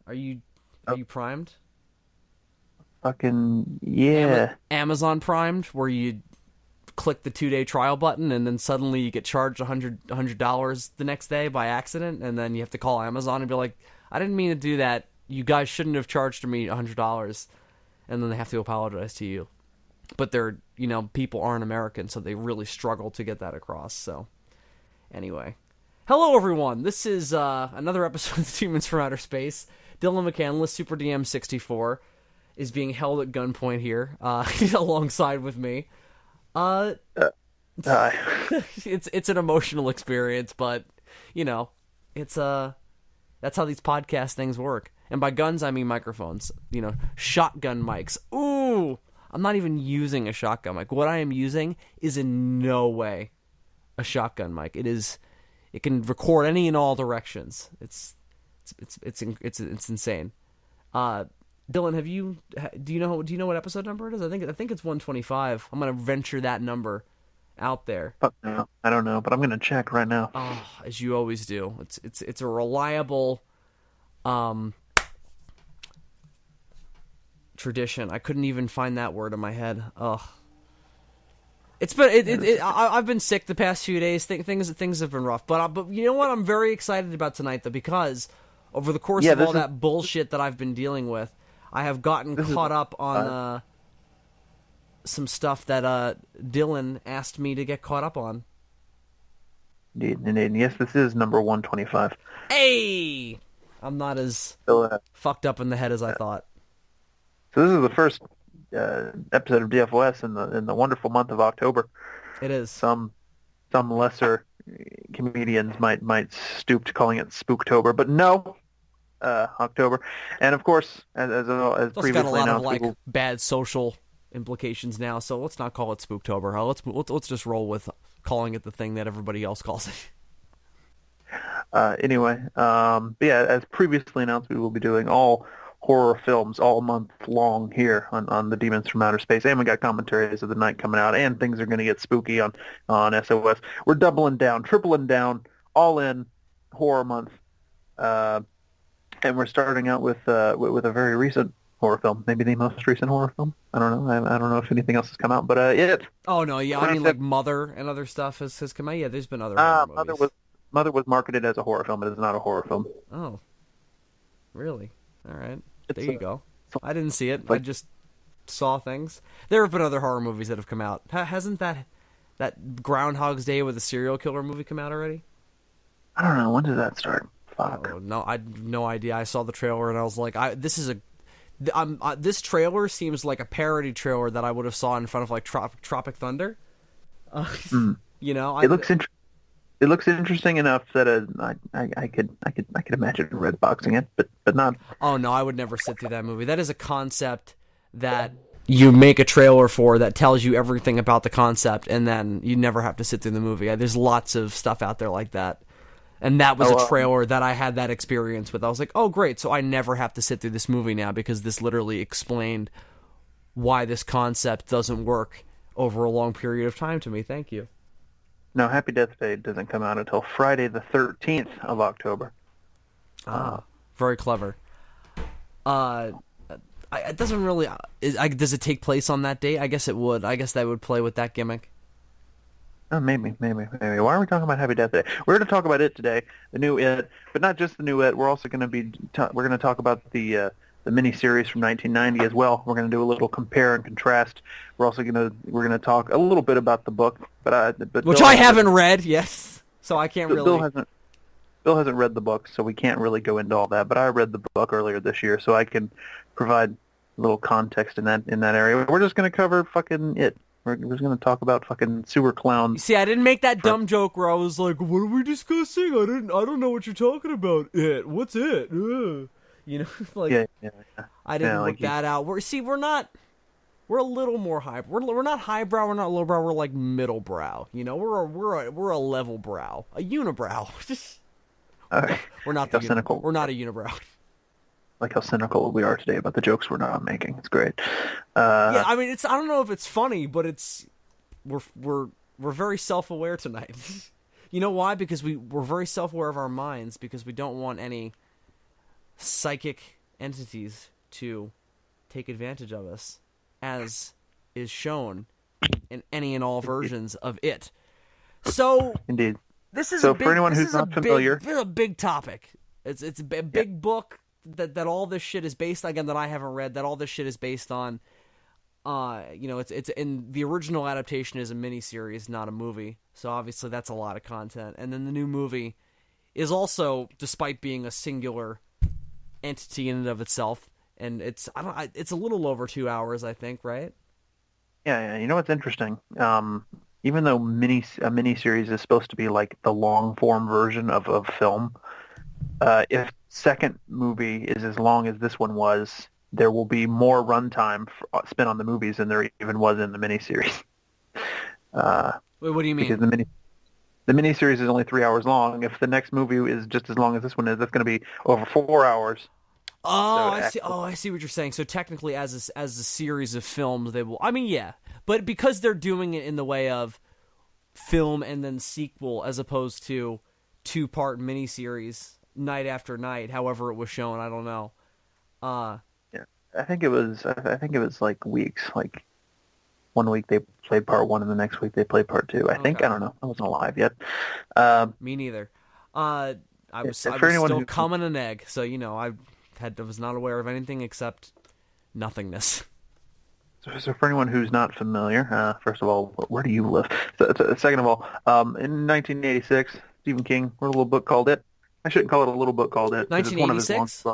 Are you primed? Fucking yeah. Amazon primed, where you click the 2-day trial button and then suddenly you get charged $100 the next day by accident, and then you have to call Amazon and be like, I didn't mean to do that. You guys shouldn't have charged me $100, and then they have to apologize to you. But they're, people aren't American, so they really struggle to get that across. So anyway, hello everyone. This is another episode of Humans from Outer Space. Dylan McCandless, Super DM 64, is being held at gunpoint here, alongside with me. Uh, Uh, it's an emotional experience, but it's that's how these podcast things work. And by guns, I mean microphones. Shotgun mics. Ooh, I'm not even using a shotgun mic. What I am using is in no way a shotgun mic. It can record any and all directions. It's insane. Dylan, do you know what episode number it is? I think it's 125. I'm gonna venture that number out there. fuck no, I don't know, but I'm gonna check right now. Oh, as you always do. It's a reliable um tradition. I couldn't even find that word in my head. Ugh. I've been sick the past few days. Things have been rough. But you know what? I'm very excited about tonight though, because over the course of all that bullshit that I've been dealing with, I have gotten caught up on some stuff that Dylan asked me to get caught up on. Indeed. Yes, this is number 125. Hey, I'm not as So, fucked up in the head as I thought. so this is the first episode of DFOS in the wonderful month of October. It is. Some lesser comedians might stoop to calling it Spooktober, but no, October. And of course, as It's also got a previously lot of announced, bad social implications now, so let's not call it Spooktober. Let's just roll with calling it the thing that everybody else calls it. anyway, but yeah, as previously announced, we will be doing all horror films all month long here on the Demons from Outer Space, and we got commentaries of the night coming out, and things are going to get spooky on SOS. We're doubling down, tripling down, all in horror month, and we're starting out with a very recent horror film, maybe the most recent horror film. I don't know. I don't know if anything else has come out, but it. Oh no, yeah, I mean like Mother and other stuff has come out. Yeah, there's been other horror movies. Mother was marketed as a horror film, but it's not a horror film. Oh, really? All right. It's There you go. it's I didn't see it. I like just saw things. There have been other horror movies that have come out. Hasn't that Groundhog's Day with a serial killer movie come out already? I don't know, when did that start? Fuck. Oh no, I had no idea. I saw the trailer and I was like, this trailer seems like a parody trailer that I would have saw in front of like Tropic Thunder. Uh, Mm. It looks interesting. It looks interesting enough that I could imagine red boxing it, but not. Oh no, I would never sit through that movie. That is a concept that you make a trailer for that tells you everything about the concept, and then you never have to sit through the movie. There's lots of stuff out there like that. And that was a trailer that I had that experience with. I was like, oh great, so I never have to sit through this movie now because this literally explained why this concept doesn't work over a long period of time to me. Thank you. No, Happy Death Day doesn't come out until Friday the 13th of October. Very clever. It doesn't really. Does it take place on that date? I guess it would. I guess that would play with that gimmick. Oh, maybe. Why are we talking about Happy Death Day? We're going to talk about it today, the new It, but not just the new It. We're also going to we're going to talk about the miniseries from 1990 as well. We're going to do a little compare and contrast. We're going to talk a little bit about the book, but Which Bill I haven't read. Yes, so I can't really. Bill hasn't read the book, so we can't really go into all that. But I read the book earlier this year, so I can provide a little context in that area. We're just going to cover fucking It. We're just going to talk about fucking sewer clowns. See, I didn't make that dumb joke where I was like, "What are we discussing? I don't know what you're talking about. It. What's it?" Ugh. Like Yeah. I didn't work that out. We're a little more high. We're not highbrow. We're not lowbrow. We're like middle brow. We're a level brow, a unibrow. We're not the cynical. We're not a unibrow. Like how cynical we are today about the jokes we're not making. It's great. Yeah, I mean, I don't know if it's funny, but we're very self-aware tonight. You know why? Because we're very self-aware of our minds because we don't want any psychic entities to take advantage of us, as is shown in any and all versions of it. So Indeed. this is So a big, for anyone this who's is not familiar, this is a big topic. It's a big book that all this shit is based, again, that I haven't read, that all this shit is based on. It's in the original adaptation is a miniseries, not a movie. So obviously that's a lot of content. And then the new movie is also, despite being a singular entity in and of itself, and it's a little over 2 hours, I think, right? yeah. You know what's interesting? Even though a miniseries is supposed to be like the long form version of film, if second movie is as long as this one was, there will be more runtime spent on the movies than there even was in the miniseries. Wait, what do you mean? Because the miniseries is only 3 hours long. If the next movie is just as long as this one is, that's going to be over 4 hours. Oh, I see. Oh, I see what you're saying. So technically, as a series of films, they will. I mean, yeah, but because they're doing it in the way of film and then sequel, as opposed to 2-part miniseries, night after night, however it was shown, I don't know. Yeah, I think it was like weeks. Like 1 week they played part 1, and the next week they played part 2. I think, I don't know. I wasn't alive yet. Me neither. I was still coming an egg, so I was not aware of anything except nothingness. So for anyone who's not familiar, first of all, where do you live? Second of all, in 1986, Stephen King wrote a little book called It. I shouldn't call it a little book called It. 1986?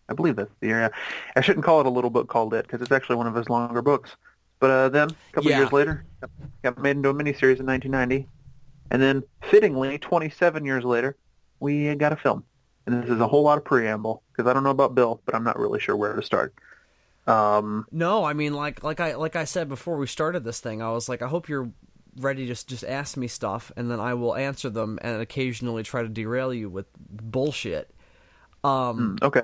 I believe that's the year. Yeah. I shouldn't call it a little book called It because it's actually one of his longer books. But then, a couple of years later, got made into a miniseries in 1990. And then, fittingly, 27 years later, we got a film. And this is a whole lot of preamble because I don't know about Bill, but I'm not really sure where to start. No, I mean, like I said before we started this thing, I was like, I hope you're ready to just ask me stuff, and then I will answer them and occasionally try to derail you with bullshit. Okay.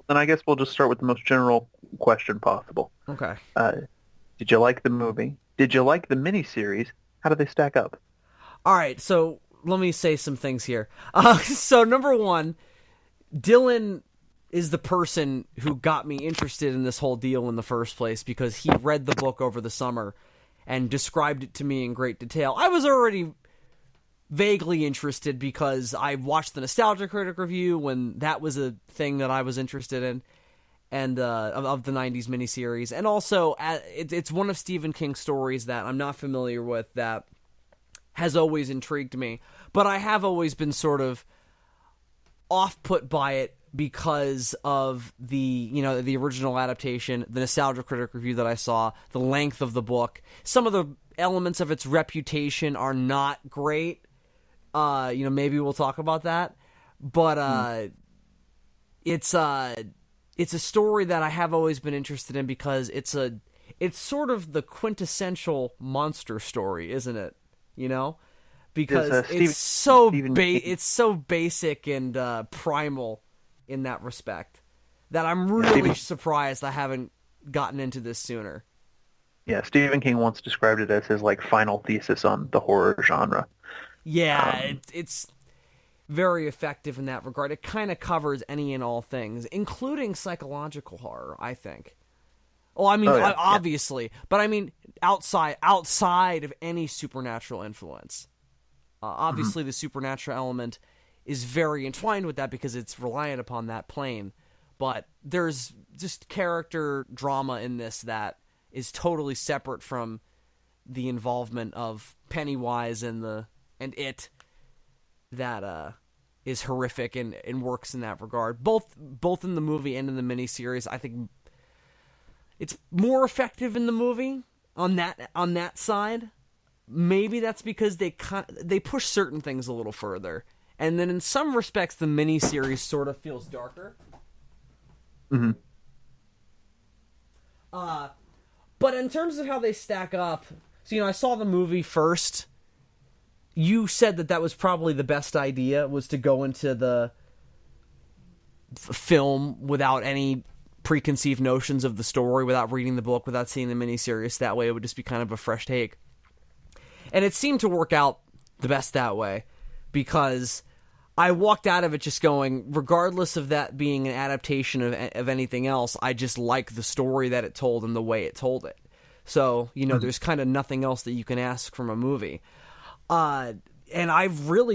Then I guess we'll just start with the most general question possible. Okay. Did you like the movie? Did you like the miniseries? How do they stack up? All right, so let me say some things here. So number one, Dylan is the person who got me interested in this whole deal in the first place because he read the book over the summer and described it to me in great detail. I was already vaguely interested because I watched the Nostalgia Critic review when that was a thing that I was interested in, and of the 90s miniseries. And also, it's one of Stephen King's stories that I'm not familiar with that has always intrigued me. But I have always been sort of off-put by it because of the original adaptation, the Nostalgia Critic review that I saw, the length of the book. Some of the elements of its reputation are not great. Maybe we'll talk about that. But it's a story that I have always been interested in because it's sort of the quintessential monster story, isn't it? Because it's so basic and primal in that respect that I'm really surprised I haven't gotten into this sooner. Yeah, Stephen King once described it as his final thesis on the horror genre. Yeah, it's very effective in that regard. It kind of covers any and all things, including psychological horror, I think. Oh, I mean, obviously, but I mean outside of any supernatural influence. Obviously, the supernatural element is very entwined with that because it's reliant upon that plane. But there's just character drama in this that is totally separate from the involvement of Pennywise and it that is horrific and works in that regard. Both in the movie and in the miniseries, I think it's more effective in the movie on that side. Maybe that's because they push certain things a little further. And then in some respects, the miniseries sort of feels darker. Mm-hmm. But in terms of how they stack up, so, I saw the movie first. You said that was probably the best idea, was to go into the film without any preconceived notions of the story, without reading the book, without seeing the miniseries. That way it would just be kind of a fresh take. And it seemed to work out the best that way, because I walked out of it just going, regardless of that being an adaptation of anything else, I just like the story that it told and the way it told it. So, there's kind of nothing else that you can ask from a movie. And I've really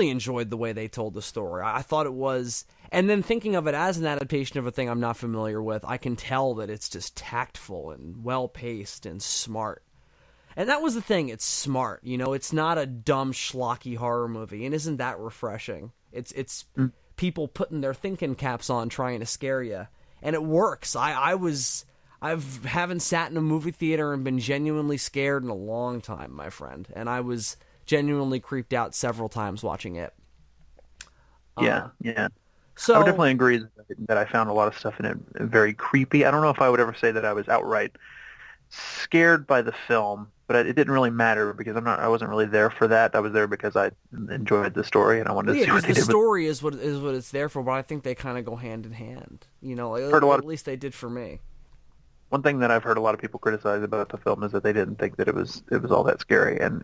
enjoyed the way they told the story. I thought it was, and then thinking of it as an adaptation of a thing I'm not familiar with, I can tell that it's just tactful and well-paced and smart. And that was the thing, it's smart, it's not a dumb schlocky horror movie, and isn't that refreshing? It's people putting their thinking caps on trying to scare you, and it works. I haven't sat in a movie theater and been genuinely scared in a long time, my friend, and I was genuinely creeped out several times watching it. Yeah. So I would definitely agree that I found a lot of stuff in it very creepy. I don't know if I would ever say that I was outright scared by the film, but it didn't really matter because I wasn't really there for that. I was there because I enjoyed the story and I wanted to see what they did. The story is what it's there for, but I think they kind of go hand in hand. At least they did for me. One thing that I've heard a lot of people criticize about the film is that they didn't think that it was all that scary. And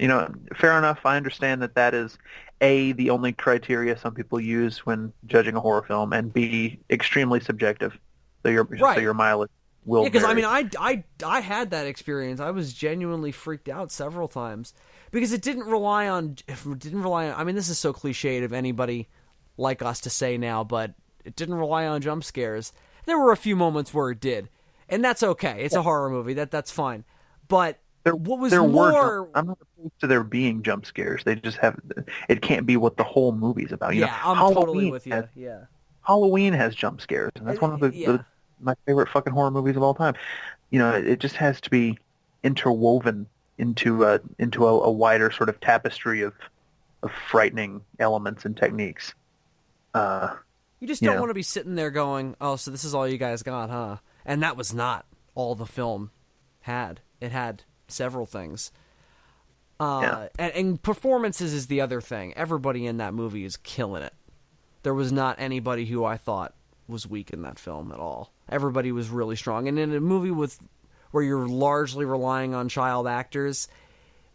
fair enough. I understand that is A, the only criteria some people use when judging a horror film, and B, extremely subjective. So your mileage will because vary. I had that experience. I was genuinely freaked out several times because it didn't rely on. I mean, this is so cliched of anybody like us to say now, but it didn't rely on jump scares. There were a few moments where it did. And that's okay. It's a horror movie. That's fine. But I'm not opposed to there being jump scares. They just have. It can't be what the whole movie's about. I'm totally with you. Halloween has jump scares, and that's one of my favorite fucking horror movies of all time. It just has to be interwoven into a wider sort of tapestry of frightening elements and techniques. You just don't want to be sitting there going, "Oh, so this is all you guys got, huh?" And that was not all the film had. It had several things. And performances is the other thing. Everybody in that movie is killing it. There was not anybody who I thought was weak in that film at all. Everybody was really strong. And in a movie where you're largely relying on child actors,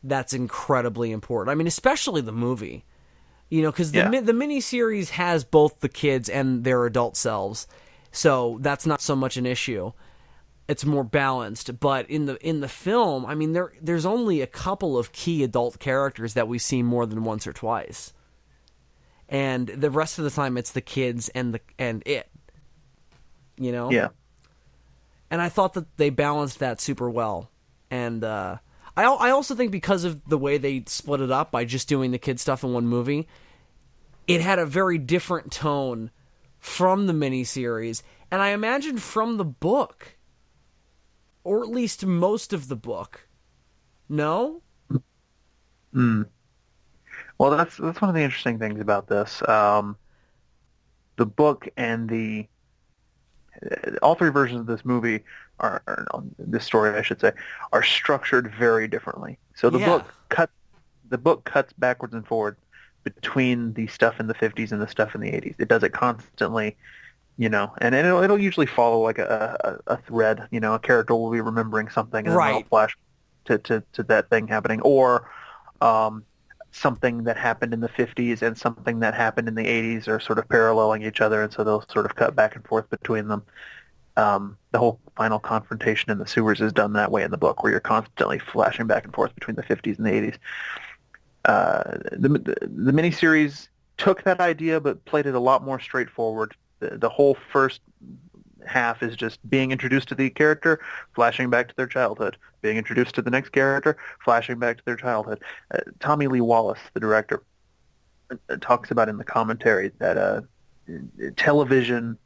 that's incredibly important. I mean, especially the movie. Because the miniseries has both the kids and their adult selves. So that's not so much an issue. It's more balanced. But in the film, I mean, there's only a couple of key adult characters that we see more than once or twice, and the rest of the time it's the kids and it. Yeah. And I thought that they balanced that super well. And I also think because of the way they split it up by just doing the kid stuff in one movie, it had a very different tone from the miniseries, and I imagine from the book, or at least most of the book. No? Well, that's one of the interesting things about this. The book and all three versions of this movie this story, I should say, are structured very differently. So the book cuts backwards and forward between the stuff in the 50s and the stuff in the 80s. It does it constantly, and it'll usually follow like a thread. A character will be remembering something and then they'll flash to that thing happening, or something that happened in the 50s and something that happened in the 80s are sort of paralleling each other, and so they'll sort of cut back and forth between them. The whole final confrontation in the sewers is done that way in the book, where you're constantly flashing back and forth between the 50s and the 80s. The miniseries took that idea but played it a lot more straightforward. The whole first half is just being introduced to the character, flashing back to their childhood, being introduced to the next character, flashing back to their childhood. Tommy Lee Wallace, the director, talks about in the commentary that television,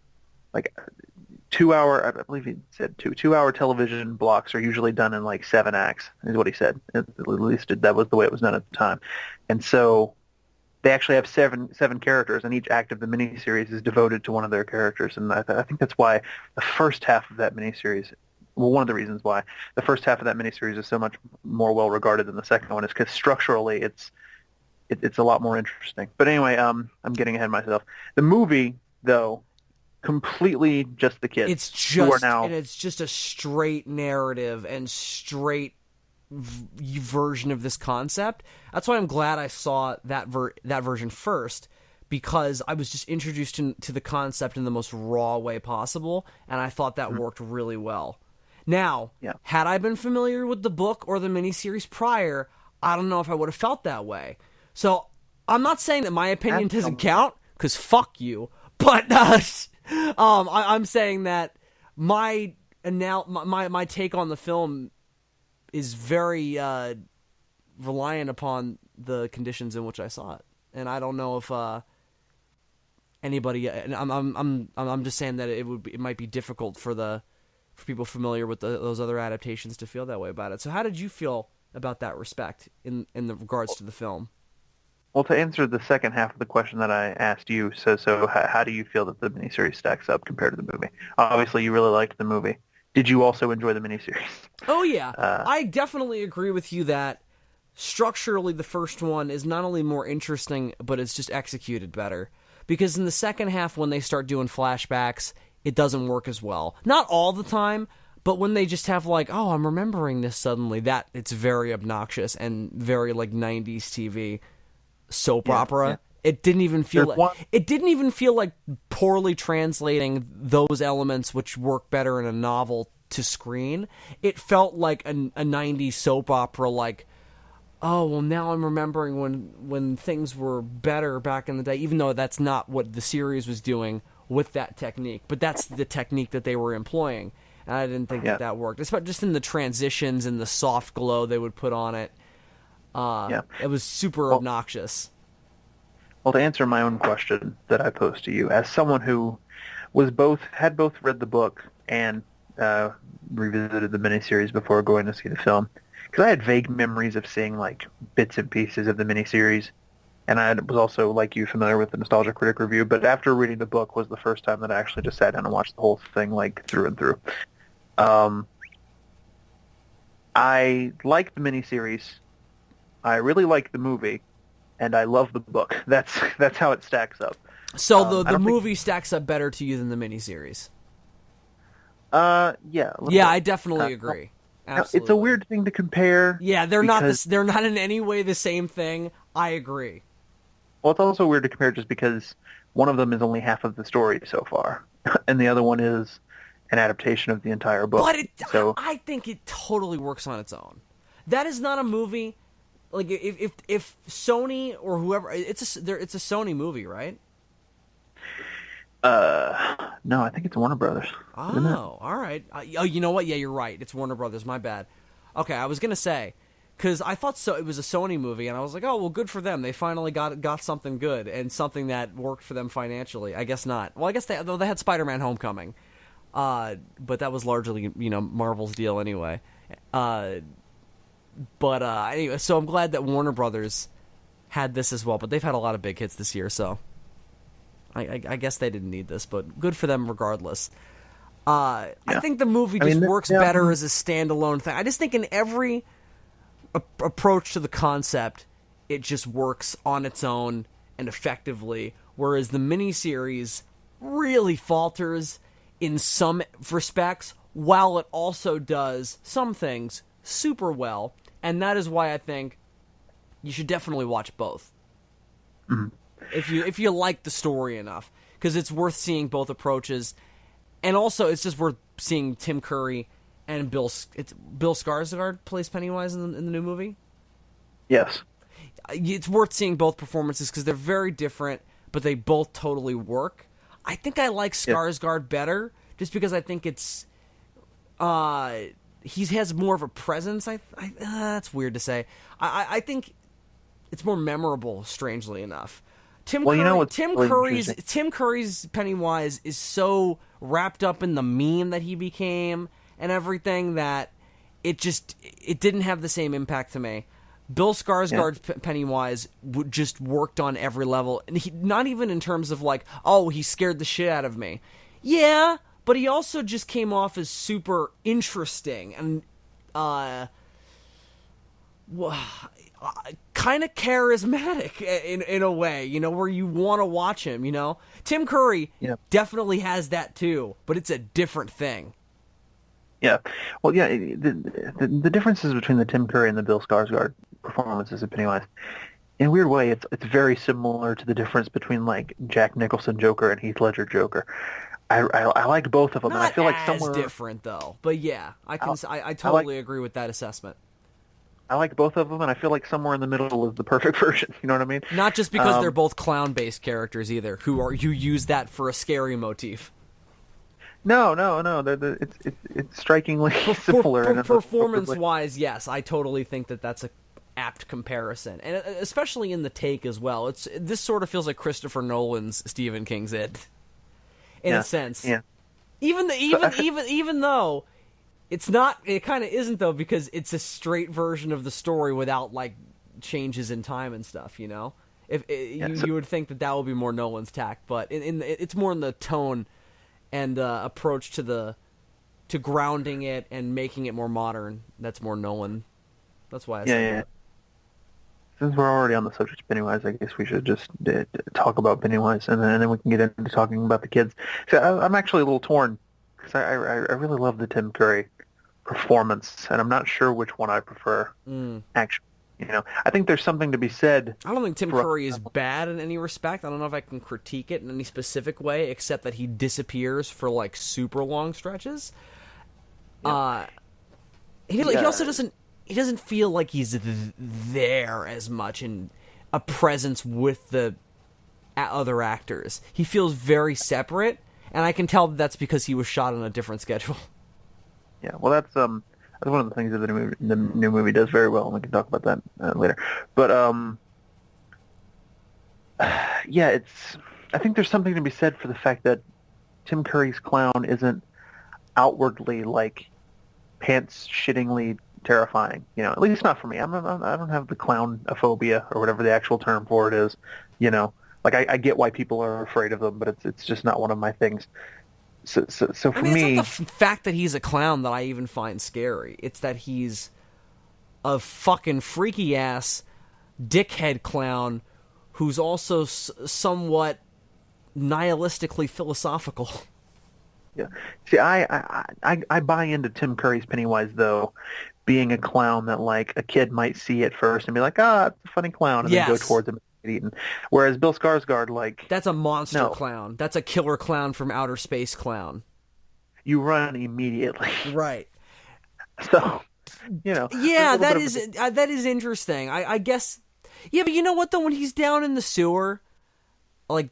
like 2-hour, I believe he said 2-hour television blocks are usually done in like 7 acts, is what he said. At least that was the way it was done at the time. And so they actually have seven characters, and each act of the miniseries is devoted to one of their characters. And I think that's why the first half of that miniseries, well, one of the reasons why the first half of that miniseries is so much more well regarded than the second one is because structurally it's a lot more interesting. But anyway, I'm getting ahead of myself. The movie, though, completely just the kids. It's just a straight narrative and straight version of this concept. That's why I'm glad I saw that version first, because I was just introduced to the concept in the most raw way possible, and I thought that worked really well. Now, had I been familiar with the book or the miniseries prior, I don't know if I would have felt that way. So I'm not saying that my opinion doesn't count, because fuck you, but I'm saying that my take on the film is very reliant upon the conditions in which I saw it, and I don't know if anybody. And I'm just saying that it might be difficult for people familiar with those other adaptations to feel that way about it. So how did you feel about that respect in the regards to the film? Well, to answer the second half of the question that I asked you, so how do you feel that the miniseries stacks up compared to the movie? Obviously, you really liked the movie. Did you also enjoy the miniseries? Oh, yeah. I definitely agree with you that structurally the first one is not only more interesting, but it's just executed better. Because in the second half, when they start doing flashbacks, it doesn't work as well. Not all the time, but when they just have like, oh, I'm remembering this suddenly, that it's very obnoxious and very like 90s TV soap opera. Yeah. It didn't even feel like poorly translating those elements which work better in a novel to screen. It felt like a 90s soap opera, like, oh, well, now I'm remembering when things were better back in the day, even though that's not what the series was doing with that technique. But that's the technique that they were employing. And I didn't think that worked. It's just in the transitions and the soft glow they would put on it. It was super obnoxious. Well, to answer my own question that I posed to you, as someone who had both read the book and revisited the miniseries before going to see the film, because I had vague memories of seeing like bits and pieces of the miniseries, and I was also, like you, familiar with the Nostalgia Critic review, but after reading the book was the first time that I actually just sat down and watched the whole thing like through and through. I like the miniseries. I really like the movie, and I love the book. That's how it stacks up. So the movie stacks up better to you than the miniseries? Yeah. Yeah, I definitely agree. Absolutely. It's a weird thing to compare. Yeah, they're not in any way the same thing. I agree. Well, it's also weird to compare just because one of them is only half of the story so far, and the other one is an adaptation of the entire book. But I think it totally works on its own. That is not a movie. Like if Sony or whoever, it's a Sony movie, right? No, I think it's Warner Brothers. Oh, all right. You know what? Yeah, you're right. It's Warner Brothers. My bad. Okay, I was gonna say, because I thought it was a Sony movie, and I was like, oh, well, good for them. They finally got something good and something that worked for them financially. I guess not. Well, I guess they had Spider-Man: Homecoming, but that was largely Marvel's deal anyway. But anyway, so I'm glad that Warner Brothers had this as well. But they've had a lot of big hits this year, so I guess they didn't need this. But good for them regardless. I think the movie just works better as a standalone thing. I just think in every approach to the concept, it just works on its own and effectively. Whereas the miniseries really falters in some respects, while it also does some things super well. And that is why I think you should definitely watch both. Mm-hmm. If you like the story enough, because it's worth seeing both approaches, and also it's just worth seeing Tim Curry and Bill Skarsgård plays Pennywise in the new movie. Yes, it's worth seeing both performances because they're very different, but they both totally work. I think I like Skarsgård better just because I think it's he has more of a presence. That's weird to say. I think it's more memorable, strangely enough. Tim Curry's Pennywise is so wrapped up in the meme that he became and everything that it didn't have the same impact to me. Bill Skarsgård's Pennywise just worked on every level, and not even in terms of like, oh, he scared the shit out of me. Yeah, but he also just came off as super interesting and kind of charismatic in a way, where you want to watch him, Tim Curry definitely has that too, but it's a different thing. Yeah. Well, yeah, the differences between the Tim Curry and the Bill Skarsgård performances of Pennywise in a weird way, it's very similar to the difference between like Jack Nicholson Joker and Heath Ledger Joker. I like both of them, and I Not feel like as somewhere different though, but yeah, I, I I like totally agree with that assessment. I like both of them, and I feel like somewhere in the middle is the perfect version. You know what I mean? Not just because they're Um, both clown-based characters either, who use that for a scary motif. no, no, no. It's strikingly similar in Performance-wise, yes, I totally think that that's a apt comparison, and especially in the take as well. This sort of feels like Christopher Nolan's Stephen King's It, in a yeah, sense. yeah. Even though it's not, it kind of isn't though, because it's a straight version of the story without like changes in time and stuff. You know, if you would think that would be more Nolan's tack, but it's more in the tone and approach to grounding it and making it more modern. That's more Nolan. That's why I Yeah, said yeah. that. Since we're already on the subject of Pennywise, I guess we should just talk about Pennywise, and then we can get into talking about the kids. So I'm actually a little torn because I really love the Tim Curry performance, and I'm not sure which one I prefer. Actually, I think there's something to be said. I don't think Tim Curry is bad in any respect. I don't know if I can critique it in any specific way, except that he disappears for like super long stretches. He also doesn't. He doesn't feel like he's there as much in a presence with the other actors. He feels very separate, and I can tell that's because he was shot on a different schedule. Yeah, well, that's one of the things that the new movie does very well, and we can talk about that later. But yeah, I think there's something to be said for the fact that Tim Curry's clown isn't outwardly like pants shittingly terrifying. At least not for me. I don't have the clownophobia or whatever the actual term for it is. Like I get why people are afraid of them, but it's just not one of my things. So for me, it's not the fact that he's a clown that I even find scary. It's that he's a fucking freaky ass dickhead clown who's also somewhat nihilistically philosophical. yeah. See, I buy into Tim Curry's Pennywise though, being a clown that like a kid might see at first and be like, it's a funny clown, and then go towards him and get eaten. Whereas Bill Skarsgård, like, that's a monster clown. That's a killer clown from outer space clown. You run immediately, right? So, yeah, that is interesting. I guess, yeah, but you know what though? When he's down in the sewer, like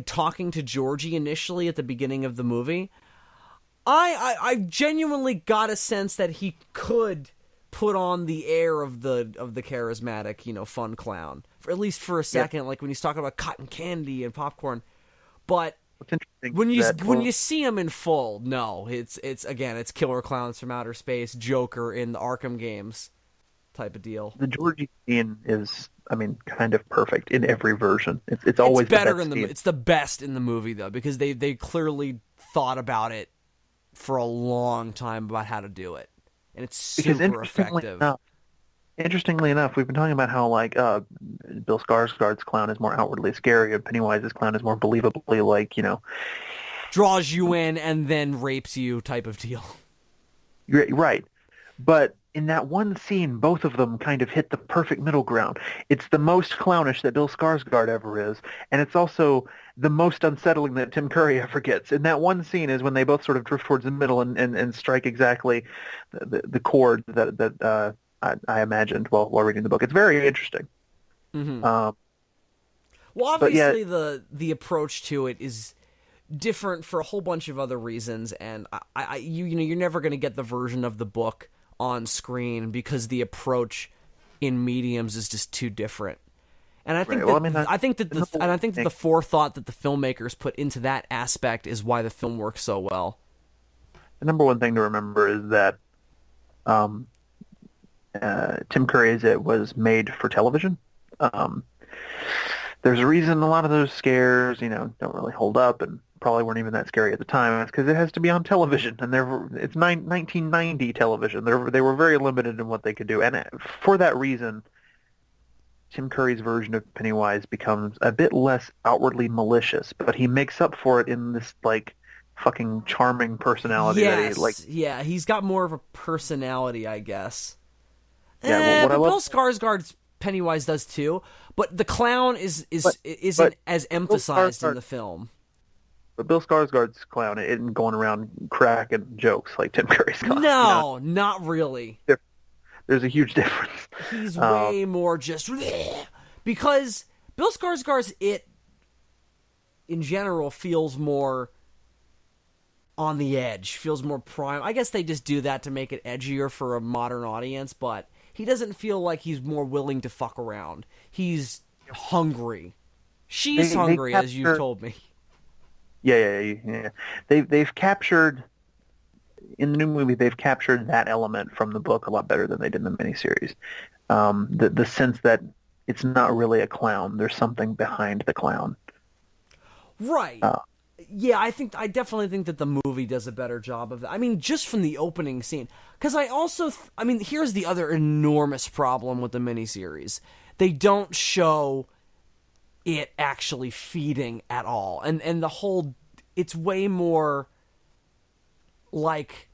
talking to Georgie initially at the beginning of the movie, I genuinely got a sense that he could put on the air of the charismatic, fun clown, for at least for a second, like when he's talking about cotton candy and popcorn. But when you see him in full, no, it's killer clowns from outer space, Joker in the Arkham games type of deal. The Georgie scene is, kind of perfect in every version. It's always better the best scene. It's the best in the movie though, because they clearly thought about it for a long time about how to do it, and it's super effective. Interestingly enough, we've been talking about how like Bill Skarsgård's clown is more outwardly scary, and Pennywise's clown is more believably like draws you in and then rapes you type of deal. Right, but in that one scene, both of them kind of hit the perfect middle ground. It's the most clownish that Bill Skarsgård ever is, and it's also the most unsettling that Tim Curry ever gets. In that one scene is when they both sort of drift towards the middle and strike exactly the chord that I imagined while reading the book. It's very interesting. Mm-hmm. Well, obviously the approach to it is different for a whole bunch of other reasons, and you're never going to get the version of the book on screen because the approach in mediums is just too different. And I think I think that the forethought that the filmmakers put into that aspect is why the film works so well. The number one thing to remember is that Tim Curry's It was made for television. There's a reason a lot of those scares, don't really hold up and probably weren't even that scary at the time. It's because it has to be on television, and it's 1990 television. They were very limited in what they could do, and for that reason, Tim Curry's version of Pennywise becomes a bit less outwardly malicious, but he makes up for it in this like fucking charming personality that he like. Yeah, he's got more of a personality, I guess. Yeah, Bill Skarsgård's Pennywise does too, but the clown isn't but as emphasized in Skarsgård, the film. but Bill Skarsgård's clown isn't going around cracking jokes like Tim Curry's clown. No, not really. There's a huge difference. He's way more just because Bill Skarsgård's it in general feels more on the edge, feels more prime. I guess they just do that to make it edgier for a modern audience, but he doesn't feel like he's more willing to fuck around. He's hungry. She's hungry, as you've told me. Yeah. They've captured in the new movie. They've captured that element from the book a lot better than they did in the miniseries. The sense that it's not really a clown. There's something behind the clown. Right. Yeah, I definitely think that the movie does a better job of that. I mean, just from the opening scene. Because here's the other enormous problem with the miniseries. They don't show it actually feeding at all. And the whole, it's way more like,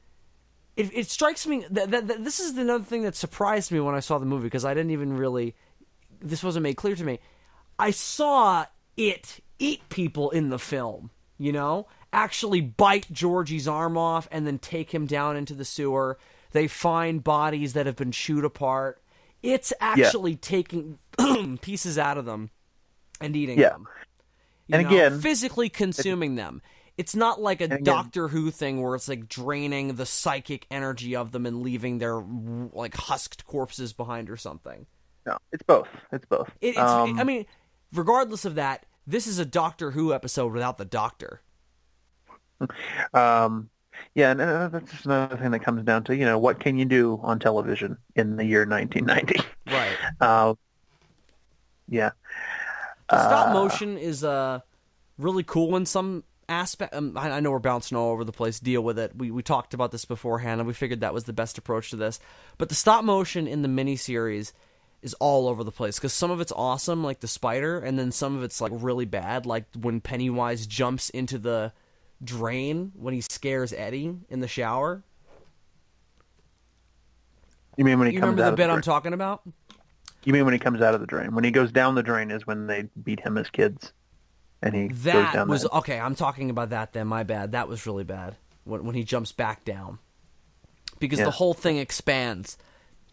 it strikes me that this is another thing that surprised me when I saw the movie, because I didn't even really, this wasn't made clear to me. I saw it eat people in the film. You know, actually bite Georgie's arm off and then take him down into the sewer. They find bodies that have been chewed apart. It's actually taking pieces out of them and eating them. Again, physically consuming them. It's not like a Doctor Who thing where it's like draining the psychic energy of them and leaving their like husked corpses behind or something. No, it's both. I mean, regardless of that, this is a Doctor Who episode without the Doctor. And that's just another thing that comes down to, what can you do on television in the year 1990? Right. Yeah. The stop motion is really cool in some aspect. I know we're bouncing all over the place. Deal with it. We talked about this beforehand, and we figured that was the best approach to this. But the stop motion in the miniseries is all over the place, because some of it's awesome, like the spider, and then some of it's like really bad, like when Pennywise jumps into the drain when he scares Eddie in the shower. You mean when he comes out of the drain? You remember the bit I'm talking about? You mean when he comes out of the drain? When he goes down the drain is when they beat him as kids, and he goes down. Okay. I'm talking about that then. My bad. That was really bad when he jumps back down, because the whole thing expands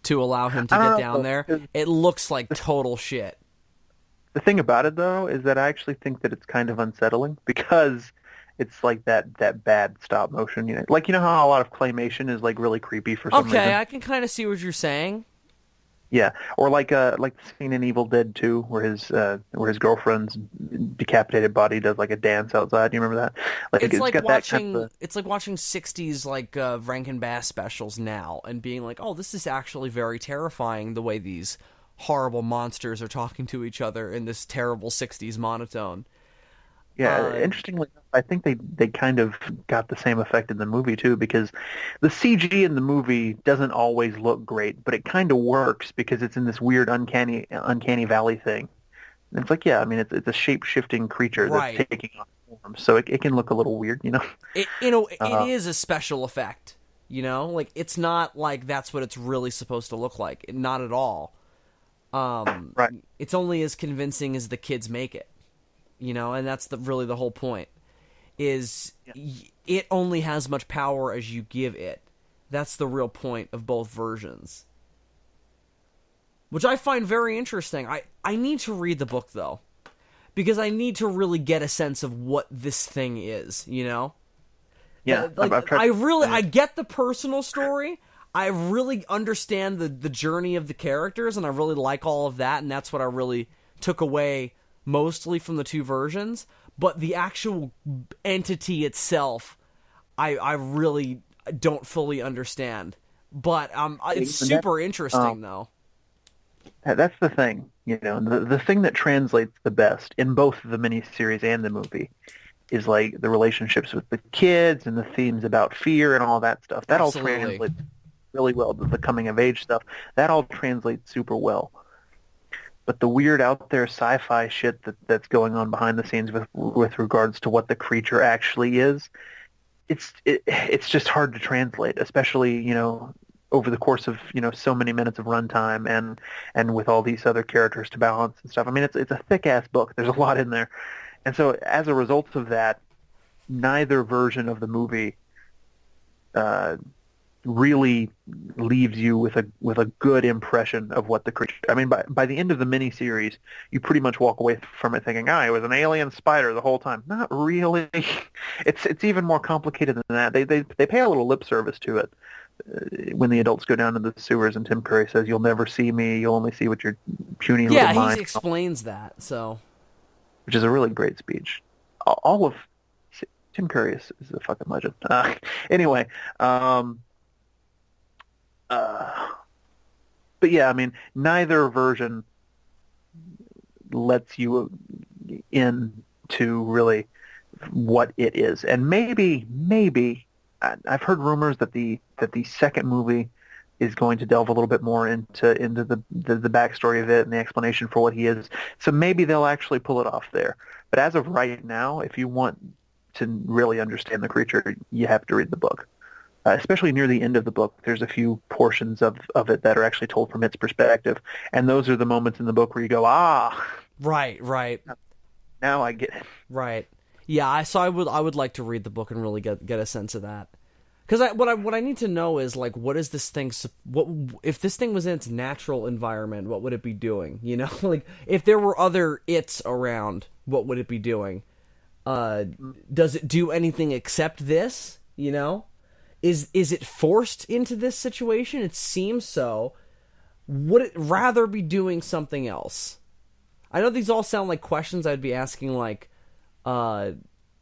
to allow him to get down there. It looks like total shit. The thing about it, though, is that I actually think that it's kind of unsettling, because it's like that bad stop motion. Like, how a lot of claymation is like really creepy for some reason? Okay, I can kind of see what you're saying. Yeah, or like the scene in Evil Dead 2 where his girlfriend's decapitated body does like a dance outside. You remember that? It's like watching it's like watching 60s like Rankin Bass specials now and being like, oh, this is actually very terrifying, the way these horrible monsters are talking to each other in this terrible 60s monotone. Yeah, interestingly, I think they kind of got the same effect in the movie too, because the CG in the movie doesn't always look great, but it kind of works because it's in this weird uncanny valley thing. And it's like, it's a shape-shifting creature that's taking on form, so it can look a little weird, It is a special effect, like it's not like that's what it's really supposed to look like, not at all. Right. It's only as convincing as the kids make it. And that's really the whole point, is it only has much power as you give it. That's the real point of both versions, which I find very interesting. I need to read the book, though, because I need to really get a sense of what this thing is, Yeah. I get the personal story. I really understand the journey of the characters, and I really like all of that, and that's what I really took away mostly from the two versions. But the actual entity itself, I really don't fully understand. But it's super interesting, though. That's the thing, the thing that translates the best in both the miniseries and the movie is like the relationships with the kids and the themes about fear and all that stuff. That Absolutely. All translates really well. The coming of age stuff, that all translates super well. But the weird out there sci-fi shit that's going on behind the scenes with regards to what the creature actually is, it's just hard to translate, especially over the course of so many minutes of runtime, and with all these other characters to balance and stuff. I mean, it's a thick ass book. There's a lot in there, and so as a result of that, neither version of the movie really leaves you with a good impression of what the creature. I mean, by the end of the miniseries, you pretty much walk away from it thinking, it was an alien spider the whole time. Not really. It's even more complicated than that. They pay a little lip service to it when the adults go down to the sewers, and Tim Curry says, "You'll never see me. You'll only see what your puny little mind." Yeah, he explains that. So, which is a really great speech. All of Tim Curry is a fucking legend. Anyway. But yeah, I mean, neither version lets you into really what it is. And maybe I've heard rumors that the second movie is going to delve a little bit more into the backstory of it and the explanation for what he is. So maybe they'll actually pull it off there. But as of right now, if you want to really understand the creature, you have to read the book. Especially near the end of the book, there's a few portions of it that are actually told from its perspective, and those are the moments in the book where you go, right. Now I get it. Right. Yeah. So I would like to read the book and really get a sense of that, because what I need to know is, like, what is this thing? What if this thing was in its natural environment? What would it be doing? Like, if there were other its around, what would it be doing? Does it do anything except this? Is it forced into this situation? It seems so. Would it rather be doing something else? I know these all sound like questions I'd be asking, like,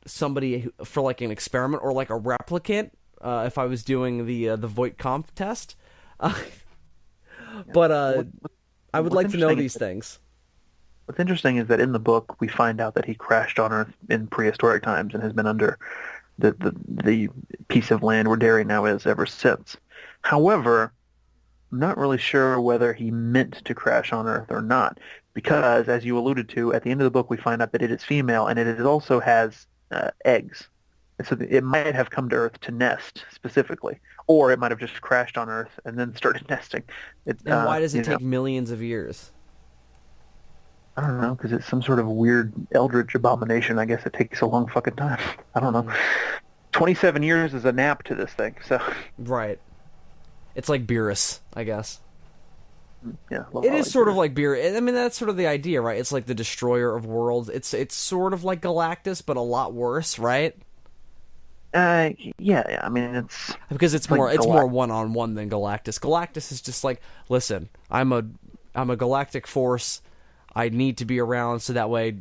somebody for, like, an experiment, or like a replicant, if I was doing the Voight-Kampff test. But I would like to know these things. What's interesting is that in the book we find out that he crashed on Earth in prehistoric times and has been under the piece of land where Derry now is ever since. However, I'm not really sure whether he meant to crash on Earth or not, because, as you alluded to, at the end of the book we find out that it is female, and it also has eggs. And so it might have come to Earth to nest specifically, or it might have just crashed on Earth and then started nesting. And why does it take millions of years? I don't know, because it's some sort of weird eldritch abomination. I guess it takes a long fucking time. I don't know. 27 years is a nap to this thing, so... Right. It's like Beerus, I guess. Yeah. It is sort of like Beerus. I mean, that's sort of the idea, right? It's like the destroyer of worlds. It's sort of like Galactus, but a lot worse, right? Yeah. I mean, it's... Because it's more one-on-one than Galactus. Galactus is just like, listen, I'm a galactic force. I need to be around so that way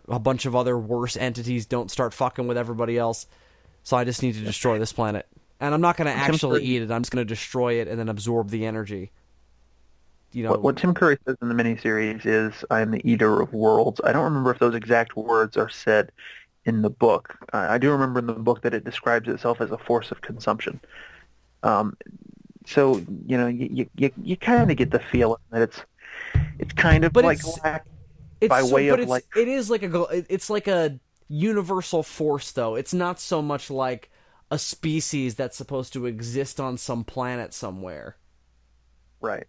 a bunch of other worse entities don't start fucking with everybody else. So I just need to destroy this planet. And I'm not going to actually eat it. I'm just going to destroy it and then absorb the energy. What Tim Curry says in the miniseries is, I am the eater of worlds. I don't remember if those exact words are said in the book. I do remember in the book that it describes itself as a force of consumption. So, you kind of get the feeling that it's kind of like Galactus by way of like... It is like it's like a universal force, though. It's not so much like a species that's supposed to exist on some planet somewhere. Right.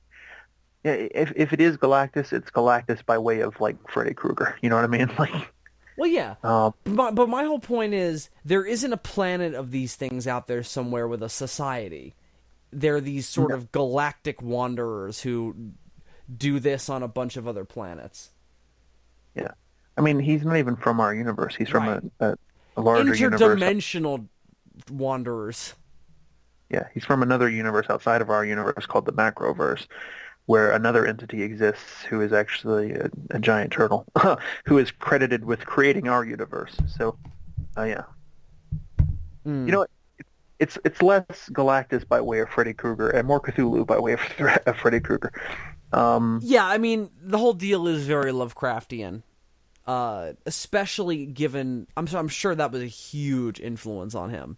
Yeah, if it is Galactus, it's Galactus by way of, like, Freddy Krueger. You know what I mean? Like... Well, yeah. But my whole point is, there isn't a planet of these things out there somewhere with a society. They're these sort of galactic wanderers who do this on a bunch of other planets. Yeah. I mean, he's not even from our universe. He's from a larger universe. Interdimensional wanderers. Yeah, he's from another universe outside of our universe called the Macroverse, where another entity exists who is actually a giant turtle, who is credited with creating our universe. So, yeah. You know what? It's less Galactus by way of Freddy Krueger and more Cthulhu by way of Freddy Krueger. Yeah, I mean, the whole deal is very Lovecraftian, especially given... I'm sure that was a huge influence on him,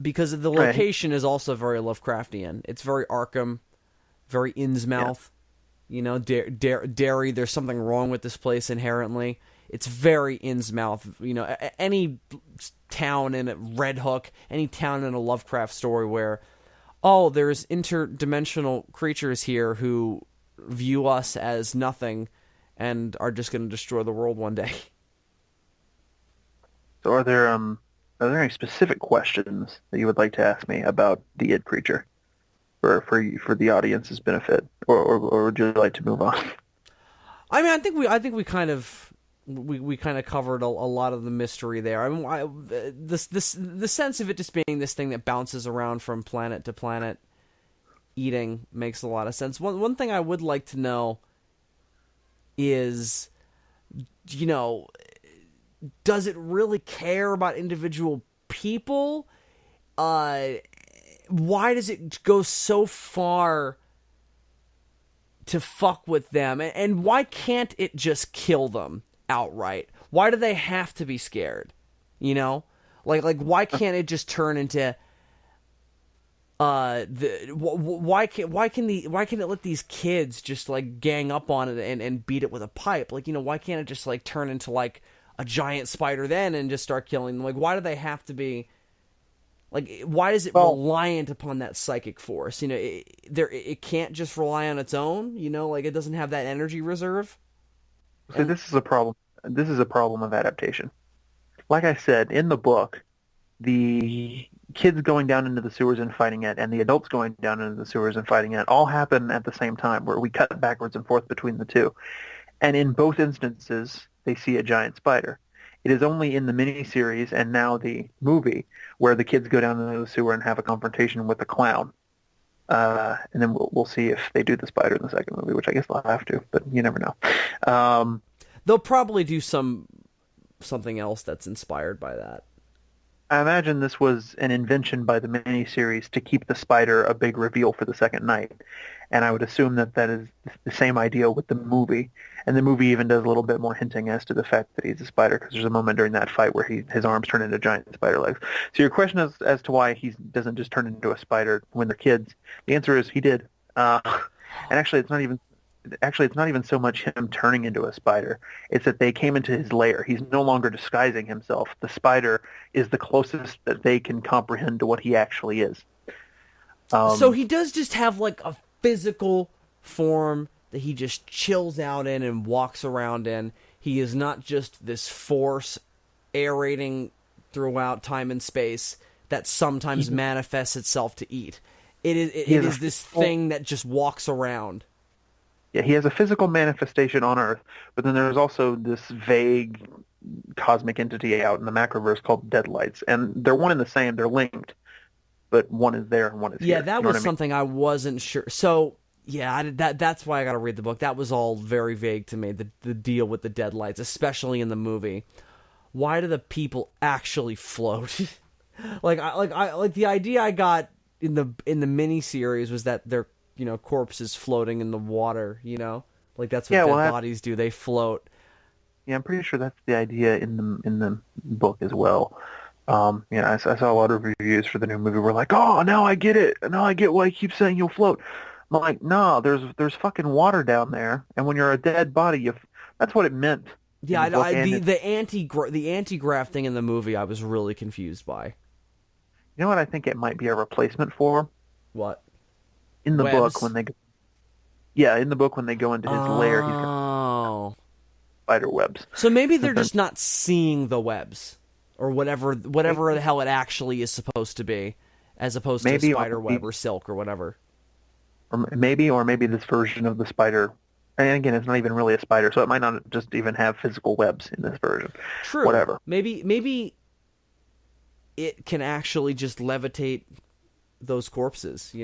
because the location is also very Lovecraftian. It's very Arkham, very Innsmouth. Yeah. Derry, there's something wrong with this place inherently. It's very Innsmouth. Any town in a Red Hook, any town in a Lovecraft story where oh, there's interdimensional creatures here who view us as nothing and are just going to destroy the world one day. So are there any specific questions that you would like to ask me about the id creature for the audience's benefit, or would you like to move on? I mean, I think we kind of we kind of covered a lot of the mystery there. I mean, the sense of it just being this thing that bounces around from planet to planet, eating, makes a lot of sense. One thing I would like to know is, does it really care about individual people? Why does it go so far to fuck with them? And why can't it just kill them outright? Why do they have to be scared? Like why can't it just turn into why can it let these kids just like gang up on it and beat it with a pipe? Like, why can't it just like turn into like a giant spider then and just start killing them? Like, why do they have to be like, why is it reliant upon that psychic force? It can't just rely on its own, like it doesn't have that energy reserve. So this is a problem. This is a problem of adaptation. Like I said, in the book, the kids going down into the sewers and fighting it, and the adults going down into the sewers and fighting it, all happen at the same time, where we cut backwards and forth between the two. And in both instances, they see a giant spider. It is only in the miniseries and now the movie where the kids go down into the sewer and have a confrontation with the clown. And then we'll see if they do the spider in the second movie, which I guess they'll have to, but you never know. They'll probably do something else that's inspired by that. I imagine this was an invention by the miniseries to keep the spider a big reveal for the second night. And I would assume that is the same idea with the movie. And the movie even does a little bit more hinting as to the fact that he's a spider, because there's a moment during that fight where his arms turn into giant spider legs. So your question is as to why he doesn't just turn into a spider when they're kids. The answer is he did. And actually, it's not even so much him turning into a spider. It's that they came into his lair. He's no longer disguising himself. The spider is the closest that they can comprehend to what he actually is. So he does just have like a physical form that he just chills out in and walks around in. He is not just this force aerating throughout time and space that sometimes manifests itself to eat. It is this thing that just walks around. Yeah, he has a physical manifestation on Earth, but then there's also this vague cosmic entity out in the macroverse called Deadlights, and they're one and the same. They're linked, but one is there and one is here. Yeah, that was something I wasn't sure. So, yeah, that's why I got to read the book. That was all very vague to me, the deal with the Deadlights, especially in the movie. Why do the people actually float? like the idea I got in the miniseries was that they're corpses floating in the water, like that's what dead bodies do. They float. Yeah, I'm pretty sure that's the idea in the book as well. I saw a lot of reviews for the new movie where like, oh, now I get it. Now I get why he keeps saying you'll float. I'm like, no, there's fucking water down there, and when you're a dead body, that's what it meant. Yeah, the anti-grav thing in the movie, I was really confused by. You know what I think it might be a replacement for? What? In the book when they go into his lair, he's got spider webs. So maybe they're just not seeing the webs, or whatever the hell it actually is supposed to be, as opposed to a spider web or silk or whatever. Or maybe this version of the spider, and again, it's not even really a spider, so it might not just even have physical webs in this version. True. Whatever. Maybe it can actually just levitate those corpses,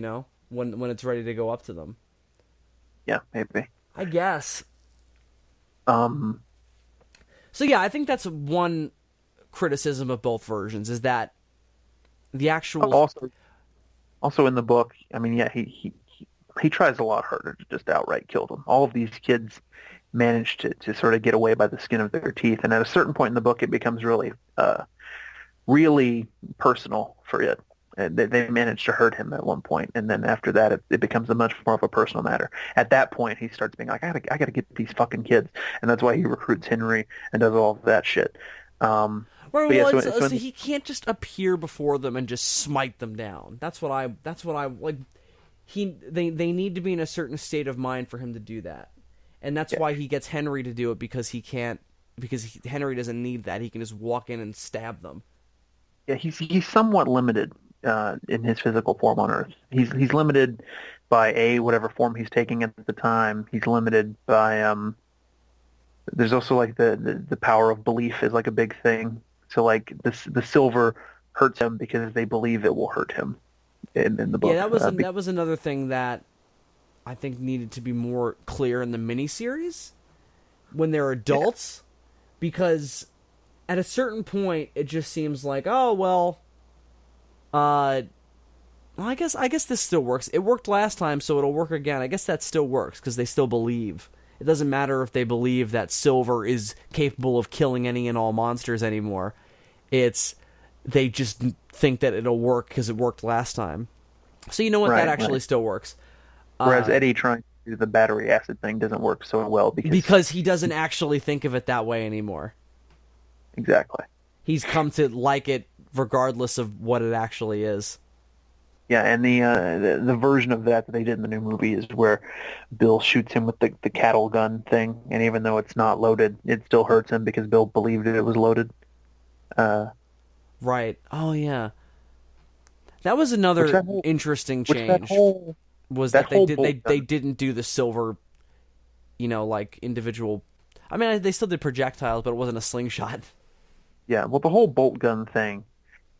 when it's ready to go up to them. Yeah, maybe. I guess. So yeah, I think that's one criticism of both versions, is that the actual... Also in the book, I mean, yeah, he tries a lot harder to just outright kill them. All of these kids manage to sort of get away by the skin of their teeth, and at a certain point in the book, it becomes really personal for it. They manage to hurt him at one point, and then after that, it becomes a much more of a personal matter. At that point, he starts being like, I gotta get these fucking kids, and that's why he recruits Henry and does all of that shit. Right, But yeah, well, so, so in he can't just appear before them and just smite them down. That's what I like. They need to be in a certain state of mind for him to do that, and that's yeah, why he gets Henry to do it, because he can't, Henry doesn't need that. He can just walk in and stab them. yeah, he's somewhat limited in his physical form on Earth. He's limited by whatever form he's taking at the time. He's limited by there's also like the power of belief is like a big thing. So like the silver hurts him because they believe it will hurt him in the Yeah, book. that was another thing that I think needed to be more clear in the miniseries when they're adults, because at a certain point it just seems like, oh well, I guess this still works. It worked last time, so it'll work again. I guess that still works because they still believe. It doesn't matter if they believe that Silver is capable of killing any and all monsters anymore. They just think that it'll work because it worked last time. So you know what? That actually still works. Whereas Eddie trying to do the battery acid thing doesn't work so well because he doesn't actually think of it that way anymore. Exactly. He's come to like it regardless of what it actually is. Yeah, and the version of that they did in the new movie is where Bill shoots him with the cattle gun thing, and even though it's not loaded, it still hurts him because Bill believed it was loaded. Right. Oh yeah. That was another interesting change. They didn't do the silver, like individual. I mean, they still did projectiles, but it wasn't a slingshot. Yeah, well, the whole bolt gun thing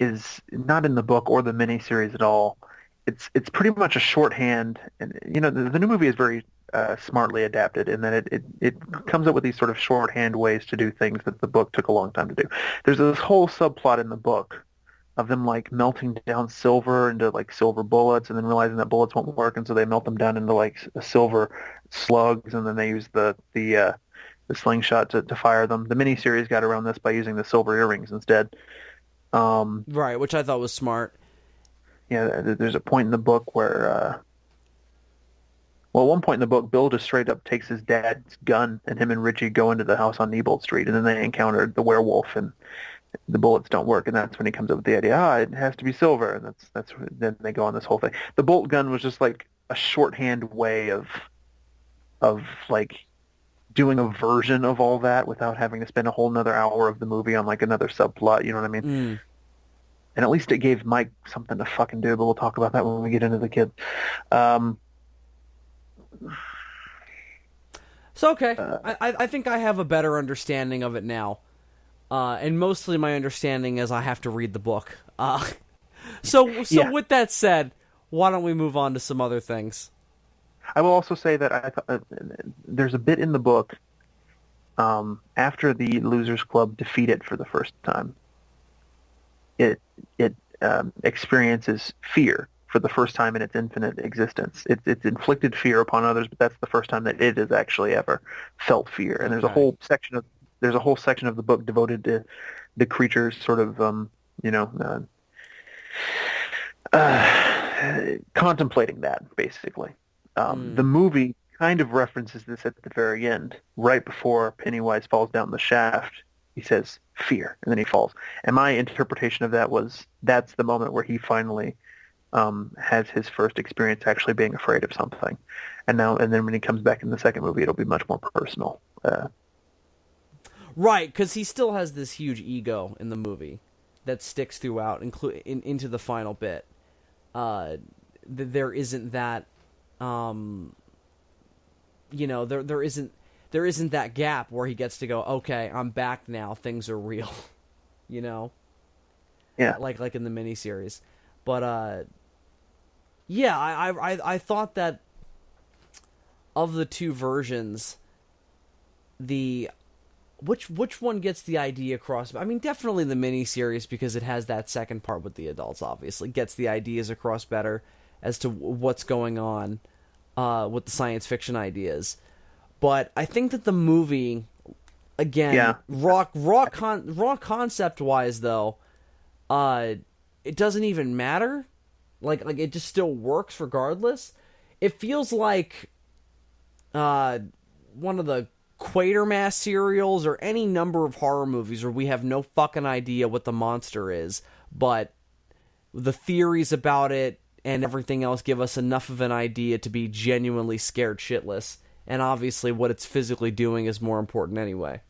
is not in the book or the miniseries at all. It's pretty much a shorthand, and the new movie is very smartly adapted in that it comes up with these sort of shorthand ways to do things that the book took a long time to do. There's this whole subplot in the book of them like melting down silver into like silver bullets, and then realizing that bullets won't work, and so they melt them down into like silver slugs, and then they use the slingshot to fire them. The miniseries got around this by using the silver earrings instead. Right, which I thought was smart. Yeah, there's a point in the book where, at one point in the book, Bill just straight up takes his dad's gun, and him and Richie go into the house on Neibolt Street, and then they encounter the werewolf, and the bullets don't work, and that's when he comes up with the idea, it has to be silver, and then they go on this whole thing. The bolt gun was just like a shorthand way of like doing a version of all that without having to spend a whole another hour of the movie on like another subplot, you know what I mean? Mm. And at least it gave Mike something to fucking do, but we'll talk about that when we get into the kids. So, okay. I think I have a better understanding of it now. And mostly my understanding is I have to read the book. So yeah. With that said, why don't we move on to some other things? I will also say that I thought there's a bit in the book after the Losers Club defeat it for the first time. It experiences fear for the first time in its infinite existence. It's inflicted fear upon others, but that's the first time that it has actually ever felt fear. And there's a whole section of the book devoted to the creatures sort of contemplating that, basically. The movie kind of references this at the very end, right before Pennywise falls down the shaft. He says, fear, and then he falls. And my interpretation of that was that's the moment where he finally has his first experience actually being afraid of something. And then when he comes back in the second movie, it'll be much more personal. Right, because he still has this huge ego in the movie that sticks throughout, into the final bit. There isn't that, there isn't that gap where he gets to go, okay, I'm back now, things are real, Yeah. Like in the miniseries. But, yeah, I thought that of the two versions, which one gets the idea across? I mean, definitely the miniseries, because it has that second part with the adults, obviously, gets the ideas across better as to what's going on with the science fiction ideas. But I think that the movie, again, raw concept-wise, though, it doesn't even matter. Like it just still works regardless. It feels like one of the Quatermass serials or any number of horror movies where we have no fucking idea what the monster is, but the theories about it and everything else give us enough of an idea to be genuinely scared shitless. And obviously what it's physically doing is more important anyway.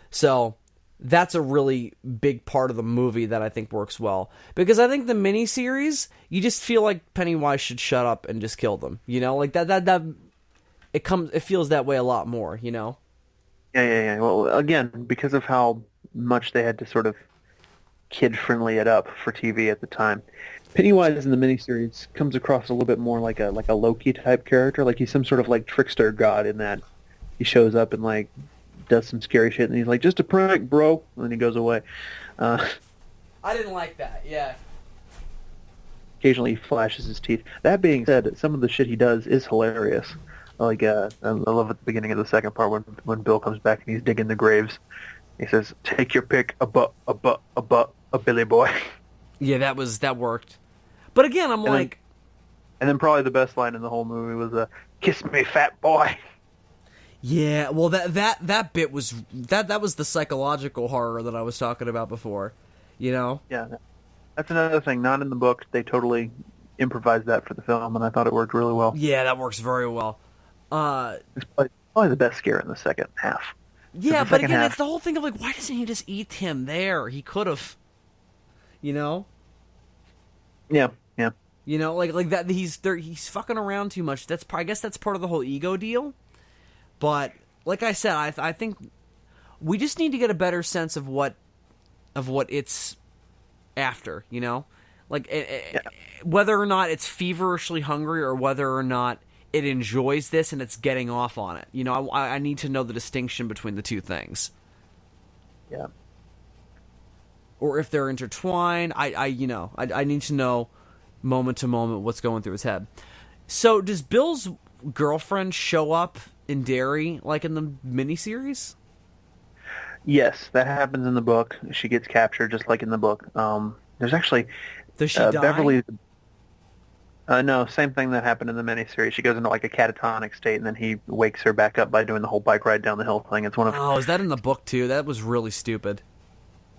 So that's a really big part of the movie that I think works well. Because I think the miniseries, you just feel like Pennywise should shut up and just kill them. You know, like that it feels that way a lot more, you know? Yeah. Well, again, because of how much they had to sort of kid-friendly it up for TV at the time, Pennywise in the miniseries comes across a little bit more like a Loki type character. Like he's some sort of like trickster god in that he shows up and like does some scary shit, and he's like, "Just a prank, bro," and then he goes away. I didn't like that. Yeah. Occasionally he flashes his teeth. That being said, some of the shit he does is hilarious. Like I love at the beginning of the second part when Bill comes back and he's digging the graves. He says, "Take your pick, a Billy boy." Yeah, that worked. But again, and then probably the best line in the whole movie was, "Kiss me, fat boy." Yeah, well, that bit was that was the psychological horror that I was talking about before, you know. Yeah, that's another thing. Not in the book. They totally improvised that for the film, and I thought it worked really well. Yeah, that works very well. It's probably the best scare in the second half. Yeah, but again, it's the whole thing of like, why doesn't he just eat him there? He could have, you know. Yeah. You know, like that. He's fucking around too much. I guess that's part of the whole ego deal. But like I said, I think we just need to get a better sense of what it's after, you know, like whether or not it's feverishly hungry or whether or not it enjoys this and it's getting off on it. You know, I need to know the distinction between the two things. Yeah. Or if they're intertwined, I need to know moment to moment what's going through his head. So does Bill's girlfriend show up in Derry like in the miniseries? Yes, that happens in the book. She gets captured just like in the book. There's actually... Does she die? Beverly... no, same thing that happened in the miniseries. She goes into like a catatonic state, and then he wakes her back up by doing the whole bike ride down the hill thing. It's one of... Oh, is that in the book too? That was really stupid.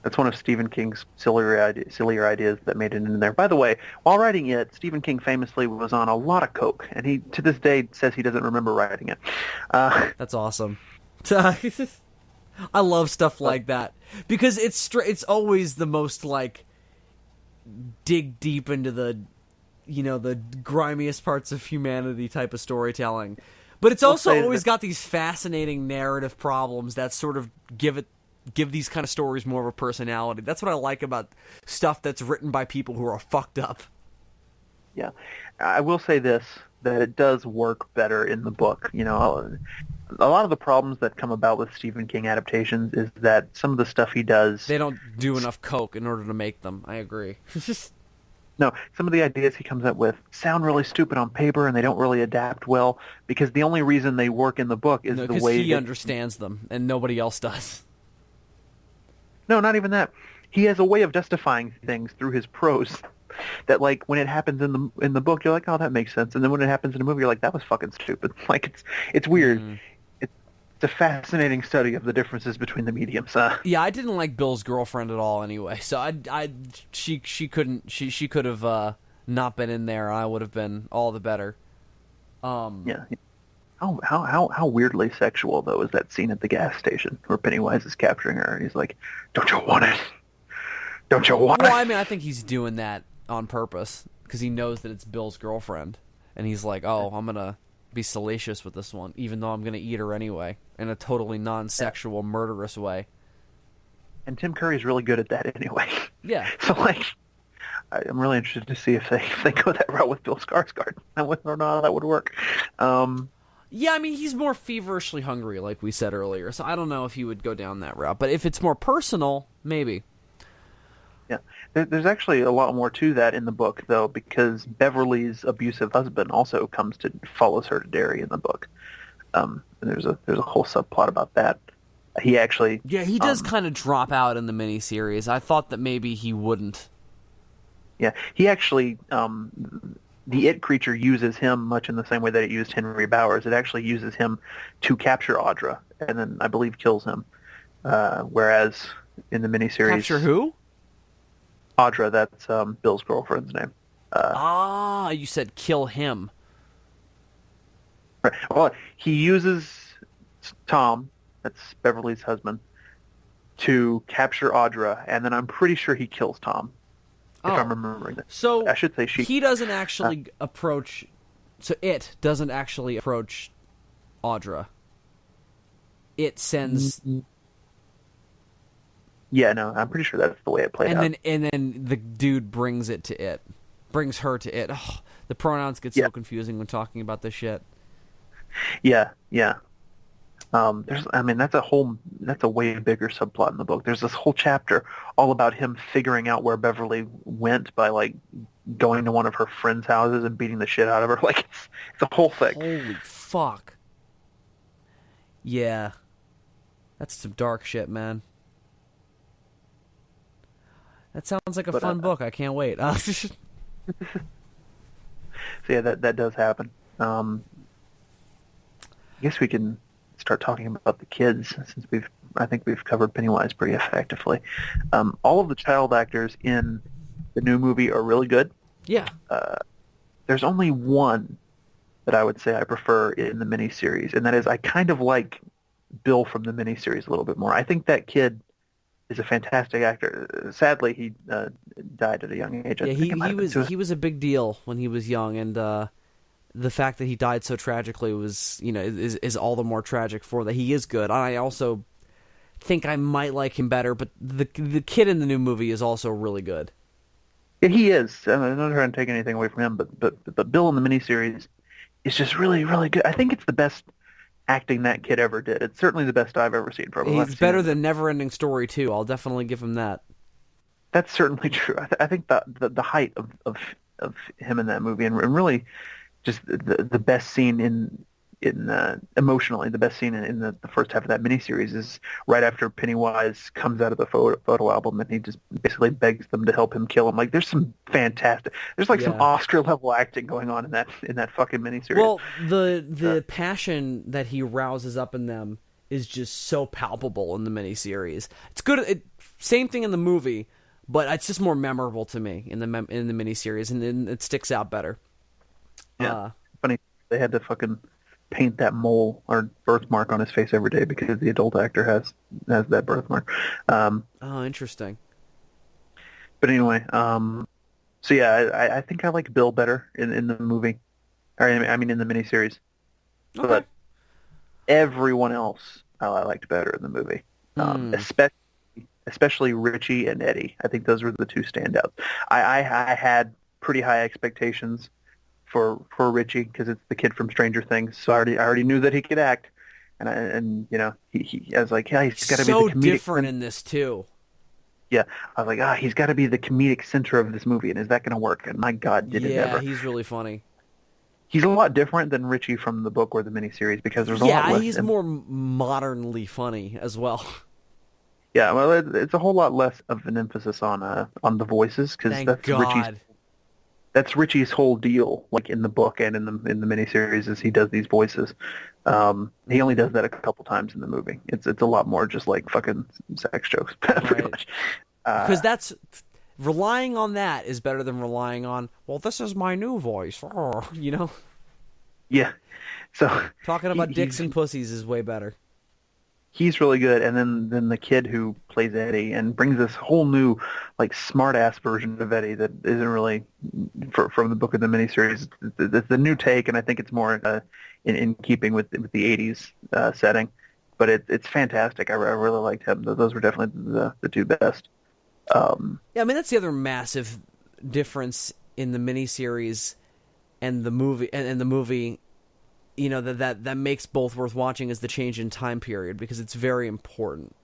That's one of Stephen King's sillier ideas that made it in there. By the way, while writing it, Stephen King famously was on a lot of coke, and he, to this day, says he doesn't remember writing it. That's awesome. I love stuff like that because it's always the most like dig deep into the, you know, the grimiest parts of humanity type of storytelling. But it's also always got these fascinating narrative problems that sort of give these kind of stories more of a personality. That's what I like about stuff that's written by people who are fucked up. Yeah. I will say this, that it does work better in the book. You know, a lot of the problems that come about with Stephen King adaptations is that some of the stuff he does... They don't do enough coke in order to make them. I agree. No, some of the ideas he comes up with sound really stupid on paper, and they don't really adapt well, because the only reason they work in the book is the way... he understands them, and nobody else does. No, not even that. He has a way of justifying things through his prose that, like, when it happens in the book, you're like, oh, that makes sense. And then when it happens in a movie, you're like, that was fucking stupid. Like, it's weird. Mm. It's a fascinating study of the differences between the mediums. Yeah, I didn't like Bill's girlfriend at all anyway. So she could have not been in there. I would have been all the better. Yeah. How weirdly sexual, though, is that scene at the gas station where Pennywise is capturing her, and he's like, don't you want it? Don't you want it? Well, I mean, I think he's doing that on purpose, because he knows that it's Bill's girlfriend, and he's like, oh, I'm going to be salacious with this one, even though I'm going to eat her anyway, in a totally non-sexual, murderous way. And Tim Curry's really good at that anyway. Yeah. So, like, I'm really interested to see if they go that route with Bill Skarsgård. I don't know how that would work. Yeah, I mean, he's more feverishly hungry, like we said earlier, so I don't know if he would go down that route. But if it's more personal, maybe. Yeah. There's actually a lot more to that in the book, though, because Beverly's abusive husband also follows her to Derry in the book. And there's a whole subplot about that. He actually... Yeah, he does kind of drop out in the miniseries. I thought that maybe he wouldn't. Yeah, he actually... the It creature uses him much in the same way that it used Henry Bowers. It actually uses him to capture Audra, and then I believe kills him. Whereas in the Capture miniseries, who? Audra, that's Bill's girlfriend's name. Ah, you said kill him. Right. Well, he uses Tom, that's Beverly's husband, to capture Audra, and then I'm pretty sure he kills Tom, if I'm Oh, remembering that. so I should say she. he doesn't actually approach. So it doesn't actually approach Audra. It sends, Yeah, no, I'm pretty sure that's the way it played out. and then the dude brings it to it, brings her to it. Oh, the pronouns get Yeah, so confusing when talking about this shit. yeah, yeah. I mean, that's a way bigger subplot in the book. There's this whole chapter all about him figuring out where Beverly went by like going to one of her friends' houses and beating the shit out of her. Like it's a whole thing. Holy fuck. Yeah, that's some dark shit, man. That sounds like a But fun book. I can't wait. so yeah, that does happen. I guess we can start talking about the kids since I think we've covered Pennywise pretty effectively. All of the child actors in the new movie are really good. Yeah. There's only one that I would say I prefer in the miniseries, and that is I kind of like Bill from the miniseries a little bit more. I think that kid is a fantastic actor. Sadly, he died at a young age. I Yeah, think it might have been suicide. he was a big deal when he was young, and the fact that he died so tragically was, is all the more tragic for that. He is good. I also think I might like him better, but the kid in the new movie is also really good. Yeah, he is. I'm not trying to take anything away from him, but Bill in the miniseries is just really, really good. I think it's the best acting that kid ever did. It's certainly the best I've ever seen from him. He's better than Neverending Story too. I'll definitely give him that. That's certainly true. I think the height of him in that movie and really just the best scene in emotionally the best scene in the first half of that miniseries is right after Pennywise comes out of the photo album and he just basically begs them to help him kill him. Like there's some some Yeah. Oscar level acting going on in that fucking miniseries. Well, the passion that he rouses up in them is just so palpable in the miniseries. It's good. Same thing in the movie, but it's just more memorable to me in the miniseries, and it sticks out better. Yeah, funny they had to fucking paint that mole or birthmark on his face every day because the adult actor has that birthmark. Oh, interesting. But anyway, so yeah, I think I like Bill better in the movie, or I mean in the miniseries. Okay. But everyone else I liked better in the movie, especially Richie and Eddie. I think those were the two standouts. I had pretty high expectations for Richie because it's the kid from Stranger Things. So I already knew that he could act, and I was like, yeah, he's got to be the So comedic. different in this too. Yeah, I was like, he's got to be the comedic center of this movie, and is that going to work? And my God, did it Yeah, ever? he's really funny. He's a lot different than Richie from the book or the miniseries because there's a lot Yeah, less. he's more modernly funny as well. Yeah, well, it's a whole lot less of an emphasis on the voices because Thank God. That's Richie's whole deal. Like in the book and in the miniseries, is he does these voices. He only does that a couple times in the movie. It's a lot more just like fucking sex jokes, pretty Right. much. Because that's relying on that is better than relying on, well, this is my new voice. Yeah. So Talking about dicks he's and pussies is way better. he's really good, and then the kid who plays Eddie and brings this whole new like smart ass version of Eddie that isn't really from the book of the miniseries. It's a new take, and I think it's more in keeping with the '80s setting. But it's fantastic. I really liked him. Those were definitely the two best. Yeah, I mean, that's the other massive difference in the miniseries and the movie, and the movie, that makes both worth watching is the change in time period, because it's very important.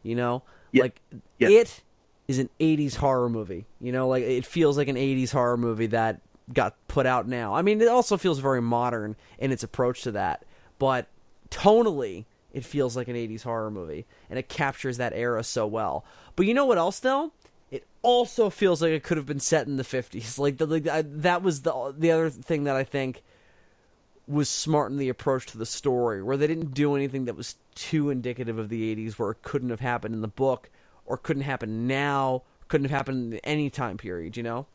Yeah. Like, Yeah. it is an 80s horror movie. Like, it feels like an 80s horror movie that got put out now. I mean, it also feels very modern in its approach to that, but tonally, it feels like an 80s horror movie, and it captures that era so well. But you know what else, though? it also feels like it could have been set in the 50s. That was the other thing that I think was smart in the approach to the story, where they didn't do anything that was too indicative of the 80s, where it couldn't have happened in the book, or couldn't happen now, couldn't have happened in any time period, you know?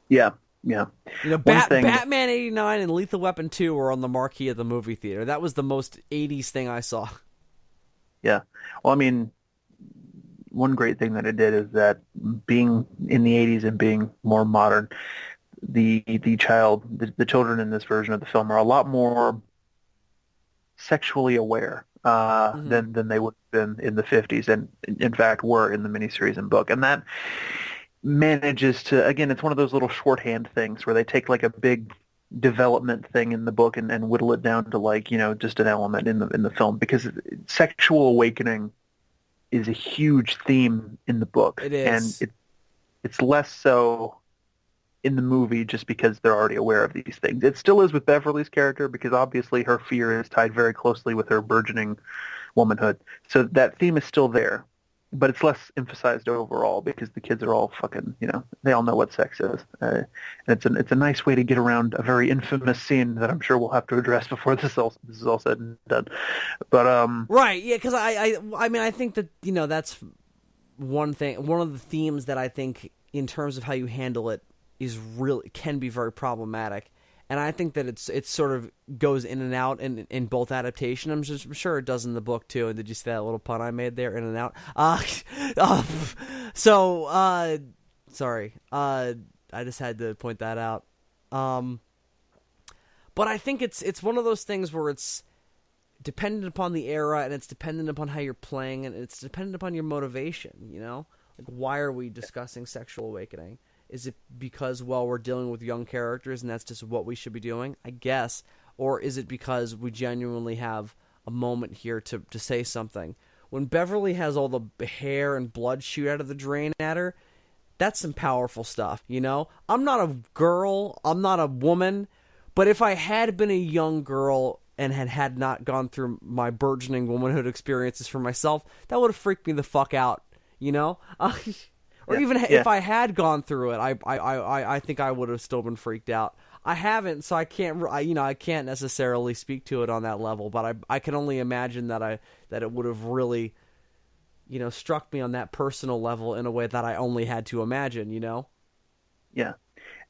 Yeah, yeah. You know, Batman 89 and Lethal Weapon 2 were on the marquee of the movie theater. That was the most 80s thing I saw. Yeah. Well, I mean, one great thing that it did is that being in the 80s and being more modern, the children in this version of the film are a lot more sexually aware than they would have been in the 50s, and in fact were in the miniseries and book. And that manages to, again, it's one of those little shorthand things where they take like a big development thing in the book and whittle it down to, like, you know, just an element in the film, because sexual awakening is a huge theme in the book. It is. And it's less so in the movie just because they're already aware of these things. It still is with Beverly's character, because obviously her fear is tied very closely with her burgeoning womanhood. So that theme is still there, but it's less emphasized overall because the kids are all fucking, you know, they all know what sex is. And it's a nice way to get around a very infamous scene that I'm sure we'll have to address before this is all said and done. But right, yeah, because I mean, I think that, you know, that's one thing, one of the themes that I think in terms of how you handle it can be very problematic, and I think that it sort of goes in and out in both adaptation. I'm sure it does in the book too. And did you see that little pun I made there, in and out? Sorry. I just had to point that out. But I think it's one of those things where it's dependent upon the era, and it's dependent upon how you're playing, and it's dependent upon your motivation. You know, like, why are we discussing sexual awakening? Is it because, well, we're dealing with young characters and that's just what we should be doing? I guess. Or is it because we genuinely have a moment here to say something? When Beverly has all the hair and blood shoot out of the drain at her, that's some powerful stuff, you know? I'm not a girl, I'm not a woman, but if I had been a young girl and had not gone through my burgeoning womanhood experiences for myself, that would have freaked me the fuck out, you know? Or even if I had gone through it, I think I would have still been freaked out. I haven't, so I can't necessarily speak to it on that level. But I can only imagine that it would have really, you know, struck me on that personal level in a way that I only had to imagine. You know? Yeah,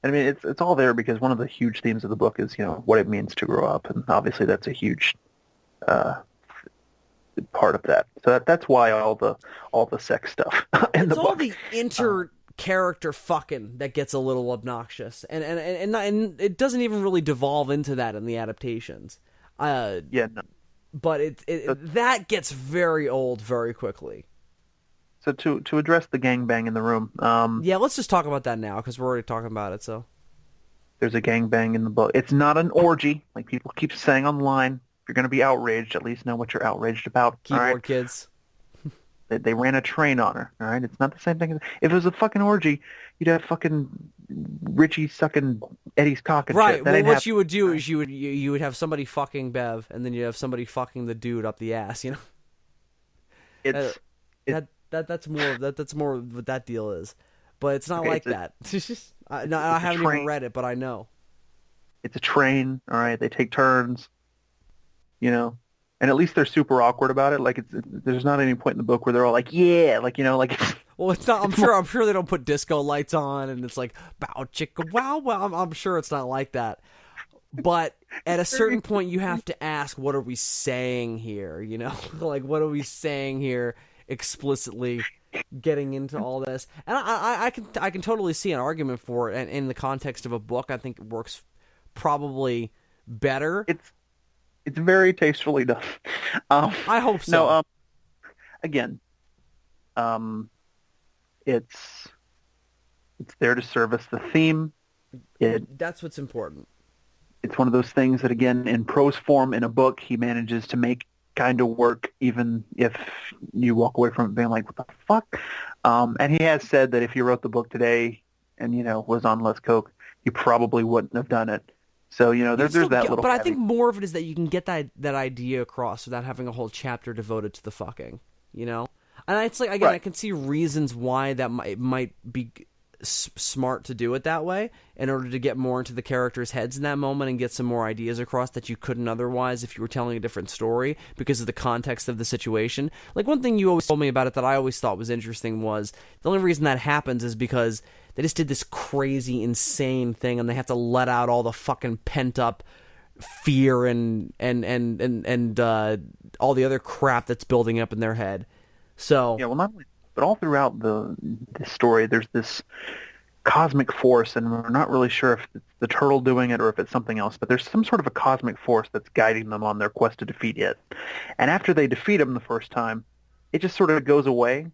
and I mean it's all there because one of the huge themes of the book is, you know, what it means to grow up, and obviously that's a huge part of that. So that's why all the sex stuff in the book. It's all the inter-character fucking that gets a little obnoxious, and it doesn't even really devolve into that in the adaptations. No. But that gets very old very quickly. So to address the gangbang in the room, yeah, let's just talk about that now because we're already talking about it. So there's a gangbang in the book. It's not an orgy like people keep saying online. You're going to be outraged, at least know what you're outraged about. Keyboard kids. They ran a train on her, all right? It's not the same thing. If it was a fucking orgy, you'd have fucking Richie sucking Eddie's cock and right. shit. Well, what you would do is you would have somebody fucking Bev, and then you have somebody fucking the dude up the ass, you know? That's more what that deal is. But it's not like that. I haven't even read it, but I know. It's a train, all right? They take turns. You know, and at least they're super awkward about it. Like there's not any point in the book where they're all like, yeah, like, you know, like. Well, it's not. I'm sure they don't put disco lights on, and it's like bow chicka wow wow. I'm sure it's not like that. But at a certain point, you have to ask, what are we saying here? You know, like, what are we saying here explicitly? Getting into all this, and I can totally see an argument for it, and in the context of a book, I think it works probably better. It's very tastefully done. I hope so. No, again, it's there to service the theme. That's what's important. It's one of those things that, again, in prose form in a book, he manages to make kind of work, even if you walk away from it being like, what the fuck? And he has said that if he wrote the book today and, you know, was on less coke, he probably wouldn't have done it. So, you know, there's that little... But I think more of it is that you can get that idea across without having a whole chapter devoted to the fucking, you know? And it's like, again, Right. I can see reasons why that might be smart to do it that way in order to get more into the characters' heads in that moment and get some more ideas across that you couldn't otherwise if you were telling a different story because of the context of the situation. Like, one thing you always told me about it that I always thought was interesting was the only reason that happens is because they just did this crazy, insane thing and they have to let out all the fucking pent-up fear and all the other crap that's building up in their head. So Yeah, well, not only, but all throughout the story, there's this cosmic force, and we're not really sure if it's the turtle doing it or if it's something else, but there's some sort of a cosmic force that's guiding them on their quest to defeat it. And after they defeat him the first time, it just sort of goes away,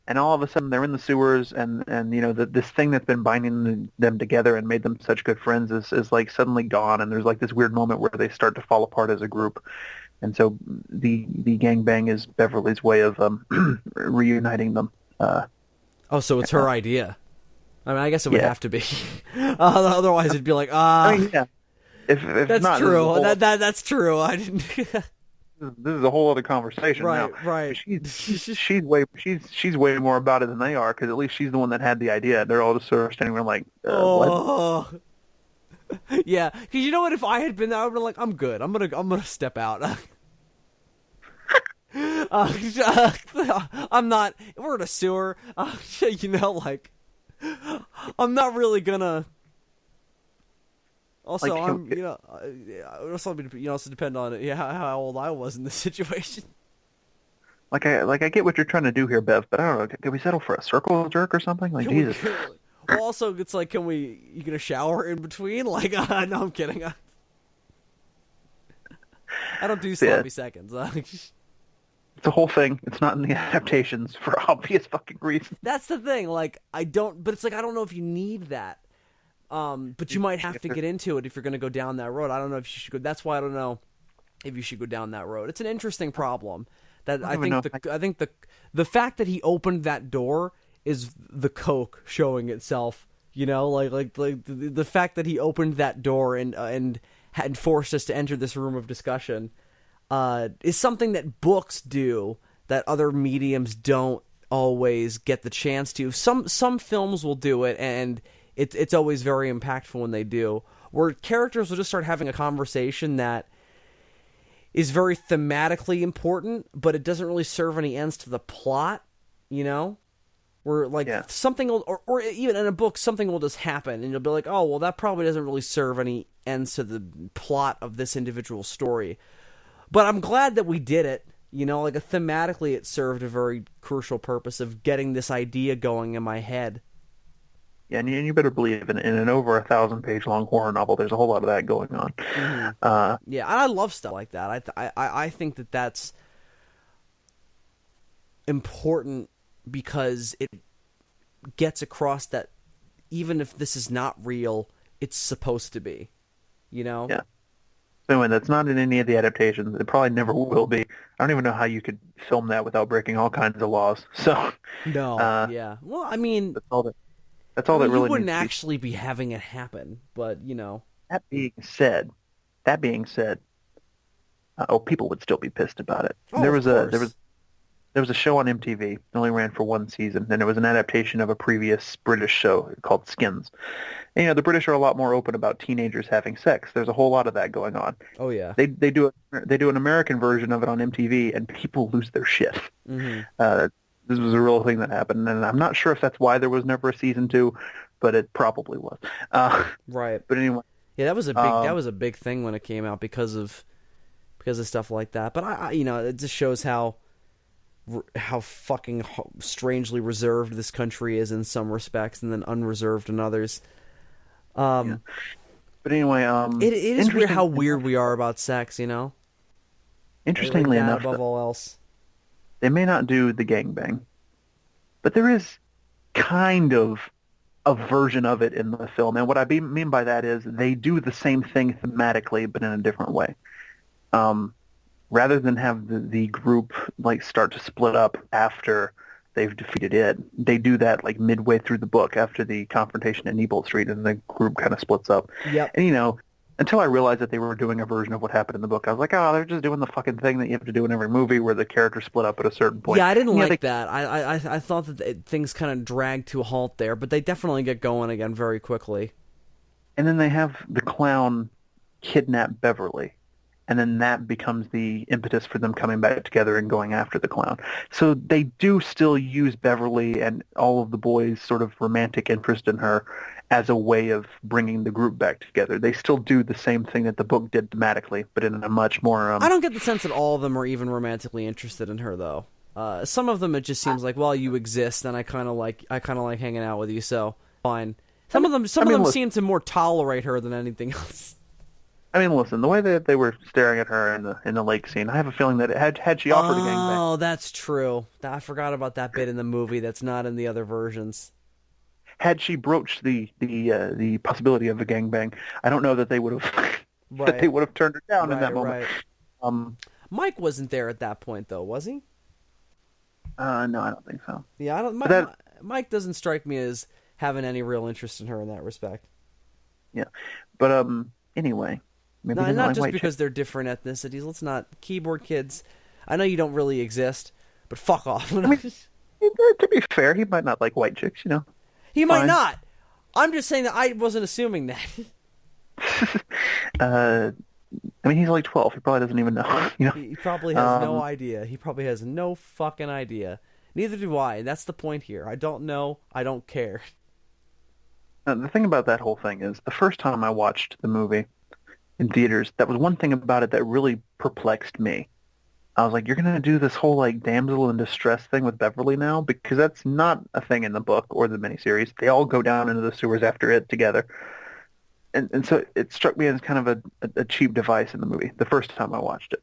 and all of a sudden they're in the sewers, and this thing that's been binding them together and made them such good friends is like suddenly gone, and there's like this weird moment where they start to fall apart as a group. And so the gangbang is Beverly's way of reuniting them. so it's her idea. I mean, I guess it would Yeah. have to be. Otherwise, it'd be like, I mean, yeah. If that's not, true. That's true. I didn't. This is a whole other conversation now. Right. She's way more about it than they are, because at least she's the one that had the idea. They're all just sort of standing there like, what? Oh. Yeah, because you know what? If I had been there, I would have been like, I'm good. I'm gonna step out. I'm not. We're in a sewer. Like, I'm not really gonna. Also, Like, I'm. It also depend on how old I was in this situation. Like I get what you're trying to do here, Bev, but I don't know. Can we settle for a circle jerk or something? Like, Jesus. Well, also, it's like, you get a shower in between? Like, no, I'm kidding. I don't do sloppy seconds. It's a whole thing. It's not in the adaptations for obvious fucking reasons. That's the thing. Like, but it's like, I don't know if you need that. But you might have to get into it if you're going to go down that road. I don't know if you should go. That's why I don't know if you should go down that road. It's an interesting problem. That I think the fact that he opened that door is the coke showing itself, like the fact that he opened that door and had forced us to enter this room of discussion is something that books do that other mediums don't always get the chance to. Some films will do it, and it's always very impactful when they do, where characters will just start having a conversation that is very thematically important, but it doesn't really serve any ends to the plot, Where, like, something will, or even in a book, something will just happen, and you'll be like, oh, well, that probably doesn't really serve any ends to the plot of this individual story. But I'm glad that we did it, like, thematically it served a very crucial purpose of getting this idea going in my head. Yeah, and you better believe in an over 1,000-page long horror novel, there's a whole lot of that going on. Mm-hmm. Yeah, and I love stuff like that. I think that that's important because it gets across that even if this is not real, it's supposed to be, Yeah. So anyway, that's not in any of the adaptations. It probably never will be. I don't even know how you could film that without breaking all kinds of laws. So no, yeah. Well, I mean, that's all that really. You wouldn't needs to actually be having it happen, but That being said, people would still be pissed about it. Oh, there was a show on MTV. It only ran for one season, and it was an adaptation of a previous British show called Skins. And, the British are a lot more open about teenagers having sex. There's a whole lot of that going on. Oh yeah. They do an American version of it on MTV, and people lose their shit. Mm-hmm. This was a real thing that happened, and I'm not sure if that's why there was never a season 2, but it probably was. Right. But anyway. Yeah, that was a big thing when it came out because of stuff like that. But I it just shows how fucking strangely reserved this country is in some respects, and then unreserved in others. But anyway, it is weird how weird we are about sex, Interestingly enough, above all else, they may not do the gangbang, but there is kind of a version of it in the film. And what I mean by that is they do the same thing thematically, but in a different way. Rather than have the group like start to split up after they've defeated it, they do that like midway through the book after the confrontation at Nebold Street, and the group kind of splits up. Yep. And until I realized that they were doing a version of what happened in the book. I was like, oh, they're just doing the fucking thing that you have to do in every movie where the characters split up at a certain point. Yeah, I didn't And like that. I thought that things kind of dragged to a halt there, but they definitely get going again very quickly. and then they have the clown kidnap Beverly. And then that becomes the impetus for them coming back together and going after the clown. So they do still use Beverly and all of the boys' sort of romantic interest in her as a way of bringing the group back together. They still do the same thing that the book did thematically, but in a much more... I don't get the sense that all of them are even romantically interested in her, though. Some of them it just seems like, well, you exist, and I kind of like hanging out with you, so fine. Some of them seem to more tolerate her than anything else. I mean, listen, the way that they were staring at her in the lake scene, I have a feeling that had she offered a gangbang... Oh, that's true. I forgot about that bit in the movie that's not in the other versions. Had she broached the possibility of a gangbang, I don't know that they would have that they would have turned her down in that moment. Right. Mike wasn't there at that point, though, was he? No, I don't think so. Yeah, I don't. Mike doesn't strike me as having any real interest in her in that respect. Yeah, but anyway. Maybe not just because they're different ethnicities. Let's not... Keyboard kids, I know you don't really exist, but fuck off. I mean, to be fair, he might not like white chicks, you know. He might not. I'm just saying that I wasn't assuming that. I mean, he's like 12. He probably doesn't even know. You know? He probably has no idea. He probably has no fucking idea. Neither do I. That's the point here. I don't know. I don't care. The thing about that whole thing is, the first time I watched the movie in theaters, that was one thing about it that really perplexed me. I was like, you're going to do this whole like damsel in distress thing with Beverly now? Because that's not a thing in the book or the miniseries. They all go down into the sewers after it together. And so it struck me as kind of a cheap device in the movie, the first time I watched it.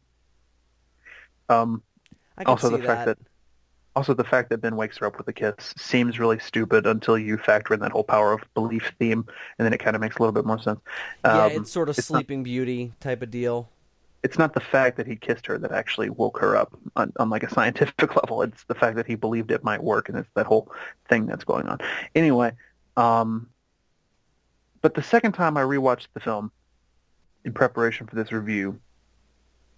I can also see the fact that Ben wakes her up with a kiss seems really stupid until you factor in that whole power of belief theme, and then it kind of makes a little bit more sense. Yeah, it's sort of Sleeping Beauty type of deal. It's not the fact that he kissed her that actually woke her up on like a scientific level. It's the fact that he believed it might work, and it's that whole thing that's going on. Anyway, but the second time I rewatched the film in preparation for this review,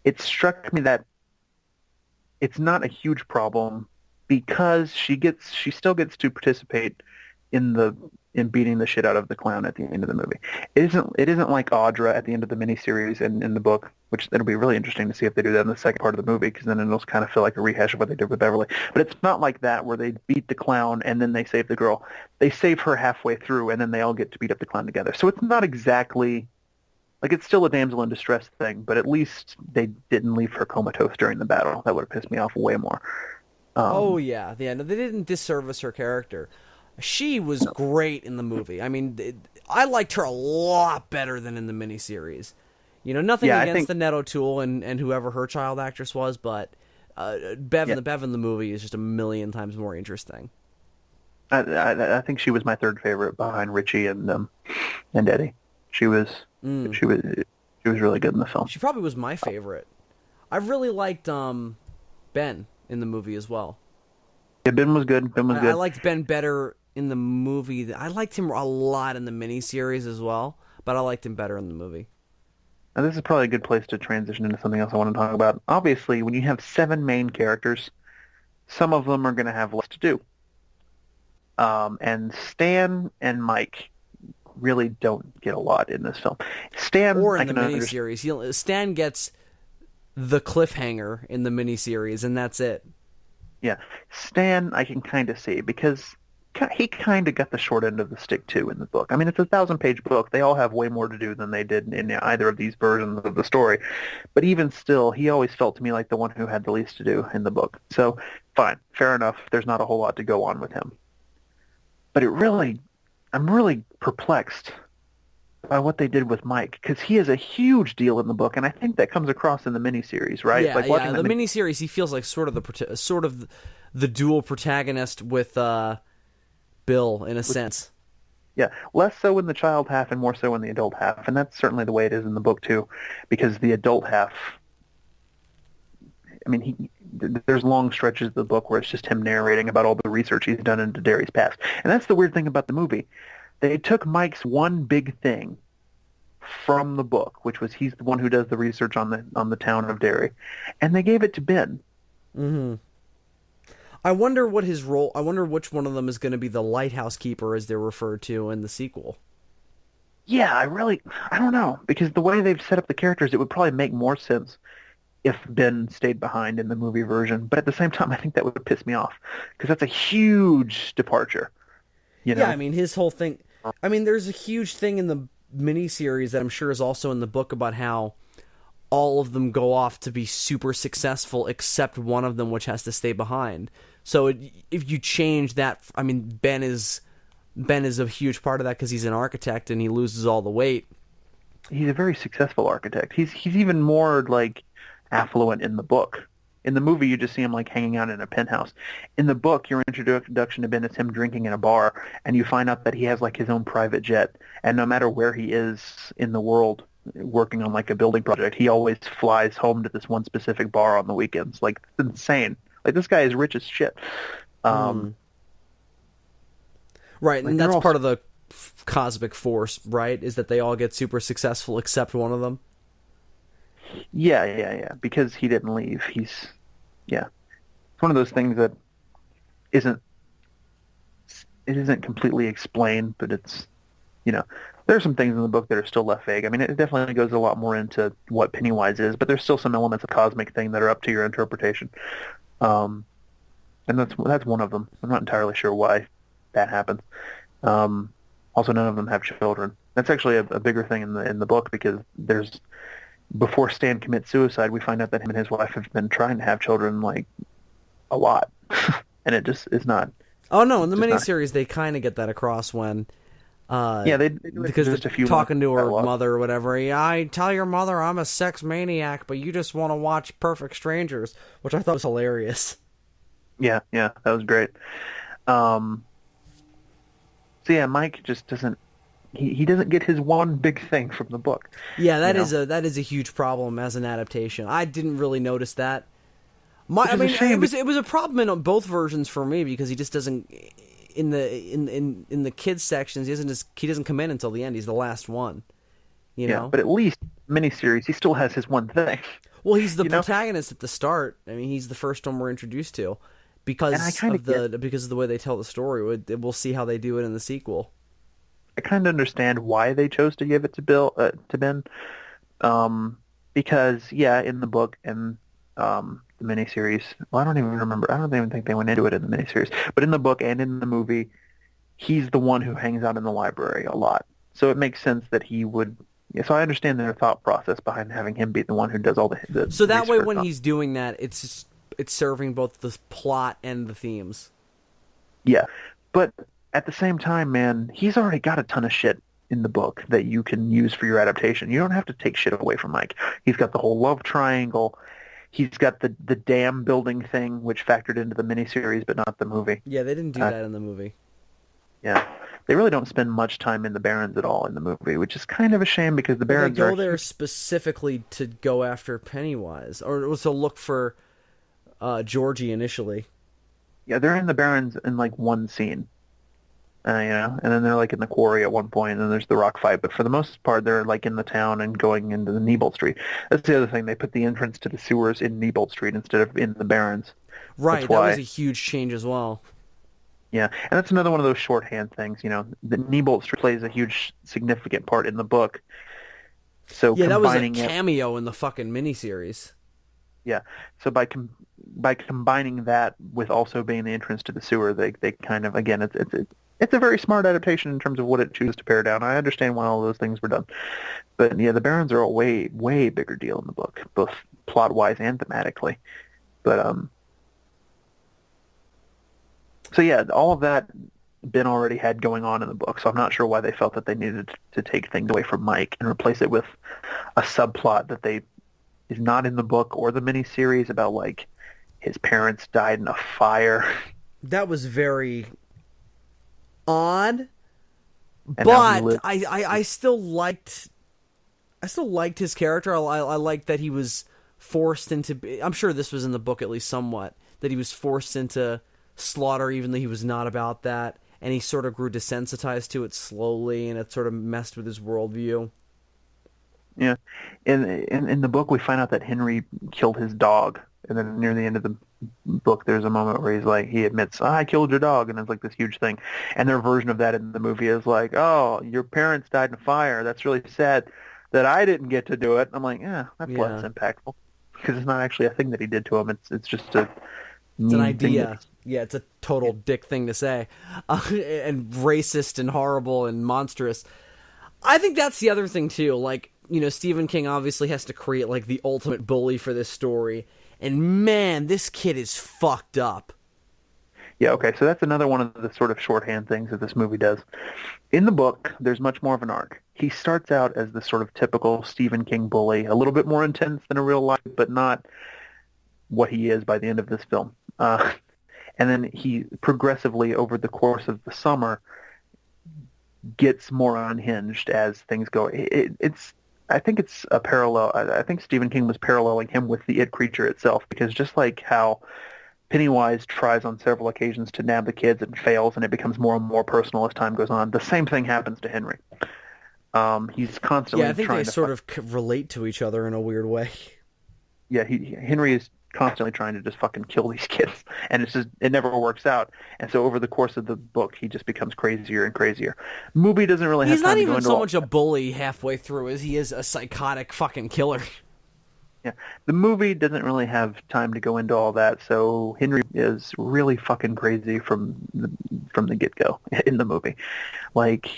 it struck me that it's not a huge problem because she still gets to participate in beating the shit out of the clown at the end of the movie. It isn't like Audra at the end of the miniseries and in the book, which it'll be really interesting to see if they do that in the second part of the movie, because then it'll kind of feel like a rehash of what they did with Beverly. But it's not like that where they beat the clown and then they save the girl. They save her halfway through and then they all get to beat up the clown together. So it's not exactly like, it's still a damsel in distress thing, but at least they didn't leave her comatose during the battle. That would have pissed me off way more. No, they didn't disservice her character. She was great in the movie. I mean, I liked her a lot better than in the miniseries. You know, nothing against the Ned O'Toole and whoever her child actress was, but Bev in the movie is just a million times more interesting. I think she was my third favorite behind Richie and Eddie. She was really good in the film. She probably was my favorite. I really liked Ben in the movie as well. Yeah, Ben was good. I liked Ben better in the movie. I liked him a lot in the miniseries as well, but I liked him better in the movie. Now, this is probably a good place to transition into something else I want to talk about. Obviously, when you have 7 main characters, some of them are going to have less to do. And Stan and Mike really don't get a lot in this film. Stan, or in the miniseries. Stan gets the cliffhanger in the miniseries, and that's it. Yeah, Stan I can kind of see, because he kind of got the short end of the stick, too, in the book. I mean, it's a 1,000-page book. They all have way more to do than they did in either of these versions of the story. But even still, he always felt to me like the one who had the least to do in the book. So, fine, fair enough. There's not a whole lot to go on with him. But I'm really perplexed by what they did with Mike, because he is a huge deal in the book, and I think that comes across in the miniseries, right? Yeah, like watching the miniseries, he feels like sort of the dual protagonist with Bill in a sense. Yeah, less so in the child half and more so in the adult half, and that's certainly the way it is in the book too, because the adult half, I mean, there's long stretches of the book where it's just him narrating about all the research he's done into Derry's past, and that's the weird thing about the movie. They took Mike's one big thing from the book, which was he's the one who does the research on the town of Derry, and they gave it to Ben. Mm-hmm. I wonder what his role. I wonder which one of them is going to be the lighthouse keeper, as they're referred to in the sequel. Yeah, I don't know, because the way they've set up the characters, it would probably make more sense if Ben stayed behind in the movie version. But at the same time, I think that would piss me off, because that's a huge departure. You know? Yeah, I mean, his whole thing. I mean, there's a huge thing in the miniseries that I'm sure is also in the book about how all of them go off to be super successful except one of them, which has to stay behind. So if you change that, I mean, Ben is a huge part of that because he's an architect and he loses all the weight. He's a very successful architect. He's even more like affluent in the book. In the movie, you just see him like hanging out in a penthouse. In the book, your introduction to Ben is him drinking in a bar, and you find out that he has like his own private jet. And no matter where he is in the world, working on like a building project, he always flies home to this one specific bar on the weekends. Like, it's insane. Like, this guy is rich as shit. Right, like, and that's part of the cosmic force, right? Is that they all get super successful except one of them. Yeah. Because he didn't leave. It's one of those things that isn't completely explained, but it's, there are some things in the book that are still left vague. I mean, it definitely goes a lot more into what Pennywise is, but there's still some elements of cosmic thing that are up to your interpretation. And that's one of them. I'm not entirely sure why that happens. Also, none of them have children. That's actually a bigger thing in the book, because before Stan commits suicide, we find out that him and his wife have been trying to have children like a lot, and it just is not. Oh no! In the miniseries, they kind of get that across when. They do because just a few talking to her mother or whatever. I tell your mother I'm a sex maniac, but you just want to watch Perfect Strangers, which I thought was hilarious. Yeah, that was great. So yeah, Mike just doesn't. He doesn't get his one big thing from the book. Yeah, that is a huge problem as an adaptation. I didn't really notice that. It was a problem in both versions for me, because he just doesn't in the kids sections. He doesn't come in until the end. He's the last one. You know, but at least miniseries, he still has his one thing. Well, he's the protagonist at the start. I mean, he's the first one we're introduced to, because of the way they tell the story. We'll see how they do it in the sequel. I kind of understand why they chose to give it to Ben, because in the book and the miniseries, well, I don't even remember. I don't even think they went into it in the miniseries, but in the book and in the movie, he's the one who hangs out in the library a lot. So it makes sense that he would. Yeah, so I understand their thought process behind having him be the one who does all the so that way, when he's doing that, it's serving both the plot and the themes. Yeah, but at the same time, man, he's already got a ton of shit in the book that you can use for your adaptation. You don't have to take shit away from Mike. He's got the whole love triangle. He's got the dam building thing, which factored into the miniseries, but not the movie. Yeah, they didn't do that in the movie. Yeah. They really don't spend much time in the Barrens at all in the movie, which is kind of a shame, because the Barrens they go there specifically to go after Pennywise, or it was to look for Georgie initially. Yeah, they're in the Barrens in like one scene. And then they're like in the quarry at one point, and then there's the rock fight. But for the most part, they're like in the town and going into the Neibolt Street. That's the other thing. They put the entrance to the sewers in Neibolt Street instead of in the Barrens. Right, that was a huge change as well. Yeah, and that's another one of those shorthand things. The Neibolt Street plays a huge, significant part in the book. So that was a cameo in the fucking miniseries. Yeah, so by combining that with also being the entrance to the sewer, they kind of, again, it's a very smart adaptation in terms of what it chooses to pare down. I understand why all those things were done. But yeah, the Barrens are a way, way bigger deal in the book, both plot-wise and thematically. But, so yeah, all of that Ben already had going on in the book, so I'm not sure why they felt that they needed to take things away from Mike and replace it with a subplot that is not in the book or the miniseries about, like, his parents died in a fire. That was very odd, And but I still liked his character. I liked that he was forced into. I'm sure this was in the book at least somewhat, that he was forced into slaughter, even though he was not about that, and he sort of grew desensitized to it slowly, and it sort of messed with his worldview. Yeah. In the book, we find out that Henry killed his dog, and then near the end of the book, there's a moment where he admits, "I killed your dog," and it's like this huge thing. And their version of that in the movie is like, "Oh, your parents died in a fire. That's really sad that I didn't get to do it." I'm like, "Yeah, that's less Yeah. impactful because it's not actually a thing that he did to him. It's just a It's an mean thing idea. Yeah, it's a total dick thing to say. And racist and horrible and monstrous. I think that's the other thing, too. Like, Stephen King obviously has to create, like, the ultimate bully for this story. And, man, this kid is fucked up. Yeah, okay, so that's another one of the sort of shorthand things that this movie does. In the book, there's much more of an arc. He starts out as the sort of typical Stephen King bully, a little bit more intense than in real life, but not what he is by the end of this film. And then he progressively, over the course of the summer, gets more unhinged as things go. I think it's a parallel. I think Stephen King was paralleling him with the It creature itself, because just like how Pennywise tries on several occasions to nab the kids and fails, and it becomes more and more personal as time goes on, the same thing happens to Henry. He's constantly Yeah, I think trying they to sort of relate to each other in a weird way. yeah, Henry is constantly trying to just fucking kill these kids, and it never works out. And so over the course of the book, he just becomes crazier and crazier. Movie doesn't really have He's time not to go even into so all much a bully halfway through as he is a psychotic fucking killer. yeah, the movie doesn't really have time to go into all that. So Henry is really fucking crazy from the get-go in the movie. Like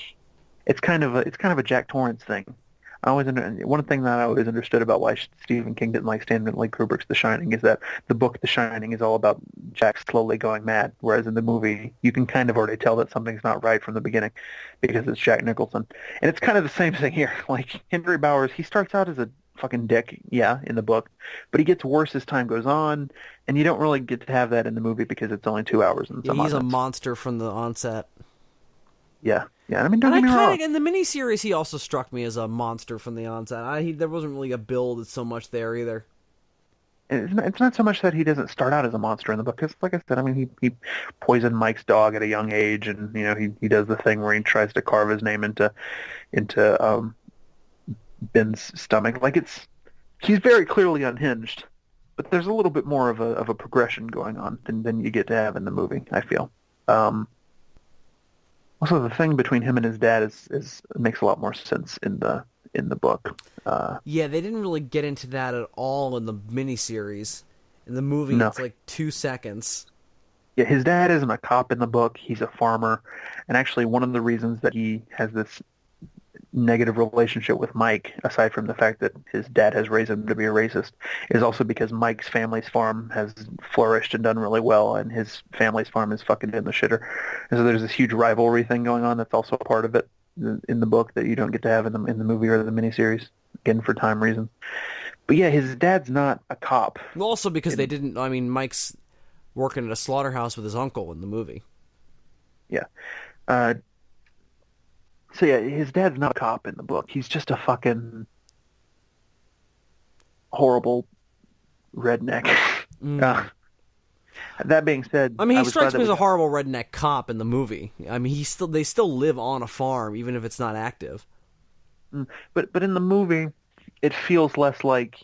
it's kind of a Jack Torrance thing. One thing that I always understood about why Stephen King didn't like Stanley Kubrick's The Shining is that the book The Shining is all about Jack slowly going mad, whereas in the movie you can kind of already tell that something's not right from the beginning because it's Jack Nicholson. And it's kind of the same thing here. Like Henry Bowers, he starts out as a fucking dick, yeah, in the book, but he gets worse as time goes on, and you don't really get to have that in the movie because it's only 2 hours and Yeah, some he's odd a minutes. monster from the onset. Yeah, yeah. I mean, don't And I get me kind wrong. of, in the miniseries, he also struck me as a monster from the onset. There wasn't really a build so much there either. It's not so much that he doesn't start out as a monster in the book, because, like I said, I mean, he poisoned Mike's dog at a young age, and he does the thing where he tries to carve his name into Ben's stomach. Like he's very clearly unhinged, but there's a little bit more of a progression going on than you get to have in the movie, I feel. Also, the thing between him and his dad is makes a lot more sense in the book. Yeah, they didn't really get into that at all in the miniseries. In the movie, No. it's like 2 seconds. Yeah, his dad isn't a cop in the book. He's a farmer. And actually, one of the reasons that he has this negative relationship with Mike, aside from the fact that his dad has raised him to be a racist, is also because Mike's family's farm has flourished and done really well, and his family's farm is fucking in the shitter. And so there's this huge rivalry thing going on that's also a part of it in the book that you don't get to have in the movie or the miniseries, again, for time reasons. But yeah, his dad's not a cop. Well, also because they didn't. I mean, Mike's working at a slaughterhouse with his uncle in the movie. Yeah. So yeah, his dad's not a cop in the book. He's just a fucking horrible redneck. That being said, I mean, he was glad strikes that me as we a horrible redneck cop in the movie. I mean, they still live on a farm, even if it's not active. but in the movie, it feels less like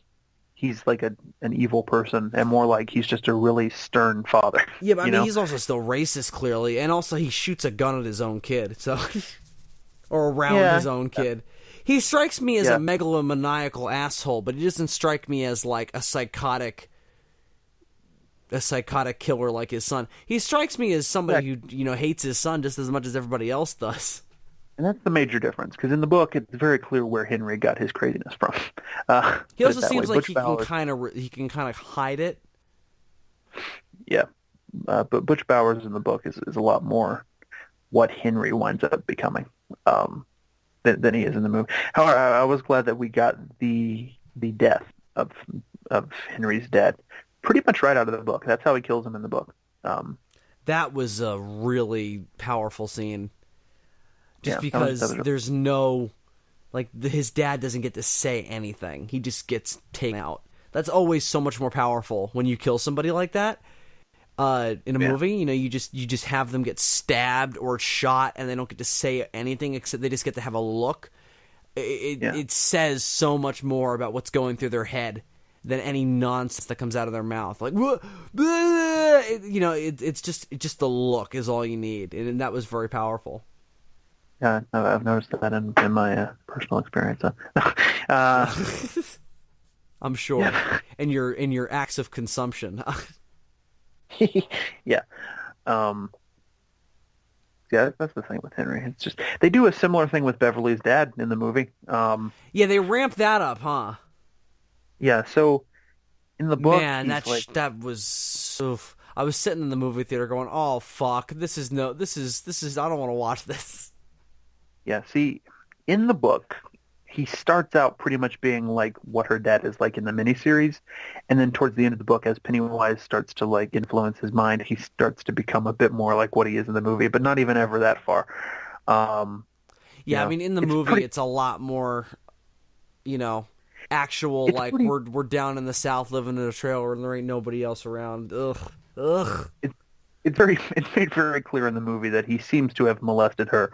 he's like an evil person and more like he's just a really stern father. Yeah, but I you mean, know? he's also still racist, clearly, and also he shoots a gun at his own kid, so or around Yeah. his own kid. He strikes me as Yeah. a megalomaniacal asshole, but he doesn't strike me as like a psychotic killer like his son. He strikes me as somebody who hates his son just as much as everybody else does. And that's the major difference, because in the book, it's very clear where Henry got his craziness from. He Put also it that seems way. like Butch he Bowers, can kind of hide it. yeah. But Butch Bowers in the book is a lot more what Henry winds up becoming than he is in the movie. However, I was glad that we got the death of Henry's dad pretty much right out of the book. That's how he kills him in the book. That was a really powerful scene. Just Yeah, because that was there's no, his dad doesn't get to say anything. He just gets taken out. That's always so much more powerful when you kill somebody like that. In a movie, you just have them get stabbed or shot, and they don't get to say anything except they just get to have a look. it says so much more about what's going through their head than any nonsense that comes out of their mouth. Like, it's just the look is all you need, and that was very powerful. Yeah, I've noticed that in my personal experience. I'm sure. Yeah. In your acts of consumption. Yeah. Yeah, that's the thing with Henry. It's just they do a similar thing with Beverly's dad in the movie. Yeah, they ramped that up, huh? Yeah, so in the book, Man, he's that was. Oof. I was sitting in the movie theater going, "Oh fuck, this is I don't want to watch this." yeah. See, in the book, he starts out pretty much being like what her dad is like in the miniseries, and then towards the end of the book, as Pennywise starts to like influence his mind, he starts to become a bit more like what he is in the movie, but not even ever that far. Yeah, I mean, in the movie, it's a lot more, actual, like, we're down in the South living in a trailer and there ain't nobody else around. Ugh. It's made very clear in the movie that he seems to have molested her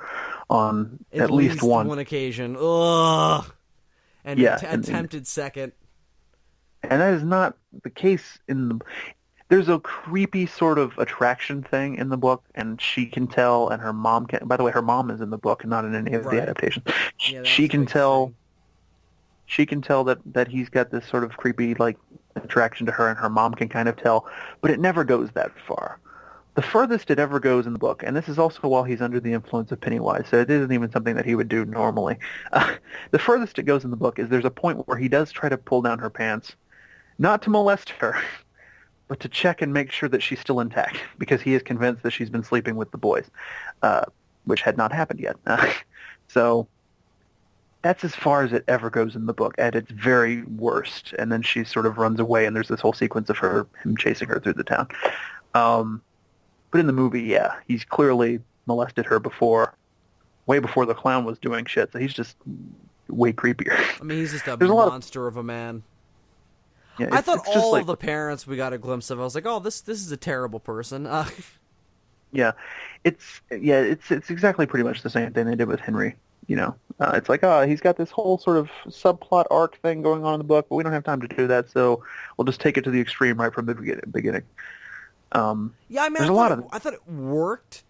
on at least one occasion. Ugh. And yeah, attempted second. And that is not the case there's a creepy sort of attraction thing in the book, and she can tell, and her mom can. By the way, her mom is in the book, not in any of the adaptations. Yeah, she can tell. She can tell that he's got this sort of creepy like attraction to her, and her mom can kind of tell, but it never goes that far. The furthest it ever goes in the book, and this is also while he's under the influence of Pennywise, so it isn't even something that he would do normally. The furthest it goes in the book is there's a point where he does try to pull down her pants, not to molest her, but to check and make sure that she's still intact, because he is convinced that she's been sleeping with the boys, which had not happened yet. So that's as far as it ever goes in the book, at its very worst. And then she sort of runs away, and there's this whole sequence of him chasing her through the town. But in the movie, yeah, he's clearly molested her way before the clown was doing shit, so he's just way creepier. I mean, he's just a monster of a man. Yeah, I thought all of the parents we got a glimpse of, I was like, oh, this is a terrible person. Yeah, it's exactly pretty much the same thing they did with Henry. It's like, he's got this whole sort of subplot arc thing going on in the book, but we don't have time to do that, so we'll just take it to the extreme right from the beginning. Yeah, I mean, I thought it worked,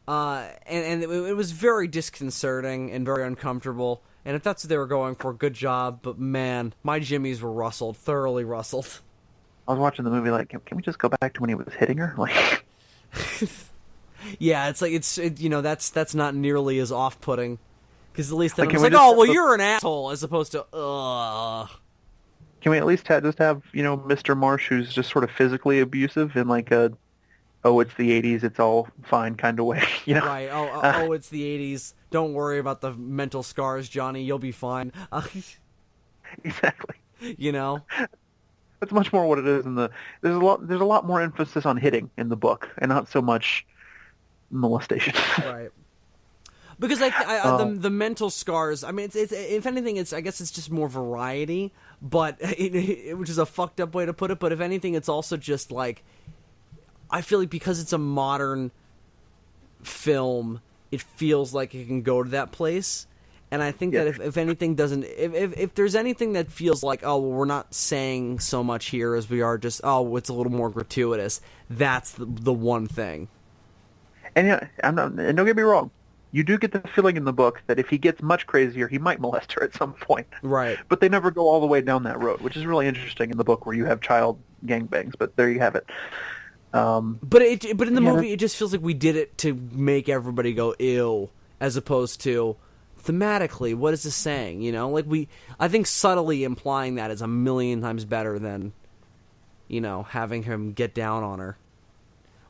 and it was very disconcerting and very uncomfortable. And if that's what they were going for, good job. But man, my jimmies were thoroughly rustled. I was watching the movie like, can we just go back to when he was hitting her? Like, yeah, it's like that's not nearly as off-putting, because at least then it was like, oh well, you're an asshole, as opposed to ugh. Can we at least just have Mr. Marsh, who's just sort of physically abusive in like a, oh, it's the 80s, it's all fine kind of way, Right. Oh, it's the 80s. Don't worry about the mental scars, Johnny. You'll be fine. Exactly. That's much more what it is there's a lot more emphasis on hitting in the book, and not so much molestation. Right. Because the mental scars, I mean, it's if anything, I guess it's just more variety, but which is a fucked up way to put it. But if anything, it's also just like, I feel like because it's a modern film, it feels like it can go to that place. And I think that if anything doesn't, if there's anything that feels like, oh, well, we're not saying so much here as we are just, oh, it's a little more gratuitous, that's the one thing. And and don't get me wrong, you do get the feeling in the book that if he gets much crazier, he might molest her at some point. Right. But they never go all the way down that road, which is really interesting in the book where you have child gangbangs. But there you have it. But in the movie, it just feels like we did it to make everybody go ew, as opposed to thematically, what is this saying? I think subtly implying that is a million times better than, having him get down on her.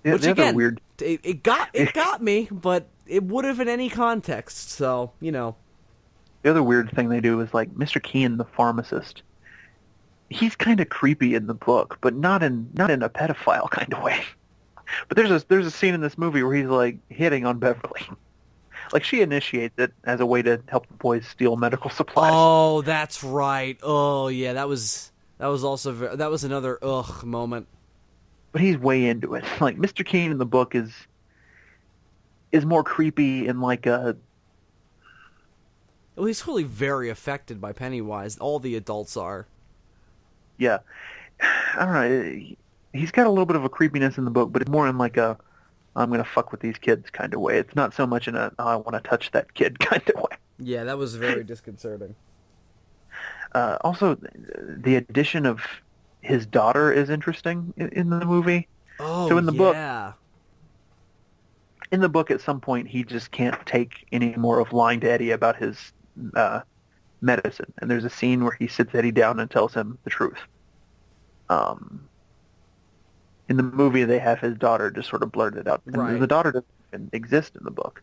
Yeah, which again, weird. It got me, but it would have in any context. So The other weird thing they do is like Mr. Keen, the pharmacist. He's kind of creepy in the book, but not in a pedophile kind of way. But there's a scene in this movie where he's like hitting on Beverly. Like she initiates it as a way to help the boys steal medical supplies. Oh, that's right. Oh, yeah, that was another ugh moment. But he's way into it. Like Mr. Keen in the book is more creepy in like a Well, he's clearly very affected by Pennywise. All the adults are. Yeah. I don't know. He's got a little bit of a creepiness in the book, but it's more in like a I'm gonna fuck with these kids kind of way. It's not so much in a I want to touch that kid kind of way. Yeah, that was very disconcerting. Also, the addition of his daughter is interesting in the movie. Oh, So in the book, yeah. in the book, at some point, he just can't take any more of lying to Eddie about his medicine, and there's a scene where he sits Eddie down and tells him the truth. In the movie, they have his daughter just sort of blurt it out, and Right. the daughter doesn't even exist in the book.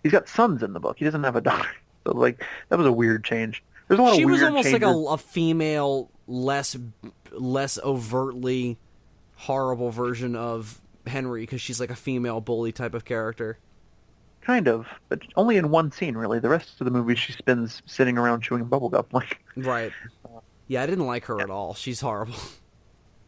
He's got sons in the book. He doesn't have a daughter. So like that was a weird change. There's a lot of She weird was almost changes. like a female, less overtly horrible version of Henry because she's like a female bully type of character. Kind of, but only in one scene, really. The rest of the movie, she spends sitting around chewing bubblegum. Like, Right. Yeah, I didn't like her at all. She's horrible.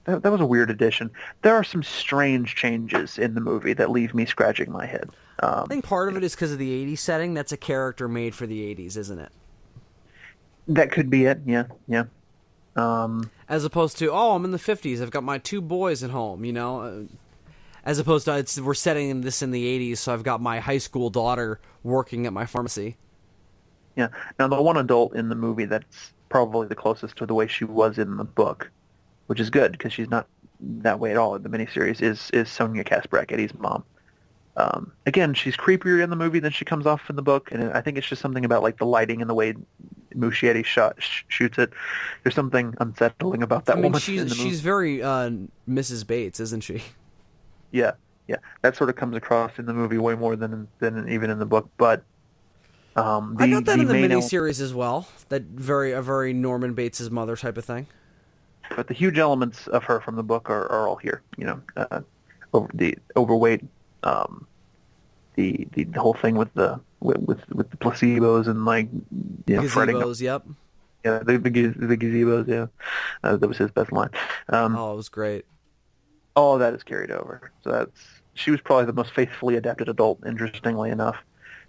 that was a weird addition. There are some strange changes in the movie that leave me scratching my head. I think part of it is because of the 80s setting. That's a character made for the 80s, isn't it? That could be it. Yeah, yeah. As opposed to, oh, I'm in the 50s. I've got my 2 boys at home, you know? As opposed to, we're setting this in the 80s, so I've got my high school daughter working at my pharmacy. Yeah. Now, the one adult in the movie that's probably the closest to the way she was in the book, which is good because she's not that way at all in the miniseries, is Sonia Kasparek, Eddie's mom. Again, she's creepier in the movie than she comes off in the book, and I think it's just something about like the lighting and the way Muschietti shoots it. There's something unsettling about that woman in the movie. She's very Mrs. Bates, isn't she? Yeah, yeah. That sort of comes across in the movie way more than even in the book. But I got that in the main miniseries as well. That a very Norman Bates' mother type of thing. But the huge elements of her from the book are all here. You know, the overweight, the whole thing with the placebos and like fretting. Gazebos, yep. Yeah, the gazebos. Yeah, that was his best line. Oh, it was great. All of that is carried over. So she was probably the most faithfully adapted adult. Interestingly enough,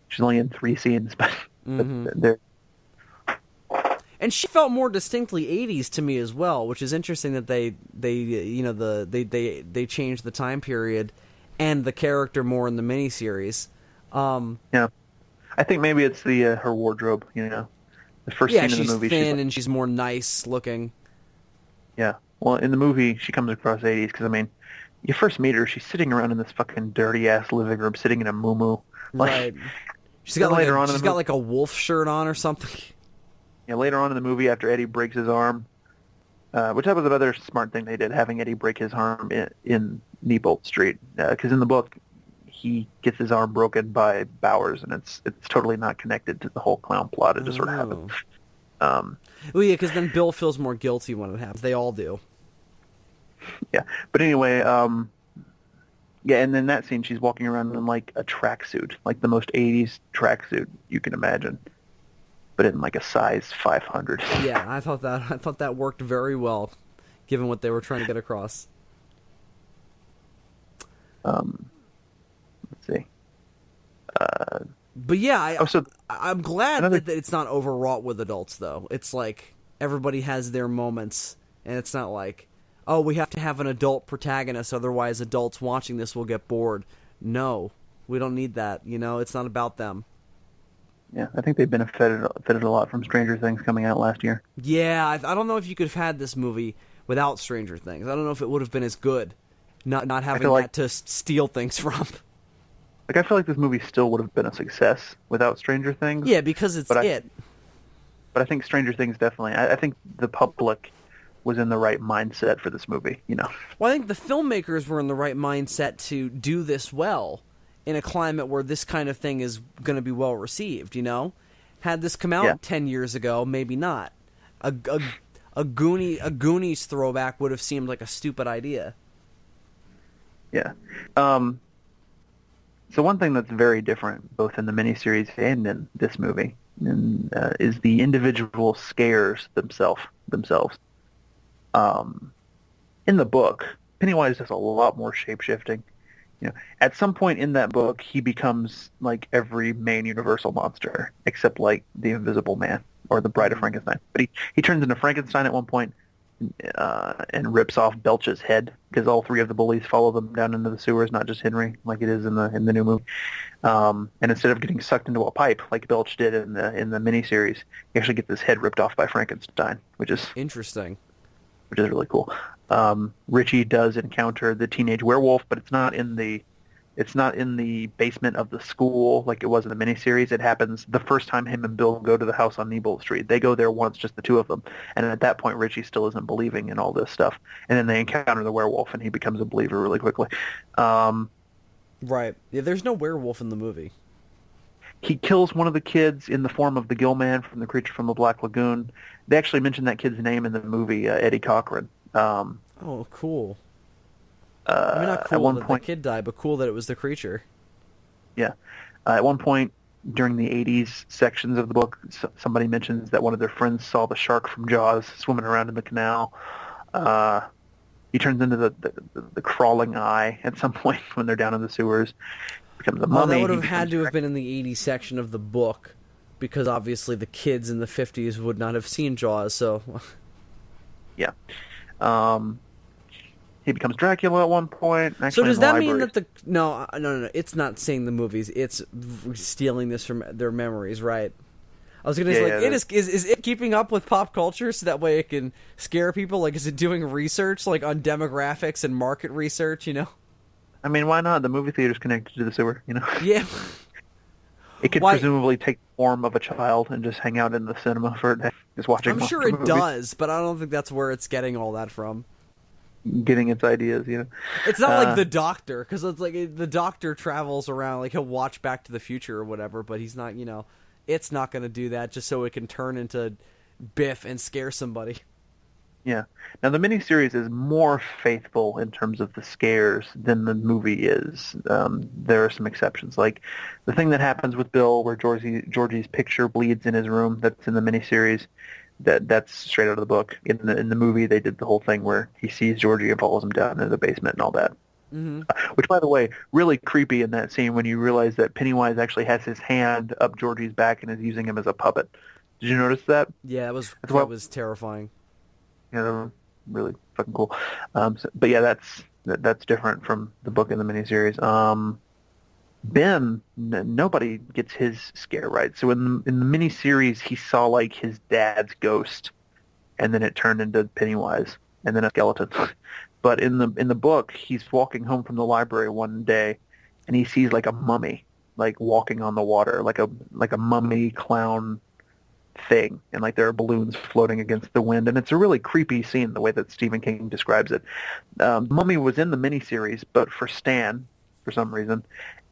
she's only in 3 scenes, but they're. And she felt more distinctly 80s to me as well, which is interesting that they changed the time period and the character more in the miniseries. Yeah, I think maybe it's the her wardrobe. You know, the first scene in the movie. She's thin and she's more nice looking. Yeah, well, in the movie she comes across 80s because I mean, you first meet her, she's sitting around in this fucking dirty ass living room, sitting in a muumuu. Right. She's got like a wolf shirt on or something. Yeah, later on in the movie, after Eddie breaks his arm, which that was another smart thing they did, having Eddie break his arm in Neibolt Street, because in the book he gets his arm broken by Bowers, and it's totally not connected to the whole clown plot. It just sort of happens. Well, yeah, because then Bill feels more guilty when it happens. They all do. Yeah, but anyway, yeah, and in that scene, she's walking around in like a tracksuit, like the most 80s tracksuit you can imagine, but in like a size 500. Yeah, I thought that worked very well, given what they were trying to get across. Let's see. But yeah, I'm glad that it's not overwrought with adults, though. It's like everybody has their moments, and it's not like, oh, we have to have an adult protagonist, otherwise adults watching this will get bored. No, we don't need that. You know, it's not about them. Yeah, I think they benefited a lot from Stranger Things coming out last year. Yeah, I don't know if you could have had this movie without Stranger Things. I don't know if it would have been as good, not having that to steal things from. Like, I feel like this movie still would have been a success without Stranger Things. Yeah, because it's it. But I think Stranger Things definitely. I think the public was in the right mindset for this movie. You know. Well, I think the filmmakers were in the right mindset to do this well in a climate where this kind of thing is going to be well received. You know, had this come out 10 years ago, maybe not. A Goonies throwback would have seemed like a stupid idea. Yeah. So one thing that's very different, both in the miniseries and in this movie, is the individual scares themselves. In the book, Pennywise does a lot more shape-shifting. At some point in that book, he becomes like every main Universal monster, except like the Invisible Man or the Bride of Mm. Frankenstein. But he turns into Frankenstein at one point, and rips off Belch's head because all three of the bullies follow them down into the sewers, not just Henry, like it is in the new movie. And instead of getting sucked into a pipe like Belch did in the miniseries, he actually gets his head ripped off by Frankenstein, Interesting. which is really cool. Richie does encounter the teenage werewolf, but it's not in the basement of the school like it was in the miniseries. It happens the first time him and Bill go to the house on Nebold Street. They go there once, just the two of them, and at that point, Richie still isn't believing in all this stuff. And then they encounter the werewolf, and he becomes a believer really quickly. Right. Yeah, there's no werewolf in the movie. He kills one of the kids in the form of the Gill Man from the Creature from the Black Lagoon. They actually mention that kid's name in the movie, Eddie Cochran. Oh, cool. I mean, not At cool one that point, the kid died, but cool that it was the creature. yeah. At one point during the 80s sections of the book, somebody mentions that one of their friends saw the shark from Jaws swimming around in the canal. Uh, he turns into the crawling eye at some point when they're down in the sewers. Becomes a Oh, mummy. that would He have had becomes to have been in the 80s section of the book, because obviously the kids in the 50s would not have seen Jaws, so... yeah. Um, he becomes Dracula at one point. So Actually, does in the that mean library. that the... No, it's not saying the movies, it's stealing this from their memories, right? I was gonna say, like, Yeah, is it keeping up with pop culture so that way it can scare people? Like, is it doing research, like, on demographics and market research, you know? I mean, why not? The movie theater's connected to the sewer, you know? Yeah. It could Why? presumably take the form of a child and just hang out in the cinema for a day, just watching I'm sure monster it movies, does, but I don't think that's where it's getting all that from. getting its ideas, you know? It's not like Uh, the Doctor, because it's like the Doctor travels around, like he'll watch Back to the Future or whatever, but he's not, it's not going to do that just so it can turn into Biff and scare somebody. Yeah. Now the miniseries is more faithful in terms of the scares than the movie is. There are some exceptions, like the thing that happens with Bill, where Georgie's picture bleeds in his room. That's in the miniseries. That's straight out of the book. In the movie, they did the whole thing where he sees Georgie and follows him down into the basement and all that. Hmm. Which, by the way, really creepy in that scene when you realize that Pennywise actually has his hand up Georgie's back and is using him as a puppet. Did you notice that? Yeah, That's why, that was terrifying. really fucking cool. But yeah, that's different from the book and the miniseries. Ben, nobody gets his scare right. So in the miniseries, he saw like his dad's ghost, and then it turned into Pennywise, and then a skeleton. But in the book, he's walking home from the library one day, and he sees like a mummy, like walking on the water, like a mummy clown thing, and like there are balloons floating against the wind, and it's a really creepy scene the way that Stephen King describes it. Mummy was in the miniseries, but for Stan, for some reason,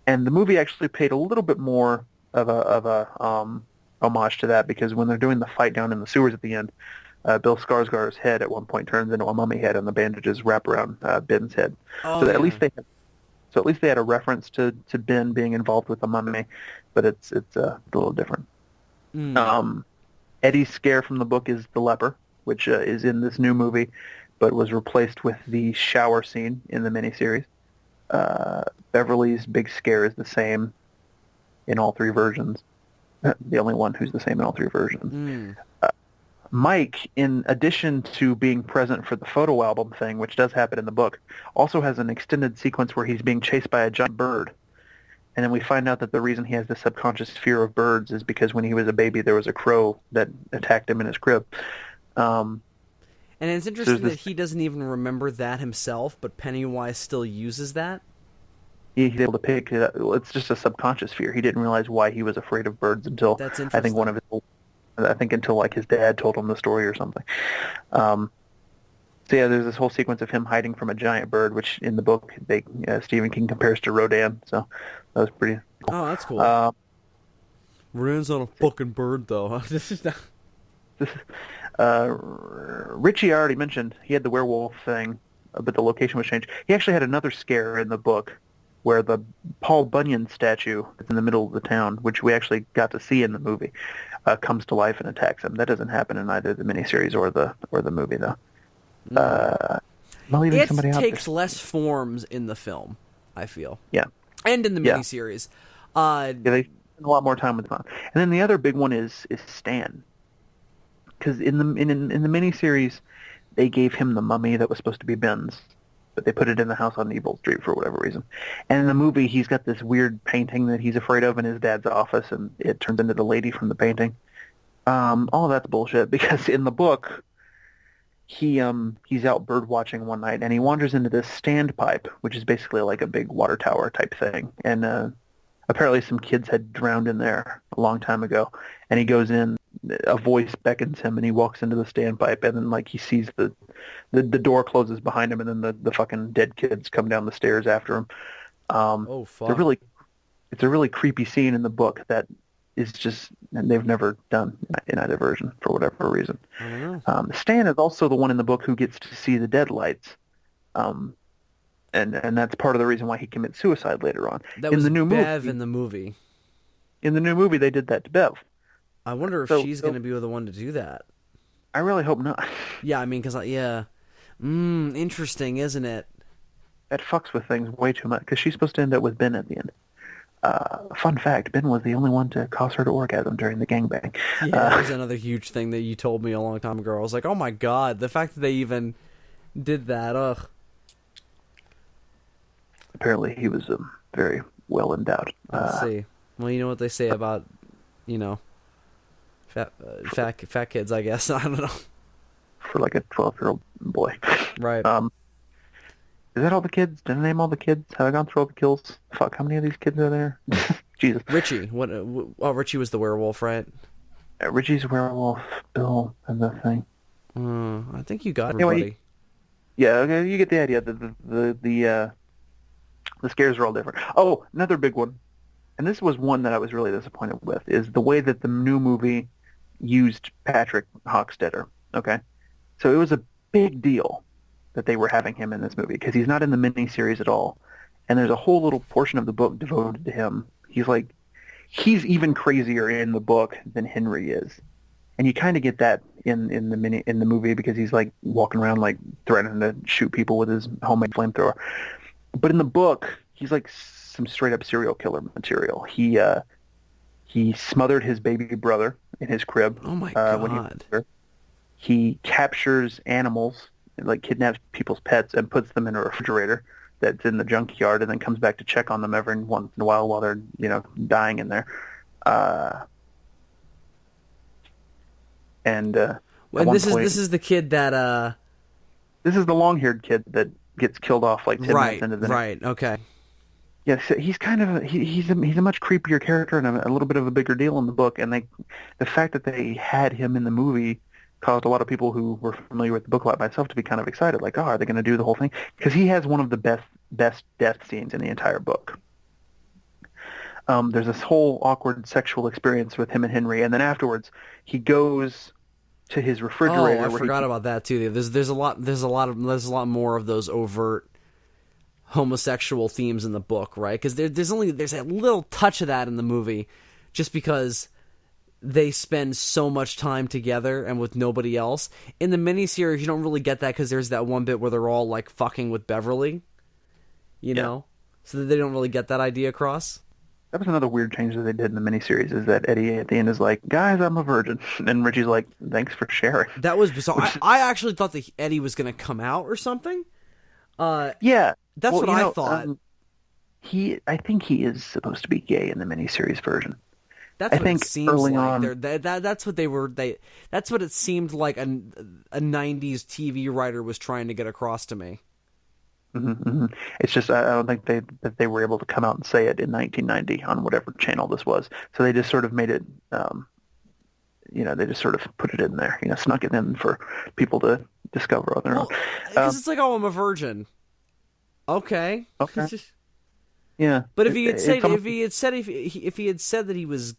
and the movie actually paid a little bit more of a homage to that, because when they're doing the fight down in the sewers at the end, Bill Skarsgård's head at one point turns into a mummy head, and the bandages wrap around Ben's head. Oh, So yeah. at least they had a reference to Ben being involved with the mummy, but it's a little different. Mm. Eddie's scare from the book is the leper, which is in this new movie, but was replaced with the shower scene in the miniseries. Beverly's big scare is the same in all three versions. The only one who's the same in all three versions. Mm. Mike, in addition to being present for the photo album thing, which does happen in the book, also has an extended sequence where he's being chased by a giant bird. And then we find out that the reason he has this subconscious fear of birds is because when he was a baby, there was a crow that attacked him in his crib. And it's interesting this- that he doesn't even remember that himself, but Pennywise still uses that. He's able to pick it up. Well, it's just a subconscious fear. He didn't realize why he was afraid of birds until That's I think interesting. until like his dad told him the story or something. So yeah, there's this whole sequence of him hiding from a giant bird, which in the book Stephen King compares to Rodan. So that was pretty cool. Oh, that's cool. Uh, Ren's on a fucking bird, though. This is not... Richie, I already mentioned, he had the werewolf thing, but the location was changed. He actually had another scare in the book where the Paul Bunyan statue that's in the middle of the town, which we actually got to see in the movie, comes to life and attacks him. That doesn't happen in either the miniseries or the movie, though. Am I leaving somebody It out? takes less forms in the film. I feel. Yeah. And in the Yeah. miniseries. Yeah, they spend a lot more time with the mom. And then the other big one is Stan. Because in the miniseries, they gave him the mummy that was supposed to be Ben's, but they put it in the house on Evil Street for whatever reason. And in the movie, he's got this weird painting that he's afraid of in his dad's office, and it turns into the lady from the painting. All of that's bullshit because in the book, he's out bird watching one night, and he wanders into this standpipe, which is basically like a big water tower type thing. And apparently some kids had drowned in there a long time ago, and he goes in, a voice beckons him, and he walks into the standpipe, and then like he sees the door closes behind him, and then the fucking dead kids come down the stairs after him. Oh fuck! It's a really creepy scene in the book that is just they've never done in either version for whatever reason. I don't know. Stan is also the one in the book who gets to see the deadlights. And that's part of the reason why he commits suicide later on. That was Bev in the movie. In the new movie, they did that to Bev. I wonder if she's going to be the one to do that. I really hope not. Yeah, I mean, because, interesting, isn't it? That fucks with things way too much, because she's supposed to end up with Ben at the end. Fun fact, Ben was the only one to cause her to orgasm during the gangbang. Yeah, that was another huge thing that you told me a long time ago. I was like, oh my god, the fact that they even did that, ugh. Apparently he was very well endowed. Let's see. Well, you know what they say about, fat kids, I guess. I don't know. For like a 12-year-old boy. Right. Is that all the kids? Did I name all the kids? Have I gone through all the kills? Fuck, how many of these kids are there? Jesus. Richie. What? Oh, Richie was the werewolf, right? Richie's a werewolf, Bill, and the thing. I think you got everybody. Yeah, okay, you get the idea. The scares are all different. Oh, another big one, and this was one that I was really disappointed with, is the way that the new movie used Patrick Hockstetter. Okay, so it was a big deal that they were having him in this movie because he's not in the miniseries at all, and there's a whole little portion of the book devoted to him. He's even crazier in the book than Henry is, and you kind of get that in the movie because he's like walking around like threatening to shoot people with his homemade flamethrower. But in the book, he's like some straight up serial killer material. He smothered his baby brother in his crib. Oh my god! When he captures animals, like kidnaps people's pets and puts them in a refrigerator that's in the junkyard, and then comes back to check on them every once in a while they're dying in there. This is the kid that this is the long-haired kid that gets killed off like 10 minutes into the right. Okay. Yeah, so he's kind of he's a much creepier character and a little bit of a bigger deal in the book, and the fact that they had him in the movie caused a lot of people who were familiar with the book like myself to be kind of excited, like, oh, are they going to do the whole thing? Because he has one of the best death scenes in the entire book. There's this whole awkward sexual experience with him and Henry, and then afterwards he goes to his refrigerator. Oh, I forgot about that too. There's a lot more of those overt homosexual themes in the book, right? Because there's a little touch of that in the movie, just because they spend so much time together and with nobody else. In the miniseries, you don't really get that because there's that one bit where they're all like fucking with Beverly, you know, so they don't really get that idea across. That was another weird change that they did in the miniseries, is that Eddie at the end is like, guys, I'm a virgin. And Richie's like, thanks for sharing. That was bizarre. I actually thought that Eddie was going to come out or something. Yeah. That's what I thought. I think he is supposed to be gay in the miniseries version. That's what it seems early like. on, that's what they were. That's what it seemed like a '90s TV writer was trying to get across to me. Mm-hmm, mm-hmm. It's just I don't think they were able to come out and say it in 1990 on whatever channel this was. So they just sort of made it. They just sort of put it in there. Snuck it in for people to discover on their own. Because it's like, oh, I'm a virgin. Okay. Yeah, but if he had said that he was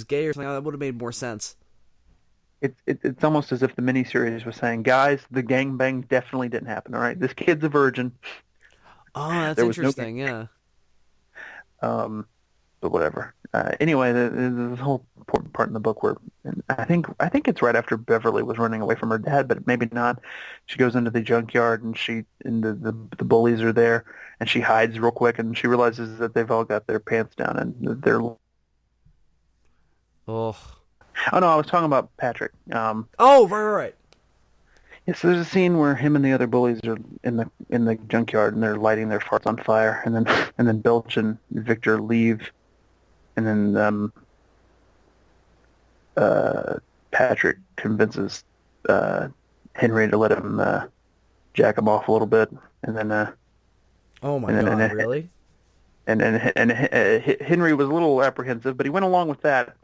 gay or something, that would have made more sense. It's almost as if the miniseries was saying, guys, the gangbang definitely didn't happen. All right, this kid's a virgin. Oh, that's interesting. Yeah. but whatever. Anyway, there's this whole important part in the book where and I think it's right after Beverly was running away from her dad, but maybe not. She goes into the junkyard and the bullies are there, and she hides real quick, and she realizes that they've all got their pants down and they're. Oh. Oh no, I was talking about Patrick. Oh, right. Yeah, so there's a scene where him and the other bullies are in the junkyard and they're lighting their farts on fire, and then Belch and Victor leave, and then Patrick convinces Henry to let him jack him off a little bit, and then Oh my God, really? and Henry was a little apprehensive, but he went along with that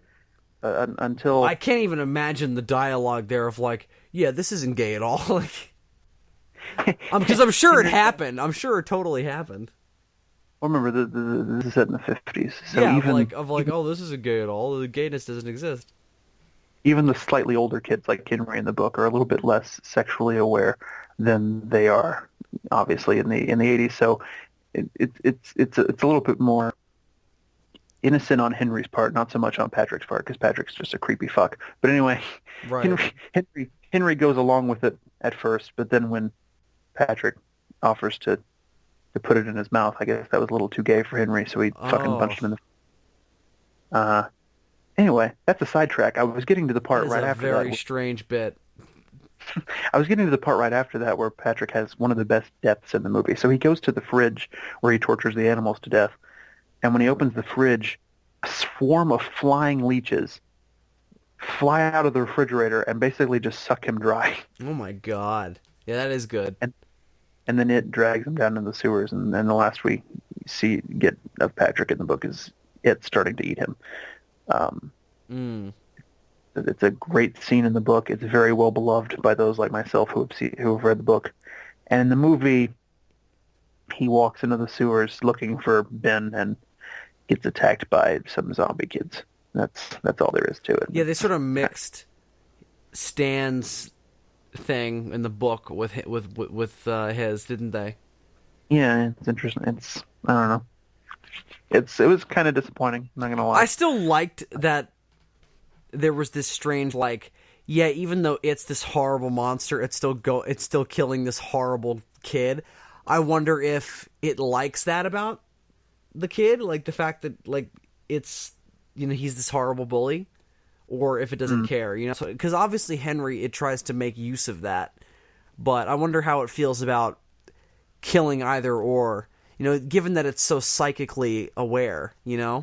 until I can't even imagine the dialogue there of like, yeah, this isn't gay at all. Like, because I'm sure it happened. I'm sure it totally happened. Well, remember, this is set in the 50s, so Yeah, even oh, this isn't gay at all. The gayness doesn't exist. even the slightly older kids like Henry in the book are a little bit less sexually aware than they are, obviously, in the 80s. So it's a little bit more innocent on Henry's part, not so much on Patrick's part, because Patrick's just a creepy fuck. But anyway, Right. Henry goes along with it at first, but then when Patrick offers to put it in his mouth, I guess that was a little too gay for Henry, so he fucking punched him in the. Anyway, that's a sidetrack. I was getting to the part right after that. Very strange bit. I was getting to the part right after that where Patrick has one of the best deaths in the movie. So he goes to the fridge where he tortures the animals to death, and when he opens the fridge, a swarm of flying leeches fly out of the refrigerator and basically just suck him dry. Oh my God. Yeah, that is good. And then it drags him down in the sewers, and then the last we get of Patrick in the book is it starting to eat him. It's a great scene in the book. It's very well beloved by those like myself who have read the book. And in the movie, he walks into the sewers looking for Ben and gets attacked by some zombie kids. That's all there is to it. Yeah, they sort of mixed Stan's thing in the book with his, didn't they? Yeah, it's interesting. I don't know. It was kind of disappointing. I'm not gonna lie. I still liked that there was this strange yeah, even though it's this horrible monster, it's still killing this horrible kid. I wonder if it likes that about the kid, like the fact that it's he's this horrible bully, or if it doesn't care, because obviously Henry, it tries to make use of that, but I wonder how it feels about killing either or, given that it's so psychically aware, Yeah.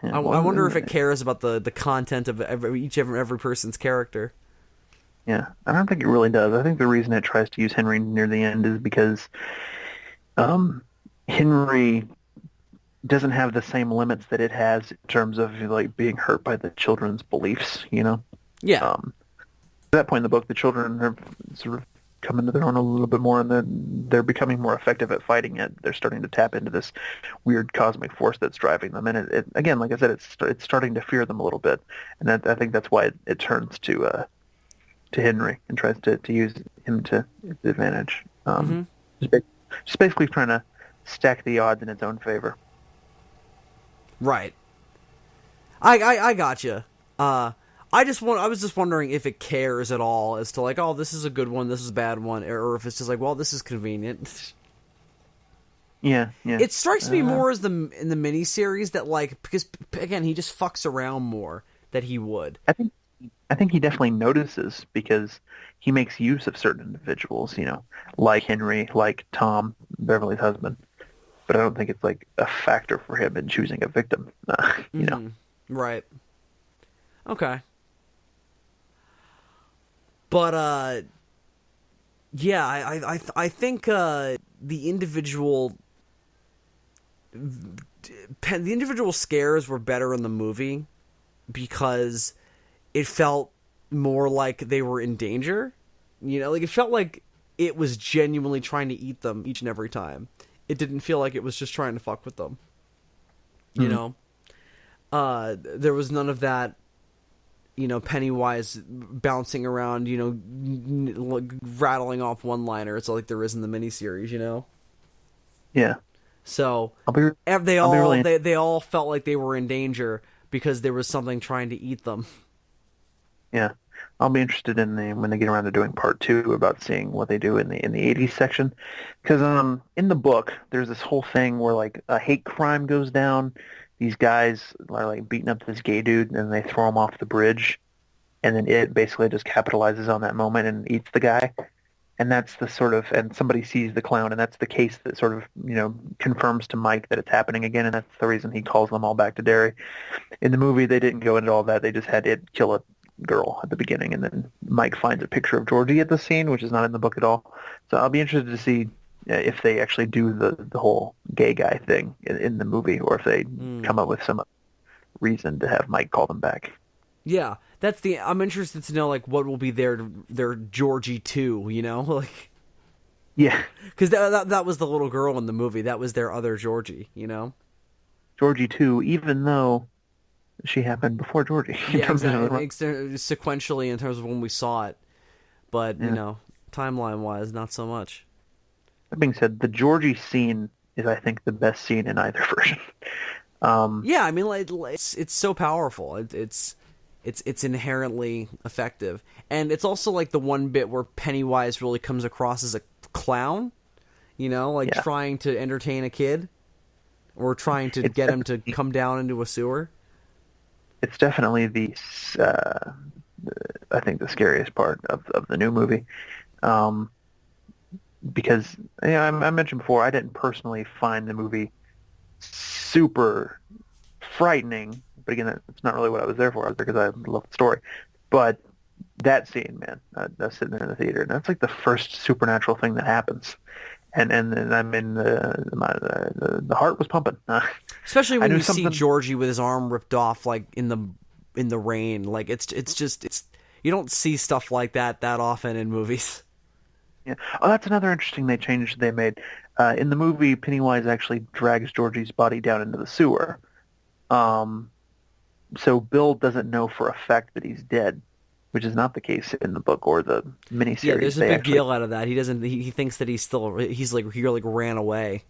I wonder if it cares about the content of every person's character. Yeah, I don't think it really does. I think the reason it tries to use Henry near the end is because Henry doesn't have the same limits that it has in terms of being hurt by the children's beliefs. Yeah. At that point in the book, the children are sort of coming to their own a little bit more, and they're becoming more effective at fighting it. They're starting to tap into this weird cosmic force that's driving them, and it again, like I said, it's starting to fear them a little bit, and I think that's why it turns to Henry and tries to use him to its advantage. Just basically trying to stack the odds in its own favor. Right. I gotcha. I was just wondering if it cares at all as to oh, this is a good one, this is a bad one, or if it's just well, this is convenient. Yeah. It strikes me more as in the miniseries that because again, he just fucks around more than he would. I think he definitely notices because he makes use of certain individuals, like Henry, like Tom, Beverly's husband. But I don't think it's a factor for him in choosing a victim, Right. Okay. But yeah, I think the individual scares were better in the movie because it felt more like they were in danger. It felt like it was genuinely trying to eat them each and every time. It didn't feel like it was just trying to fuck with them. There was none of that, Pennywise bouncing around, rattling off one-liners like there is in the miniseries, Yeah. So I'll be they I'll be all really they all felt like they were in danger because there was something trying to eat them. yeah. I'll be interested in when they get around to doing part two about seeing what they do in the 80s section, because in the book there's this whole thing where like a hate crime goes down. These guys are like beating up this gay dude and they throw him off the bridge, and then it basically just capitalizes on that moment and eats the guy. And that's the sort of, and somebody sees the clown, and that's the case that sort of, confirms to Mike that it's happening again, and that's the reason he calls them all back to Derry. In the movie, they didn't go into all that. They just had it kill a girl at the beginning, and then Mike finds a picture of Georgie at the scene, which is not in the book at all. So I'll be interested to see if they actually do the whole gay guy thing in the movie, or if they come up with some reason to have Mike call them back. Yeah, I'm interested to know like what will be their Georgie 2, like Yeah, because that was the little girl in the movie. That was their other Georgie. Georgie too, even though she happened before Georgie. Yeah, exactly. Sequentially in terms of when we saw it, but timeline wise, not so much. That being said, the Georgie scene is, I think, the best scene in either version. Yeah, I mean, like it's so powerful. It's inherently effective, and it's also like the one bit where Pennywise really comes across as a clown, trying to entertain a kid, or trying to get him to come down into a sewer. It's definitely I think the scariest part of the new movie, because I mentioned before I didn't personally find the movie super frightening, but again, that's not really what I was there for. I was there because I love the story. But that scene, man, I was sitting there in the theater, and that's like the first supernatural thing that happens. And I mean, the heart was pumping. Especially when you see Georgie with his arm ripped off, like in the rain. Like it's you don't see stuff like that often in movies. Yeah. Oh, that's another interesting change they made. In the movie, Pennywise actually drags Georgie's body down into the sewer. So Bill doesn't know for a fact that he's dead, which is not the case in the book or the miniseries. Yeah, there's a big deal out of that. He doesn't. He thinks that he's like he like ran away.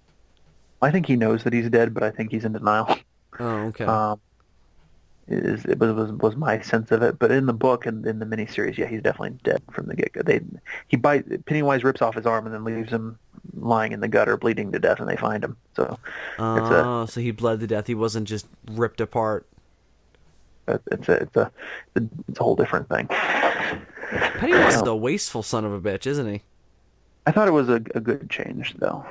I think he knows that he's dead, but I think he's in denial. Oh, okay. It was my sense of it, but in the book and in the miniseries, yeah, he's definitely dead from the get-go. Pennywise rips off his arm and then leaves him lying in the gutter, bleeding to death, and they find him. So, so he bled to death. He wasn't just ripped apart. It's a whole different thing. Pennywise is a wasteful son of a bitch, isn't he? I thought it was a good change, though.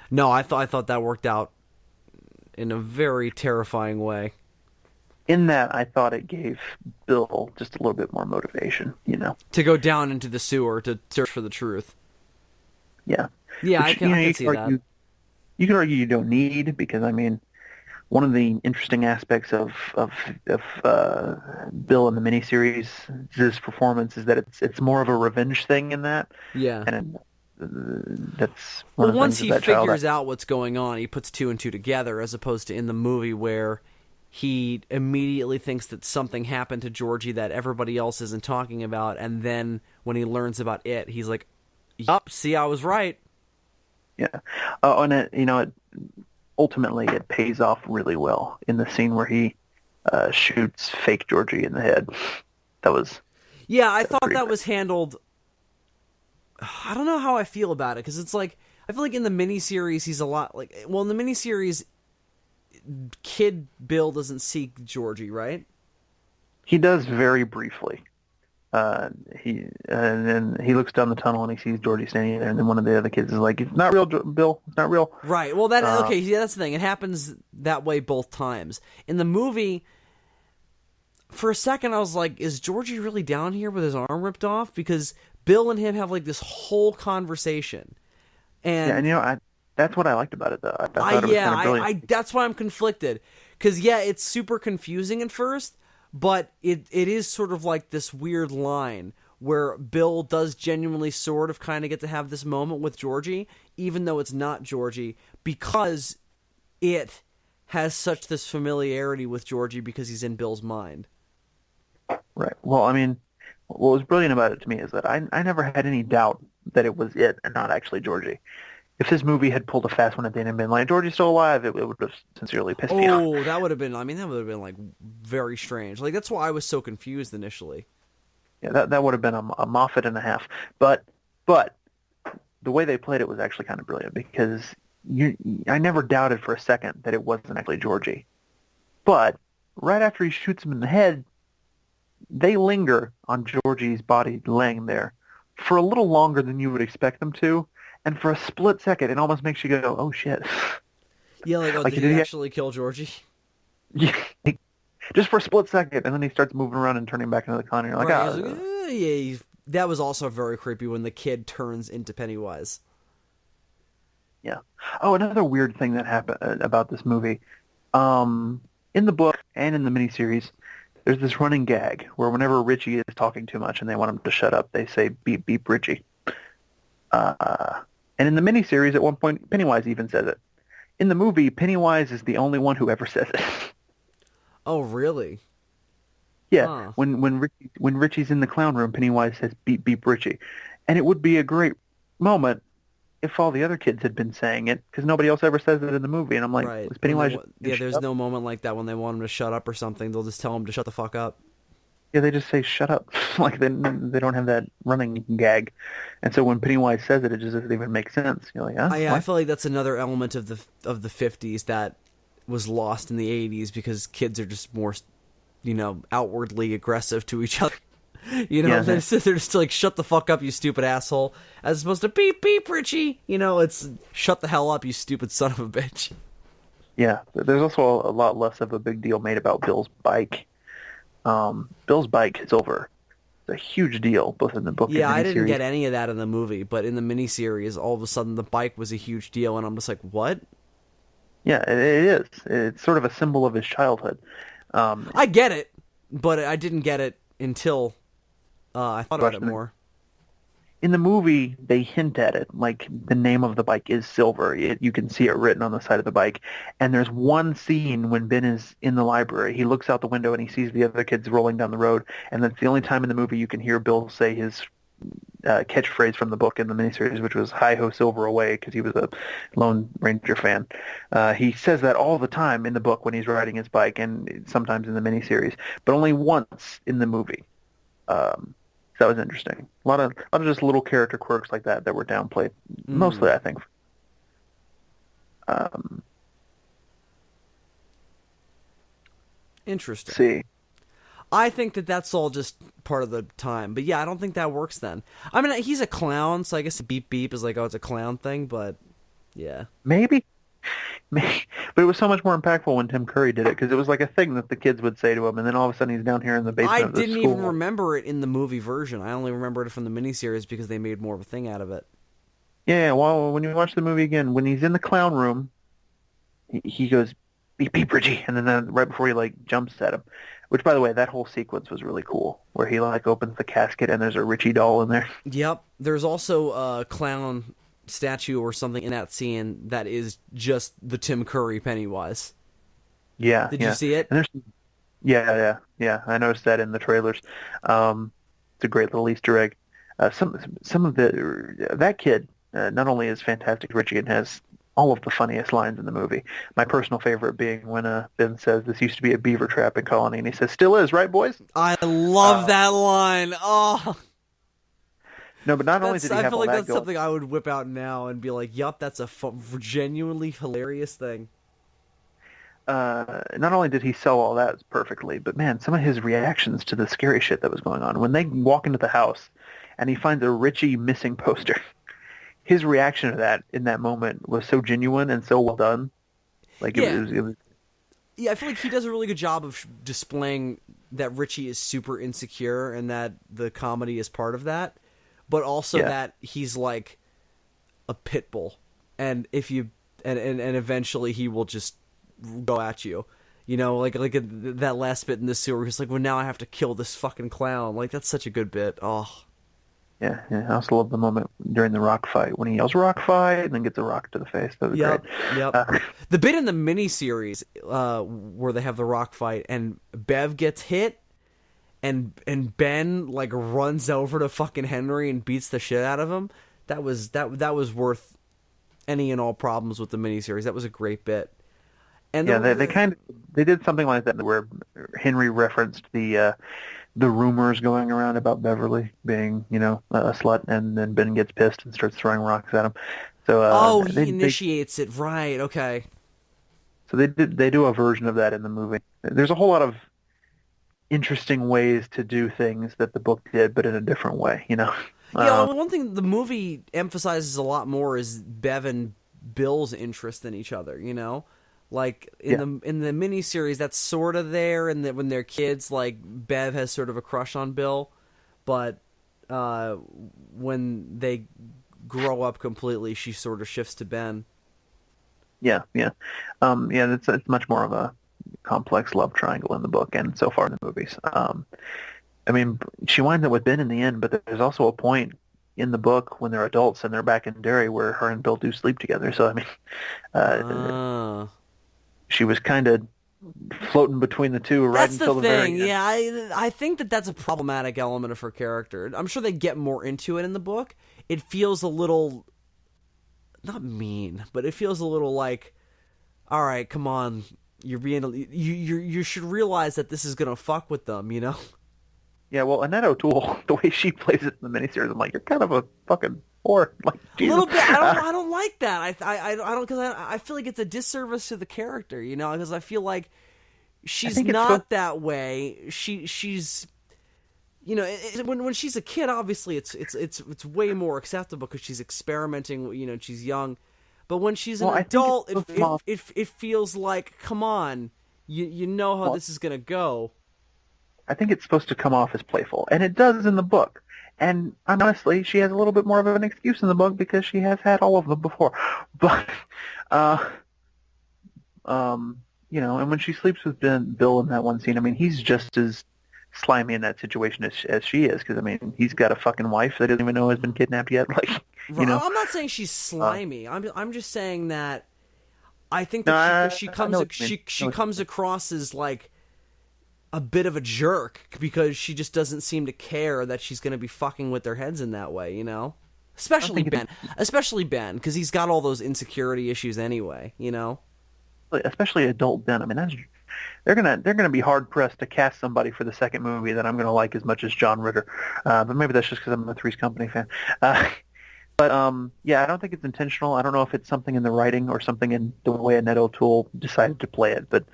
No, I thought that worked out in a very terrifying way. In that, I thought it gave Bill just a little bit more motivation, to go down into the sewer to search for the truth. Yeah. Yeah, I can see that. You could argue you don't need, because I mean, one of the interesting aspects of Bill in the miniseries, his performance, is that it's more of a revenge thing in that. Yeah. And that's one of the once things he that child figures out what's going on, he puts two and two together, as opposed to in the movie where he immediately thinks that something happened to Georgie that everybody else isn't talking about, and then when he learns about it, he's like, "Yup, see, I was right." Yeah. And ultimately it pays off really well in the scene where he shoots fake Georgie in the head. That was... Yeah, I thought that was handled... I don't know how I feel about it, because it's like, I feel like in the miniseries he's a lot like... Well, in the miniseries, Kid Bill doesn't see Georgie, right? He does very briefly. And then he looks down the tunnel and he sees Georgie standing there, and then one of the other kids is like, "It's not real, Bill. It's not real." Right. Well, okay. Yeah, that's the thing. It happens that way both times. In the movie, for a second, I was like, "Is Georgie really down here with his arm ripped off?" Because Bill and him have like this whole conversation, and that's what I liked about it, though. I thought it was kind of brilliant. That's why I'm conflicted, because it's super confusing at first. But it is sort of like this weird line where Bill does genuinely sort of kind of get to have this moment with Georgie, even though it's not Georgie, because it has such this familiarity with Georgie because he's in Bill's mind. Right. Well, I mean, what was brilliant about it to me is that I never had any doubt that it was it and not actually Georgie. If this movie had pulled a fast one at the end and been like, Georgie's still alive, it would have sincerely pissed me off. Oh, that would have been. I mean, that would have been like very strange. Like that's why I was so confused initially. Yeah, that would have been a Moffat and a half. But the way they played it was actually kind of brilliant because I never doubted for a second that it wasn't actually Georgie. But right after he shoots him in the head, they linger on Georgie's body laying there for a little longer than you would expect them to, and for a split second, it almost makes you go, "Oh shit!" Yeah, like, Like, did he actually kill Georgie? Yeah, just for a split second, and then he starts moving around and turning back into the con. And you're like, Right, "Ah." he was like, that was also very creepy when the kid turns into Pennywise. Yeah. Oh, another weird thing that happened about this movie. In the book and in the miniseries, there's this running gag where whenever Richie is talking too much and they want him to shut up, they say beep beep Richie. And in the miniseries, at one point, Pennywise even says it. In the movie, Pennywise is the only one who ever says it. Oh, really? Yeah. Huh. When Richie's in the clown room, Pennywise says beep beep Richie, and it would be a great moment if all the other kids had been saying it, because nobody else ever says it in the movie. And I'm like, Right. was Pennywise? Yeah, there's no moment like that when they want him to shut up or something. They'll just tell him to shut the fuck up. Yeah, they just say shut up. Like they don't have that running gag, and so when Pennywise says it, it just doesn't even make sense. You're like, I feel like that's another element of the 50s that was lost in the 80s because kids are just more, outwardly aggressive to each other. Yeah. They're just like, shut the fuck up, you stupid asshole, as opposed to beep beep Richie. It's shut the hell up, you stupid son of a bitch. Yeah, there's also a lot less of a big deal made about Bill's bike. Bill's bike is over. It's a huge deal, both in the book and Yeah, miniseries. I didn't get any of that in the movie, but in the miniseries, all of a sudden the bike was a huge deal, and I'm just like, what? Yeah, it is. It's sort of a symbol of his childhood. I get it, but I didn't get it until I thought about it more. In the movie, they hint at it, like the name of the bike is Silver. You can see it written on the side of the bike. And there's one scene when Ben is in the library. He looks out the window and he sees the other kids rolling down the road. And that's the only time in the movie you can hear Bill say his catchphrase from the book in the miniseries, which was "Hi-ho, Silver away," because he was a Lone Ranger fan. He says that all the time in the book when he's riding his bike, and sometimes in the miniseries, but only once in the movie. So that was interesting. A lot of just little character quirks like that were downplayed. Mostly, I think. Interesting. See. I think that's all just part of the time. But yeah, I don't think that works then. I mean, he's a clown, so I guess beep beep is like, oh, it's a clown thing, but yeah. Maybe. But it was so much more impactful when Tim Curry did it, because it was like a thing that the kids would say to him, and then all of a sudden he's down here in the basement of the school. I didn't even remember it in the movie version. I only remembered it from the miniseries because they made more of a thing out of it. Yeah, well, when you watch the movie again, when he's in the clown room, he goes, beep, beep, Richie, and then right before he, jumps at him. Which, by the way, that whole sequence was really cool, where he, opens the casket and there's a Richie doll in there. Yep. There's also a clown statue or something in that scene that is just the Tim Curry Pennywise. Yeah. Did you see it? And yeah. I noticed that in the trailers. It's a great little Easter egg. Some of that kid not only is fantastic, Richie, and has all of the funniest lines in the movie. My personal favorite being when Ben says, "This used to be a beaver trapping colony," and he says, "Still is, right, boys?" I love that line. Oh. No, but not only did he have I feel all like that that's going, something I would whip out now and be like, yup, that's a genuinely hilarious thing. not only did he sell all that perfectly, but man, some of his reactions to the scary shit that was going on. When they walk into the house and he finds a Richie missing poster, his reaction to that in that moment was so genuine and so well done. It was. Yeah, I feel like he does a really good job of displaying that Richie is super insecure and that the comedy is part of that, but also that he's like a pit bull, and if you and eventually he will just go at you. That last bit in the sewer, he's like, "Well, now I have to kill this fucking clown." Like, that's such a good bit. Oh. Yeah, I also love the moment during the rock fight when he yells "rock fight" and then gets a rock to the face. That was great. Yep. The bit in the miniseries where they have the rock fight and Bev gets hit and Ben runs over to fucking Henry and beats the shit out of him. That was worth any and all problems with the miniseries. That was a great bit. And Yeah, they did something like that where Henry referenced the rumors going around about Beverly being, a slut, and then Ben gets pissed and starts throwing rocks at him. So he initiates it, right? Okay. they do a version of that in the movie. There's a whole lot of interesting ways to do things that the book did, but in a different way, Yeah, one thing the movie emphasizes a lot more is Bev and Bill's interest in each other. Like in the miniseries, that's sort of there, and that when they're kids, like Bev has sort of a crush on Bill, but when they grow up completely, she sort of shifts to Ben. Yeah, yeah, it's much more of a complex love triangle in the book and so far in the movies. I mean, she winds up with Ben in the end, but there's also a point in the book when they're adults and they're back in Derry where her and Bill do sleep together. So I mean, she was kind of floating between the two right until the very end. Yeah, I think that's a problematic element of her character. I'm sure they get more into it in the book. It feels a little, not mean, but it feels a little like, all right, come on, you should realize that this is gonna fuck with them, Yeah, well, Annette O'Toole, the way she plays it in the miniseries, I'm like, you're kind of a fucking whore. Like, Jesus. A little bit. I don't like that. I don't, because I feel like it's a disservice to the character, because I feel like she's not that way. She's, when she's a kid, obviously it's way more acceptable because she's experimenting, and she's young. But when she's an adult, it feels like, come on, you know how this is gonna go. I think it's supposed to come off as playful, and it does in the book. And honestly, she has a little bit more of an excuse in the book because she has had all of them before. But, and when she sleeps with Bill in that one scene, I mean, he's just as slimy in that situation as she is, because I mean, he's got a fucking wife that doesn't even know has been kidnapped yet. Like, I'm not saying she's slimy. I'm just saying that I think that she comes across as like a bit of a jerk because she just doesn't seem to care that she's going to be fucking with their heads in that way, Especially Ben, because he's got all those insecurity issues anyway, Especially adult Ben. I mean, they're gonna be hard pressed to cast somebody for the second movie that I'm gonna like as much as John Ritter, but maybe that's just because I'm a Three's Company fan. Yeah, I don't think it's intentional. I don't know if it's something in the writing or something in the way Annette O'Toole decided to play it, but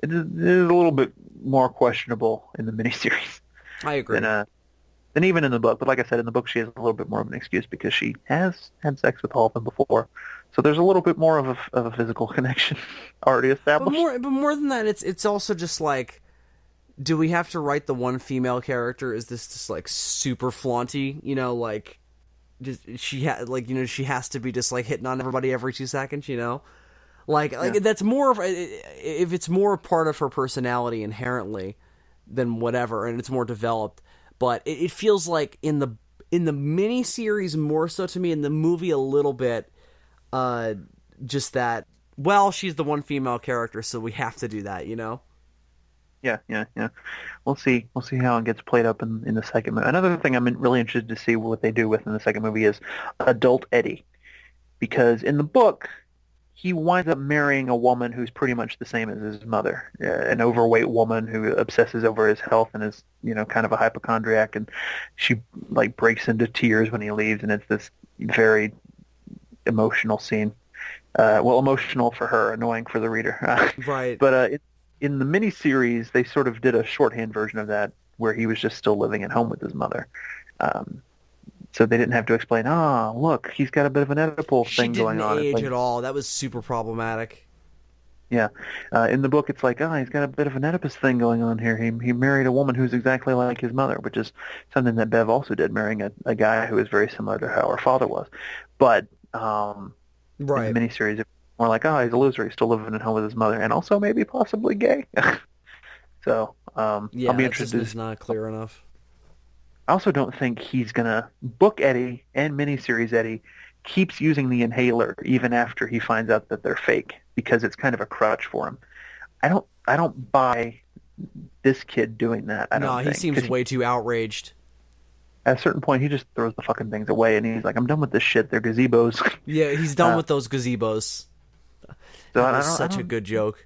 it is a little bit more questionable in the miniseries. I agree. Than even in the book. But like I said, in the book she has a little bit more of an excuse because she has had sex with all of them before. So there's a little bit more of a physical connection already established. But more than that, it's also just like, do we have to write the one female character? Is this just like super flaunty? Like, she has to be just like hitting on everybody every 2 seconds. Like that's more of if it's more a part of her personality inherently than whatever, and it's more developed. But it feels like in the miniseries more so to me, in the movie a little bit, just that. Well, she's the one female character, so we have to do that, Yeah. We'll see how it gets played up in the second movie. Another thing I'm really interested to see what they do with in the second movie is adult Eddie, because in the book he winds up marrying a woman who's pretty much the same as his mother, an overweight woman who obsesses over his health and is, kind of a hypochondriac, and she like breaks into tears when he leaves, and it's this very emotional scene. Emotional for her, annoying for the reader. Right. But in the miniseries, they sort of did a shorthand version of that where he was just still living at home with his mother. So they didn't have to explain, look, he's got a bit of an Oedipal thing going on. She didn't age at all. That was super problematic. Yeah. In the book, it's like, he's got a bit of an Oedipus thing going on here. He married a woman who's exactly like his mother, which is something that Bev also did, marrying a guy who is very similar to how her father was. But right. in the miniseries, it's more like, he's a loser. He's still living at home with his mother, and also maybe possibly gay. So I'll be interested. It's not clear enough. I also don't think he's gonna book Eddie and miniseries Eddie keeps using the inhaler even after he finds out that they're fake, because it's kind of a crutch for him. I don't buy this kid doing that. He seems way too outraged. at a certain point, he just throws the fucking things away, and he's like, "I'm done with this shit. They're gazebos." Yeah, he's done with those gazebos. So That was such a good joke.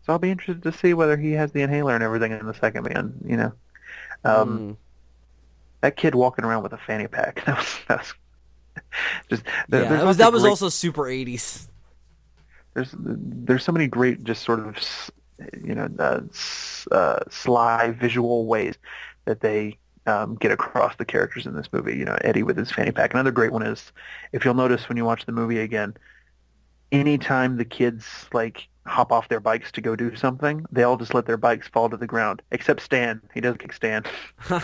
So I'll be interested to see whether he has the inhaler and everything in the second man. That kid walking around with a fanny pack. That was just. Yeah, that was also super 80s. There's so many great, just sort of, sly visual ways that they get across the characters in this movie. Eddie with his fanny pack. Another great one is, if you'll notice when you watch the movie again, anytime the kids hop off their bikes to go do something, they all just let their bikes fall to the ground, except Stan. He doesn't kick Stan. I'm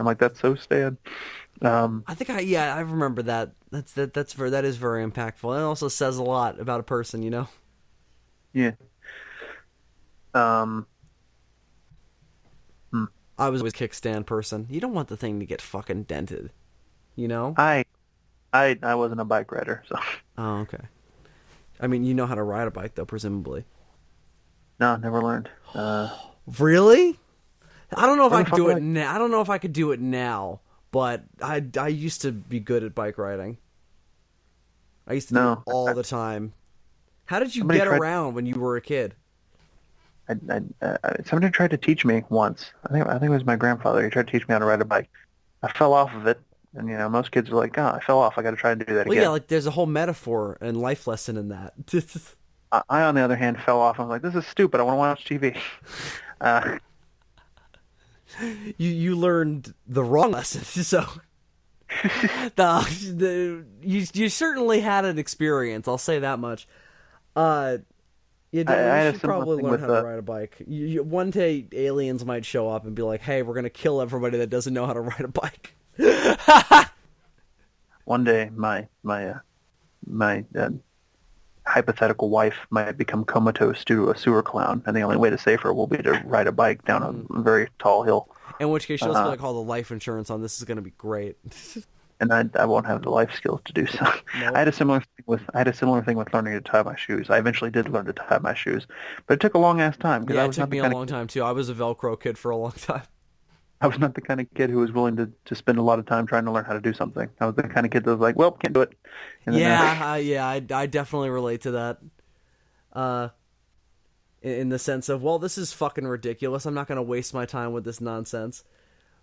like, that's so Stan. I think I remember that. That is very impactful. It also says a lot about a person, Yeah. I was always kickstand person. You don't want the thing to get fucking dented, I wasn't a bike rider, so. Oh, okay. I mean, you know how to ride a bike, though, presumably. No, never learned. Really? I don't know if I could do it now. I don't know if I could do it now, but I used to be good at bike riding. I used to do it all the time. How did you get around when you were a kid? Somebody tried to teach me once. I think it was my grandfather. He tried to teach me how to ride a bike. I fell off of it, and most kids are like, "Oh, I fell off. I got to try and do that again." Well, yeah, there's a whole metaphor and life lesson in that. I, on the other hand, fell off. I was like, "This is stupid. I want to watch TV." You learned the wrong lesson, so you certainly had an experience. I'll say that much. You should probably learn how to ride a bike. One day, aliens might show up and be like, "Hey, we're gonna kill everybody that doesn't know how to ride a bike." One day, my hypothetical wife might become comatose due to a sewer clown, and the only way to save her will be to ride a bike down a very tall hill. In which case, she'll feel like all the life insurance on this is going to be great. And I won't have the life skills to do so. Nope. I had a similar thing with learning to tie my shoes. I eventually did learn to tie my shoes, but it took a long ass time. Yeah, it took me a long time too. I was a Velcro kid for a long time. I was not the kind of kid who was willing to spend a lot of time trying to learn how to do something. I was the kind of kid that was like, well, can't do it. I definitely relate to that. In the sense of, well, this is fucking ridiculous. I'm not going to waste my time with this nonsense.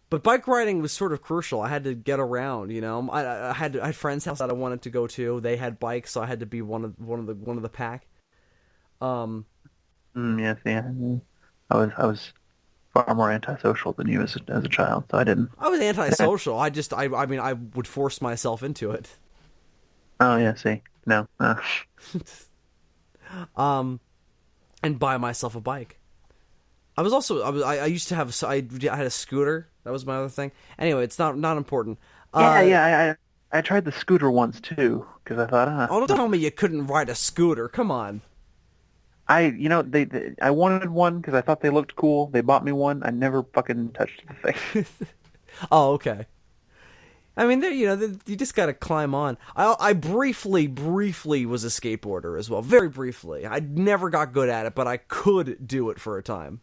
But bike riding was sort of crucial. I had to get around, I had friends' house that I wanted to go to. They had bikes, so I had to be one of the pack. Yes, yeah. I was far more antisocial than you as a child, so I didn't. I was antisocial. I would force myself into it. Oh yeah, see, no. And buy myself a bike. I used to have. I had a scooter. That was my other thing. Anyway, it's not important. I tried the scooter once too because I thought. Oh, don't tell me you couldn't ride a scooter. Come on. I wanted one because I thought they looked cool. They bought me one. I never fucking touched the thing. Oh, okay. I mean, you just gotta climb on. I briefly was a skateboarder as well, very briefly. I never got good at it, but I could do it for a time.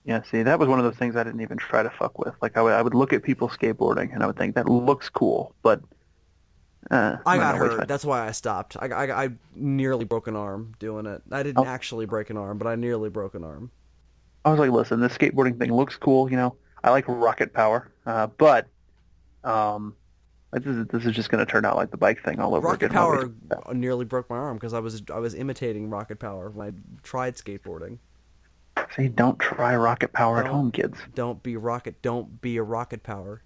Yeah, see, that was one of those things I didn't even try to fuck with. Like, I would look at people skateboarding, and I would think, that looks cool, but... I got hurt. That's why I stopped. I nearly broke an arm doing it. I didn't actually break an arm, but I nearly broke an arm. I was like, listen, this skateboarding thing looks cool, I like rocket power, but... this is just going to turn out like the bike thing all over again. Rocket Power nearly broke my arm because I was imitating Rocket Power when I tried skateboarding. See, don't try Rocket Power at home, kids. Don't be a Rocket Power.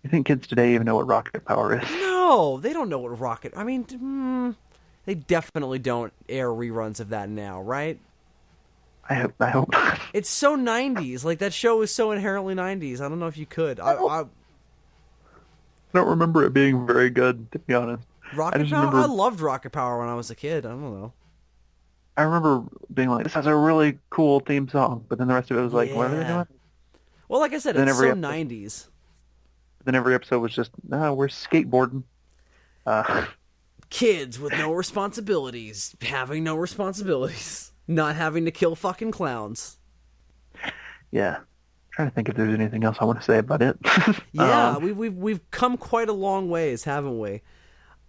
You think kids today even know what Rocket Power is? No, they don't know what rocket... I mean, they definitely don't air reruns of that now, right? I hope not. It's so 90s. Like, that show is so inherently 90s. I don't know if you could. I don't remember it being very good, to be honest. Rocket Power? I loved Rocket Power when I was a kid. I don't know. I remember being like, this has a really cool theme song, but then the rest of it was like, what are they doing? Well, like I said, it's so 90s. Then every episode was just, we're skateboarding. Kids with no responsibilities, having no responsibilities, not having to kill fucking clowns. Yeah. trying to think if there's anything else I want to say about it. Yeah, we've come quite a long ways, haven't we?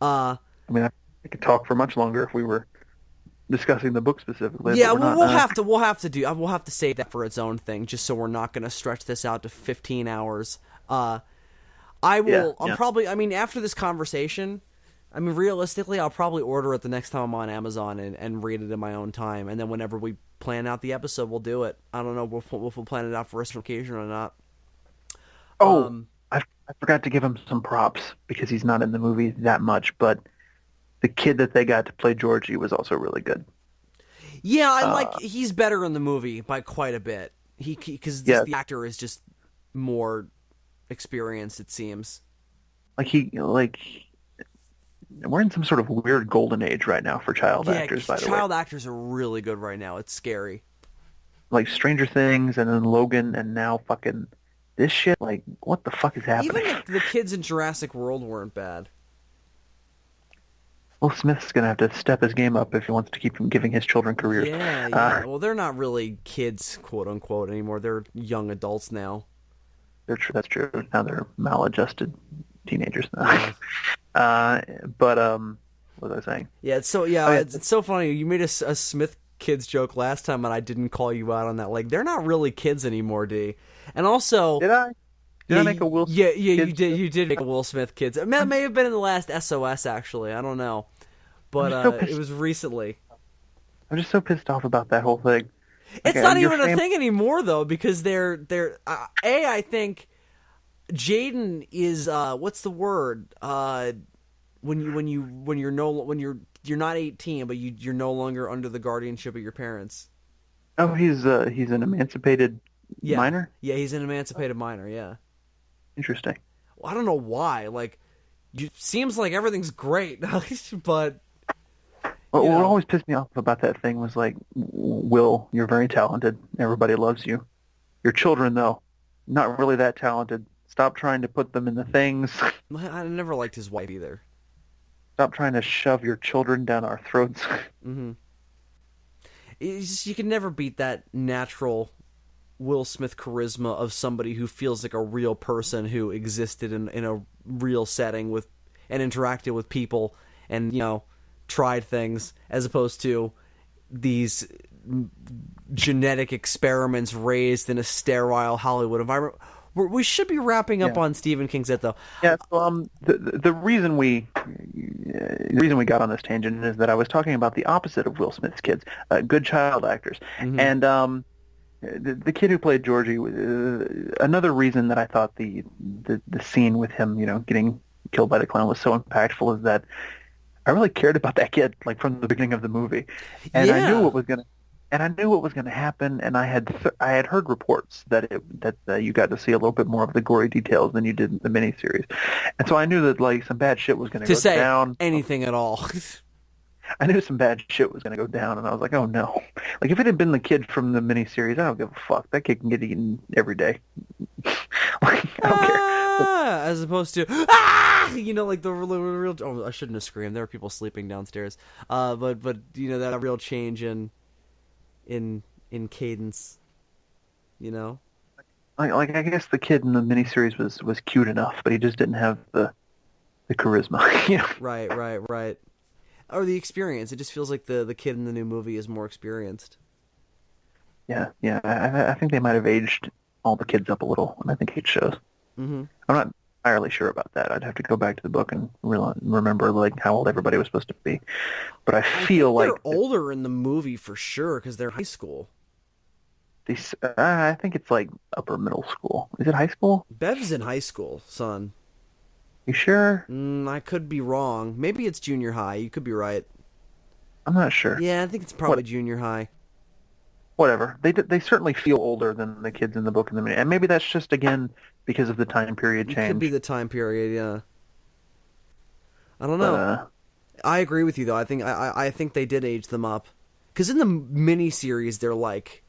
Uh, I mean, I could talk for much longer if we were discussing the book specifically. yeah, But we're not. we'll have to save that for its own thing, just so we're not going to stretch this out to 15 hours. I will. Yeah. I mean, after this conversation, I mean, realistically, I'll probably order it the next time I'm on Amazon and read it in my own time. And then whenever we plan out the episode, we'll do it. I don't know if we'll plan it out for a special occasion or not. Oh, I forgot to give him some props because he's not in the movie that much, but the kid that they got to play Georgie was also really good. Yeah, he's better in the movie by quite a bit. Because the actor is just more experienced, it seems. We're in some sort of weird golden age right now for child actors, by the way. Child actors are really good right now. It's scary. Like Stranger Things and then Logan and now fucking this shit. Like, what the fuck is happening? Even the kids in Jurassic World weren't bad. Will Smith's going to have to step his game up if he wants to keep giving his children careers. Yeah. Well, they're not really kids, quote unquote, anymore. They're young adults now. That's true. Now they're maladjusted teenagers now. But what was I saying? Yeah, it's so funny. You made a Smith kids joke last time, and I didn't call you out on that. Like, they're not really kids anymore, D. And also, did I? Did I make a Will Smith? Yeah, you did. You did make a Will Smith kids. It may have been in the last SOS, actually. I don't know, but it was recently. I'm just so pissed off about that whole thing. It's not even a thing anymore, though, because they're I think Jaden is what's the word when you're not 18 but you're no longer under the guardianship of your parents. Oh, he's an emancipated minor? Yeah, he's an emancipated minor, yeah. Interesting. Well, I don't know why. Like, it seems like everything's great, but what always pissed me off about that thing was like, Will, you're very talented. Everybody loves you. Your children, though, not really that talented. Stop trying to put them in the things. I never liked his wife either. Stop trying to shove your children down our throats. Mm-hmm. It's just, you can never beat that natural Will Smith charisma of somebody who feels like a real person who existed in a real setting with and interacted with people and, tried things, as opposed to these genetic experiments raised in a sterile Hollywood environment. We should be wrapping up on Stephen King's It, though. Yeah. So, the reason we got on this tangent is that I was talking about the opposite of Will Smith's kids, good child actors, and the kid who played Georgie. Another reason that I thought the scene with him, getting killed by the clown was so impactful is that I really cared about that kid, like from the beginning of the movie, and I knew what was gonna happen, and I had heard reports that you got to see a little bit more of the gory details than you did in the miniseries, and so I knew that like some bad shit was gonna go down. Anything at all. I knew some bad shit was gonna go down, and I was like, oh no! Like if it had been the kid from the miniseries, I don't give a fuck. That kid can get eaten every day. Like, I don't care. As opposed to like the real. Oh, I shouldn't have screamed. There were people sleeping downstairs. But that real change in cadence. Like I guess the kid in the miniseries was cute enough, but he just didn't have the charisma. Right. Or the experience. It just feels like the kid in the new movie is more experienced. Yeah. I think they might have aged all the kids up a little, and I think it shows. Mm-hmm. I'm not entirely sure about that. I'd have to go back to the book and remember like how old everybody was supposed to be. But I feel like they're older in the movie for sure because they're high school. I think it's like upper middle school. Is it high school? Bev's in high school, son. You sure? I could be wrong. Maybe it's junior high. You could be right. I'm not sure. Yeah, I think it's probably junior high. Whatever. They certainly feel older than the kids in the book and the movie. And maybe that's just, again, because of the time period change. It could be the time period, yeah. I don't know. I agree with you, though. I think they did age them up. Because in the miniseries, they're like,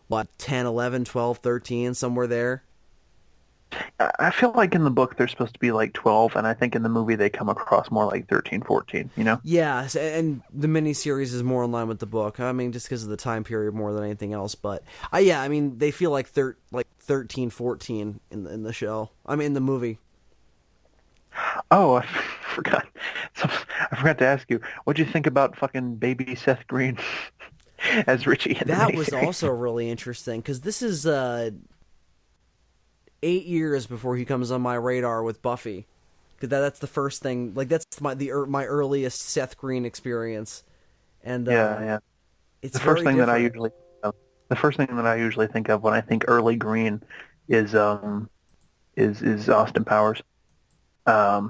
what, 10, 11, 12, 13, somewhere there? I feel like in the book they're supposed to be like 12, and I think in the movie they come across more like 13, 14, you know? Yeah, and the miniseries is more in line with the book. I mean, just because of the time period more than anything else. But yeah, I mean, they feel like 13, 14 in the show. I mean, in the movie. Oh, I forgot. So, I forgot to ask you, what'd you think about fucking baby Seth Green as Richie in the That was miniseries? also really interesting because this is 8 years before he comes on my radar with Buffy. Because that's the first thing. Like that's my earliest Seth Green experience, and Yeah, yeah. it's The first very thing that I different. usually the first thing that I usually think of when I think early Green is is Austin Powers.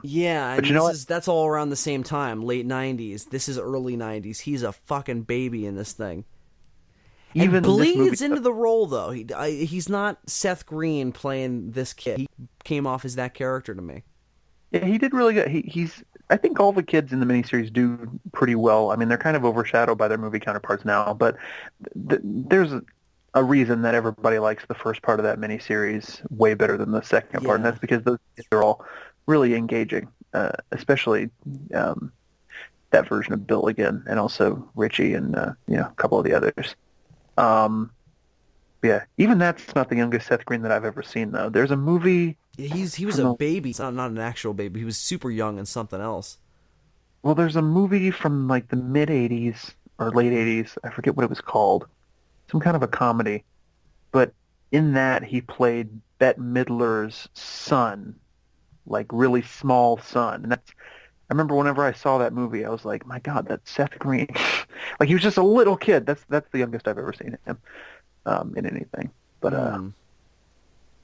Yeah, But and you know what? that's all around the same time, late '90s. This is early '90s. He's a fucking baby in this thing, and Even this movie, bleeds into the role though. He's not Seth Green playing this kid. He came off as that character to me. yeah, he did really good. He's I think all the kids in the miniseries do pretty well. I mean, they're kind of overshadowed by their movie counterparts now, but there's a reason that everybody likes the first part of that miniseries way better than the second part, and Yeah, that's because those kids are all really engaging, especially um, that version of Bill again, and also Richie and a couple of the others. Um, yeah, even that's not the youngest Seth Green that I've ever seen, though. There's a movie he was from a the baby. It's not an actual baby. He was super young in something else. there's a movie from like the mid '80s or late '80s. I forget what it was called. Some kind of a comedy, but in that he played Bette Midler's son, like really small son, and that's. I remember whenever I saw that movie, I was like, "My God, that's Seth Green!" Like he was just a little kid. That's the youngest I've ever seen him in anything. But Hmm.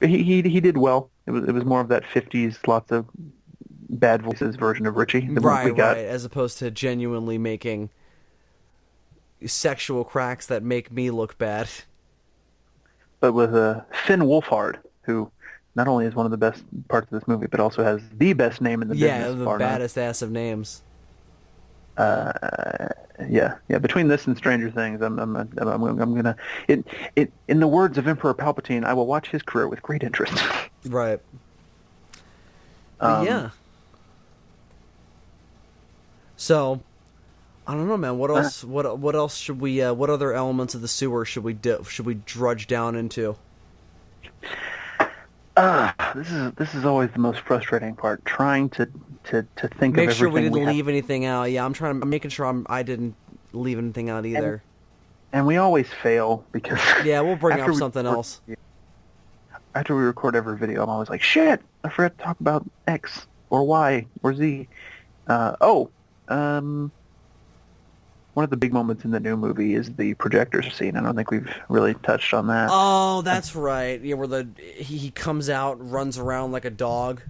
he did well. It was more of that '50s, lots of bad voices version of Richie than what Right, we got. right. As opposed to genuinely making sexual cracks that make me look bad. But with Finn Wolfhard, who not only is one of the best parts of this movie, but also has the best name in the Yeah, business, the bar none. baddest ass of names. Uh, yeah. Between this and Stranger Things, I'm gonna it in the words of Emperor Palpatine, I will watch his career with great interest. Right. But um, yeah. So I don't know, man. What uh, else? What else should we? What other elements of the sewer should we drudge down into? this is always the most frustrating part, trying to think of Make sure we everything we didn't have, leave anything out. Yeah, I'm making sure I didn't leave anything out and either. and we always fail because Yeah, we'll bring after up we something record, else. after we record every video, I'm always like, shit, I forgot to talk about X or Y or Z. Oh, um, one of the big moments in the new movie is the projector scene. I don't think we've really touched on that. Oh, that's right. Yeah, where he comes out, runs around like a dog.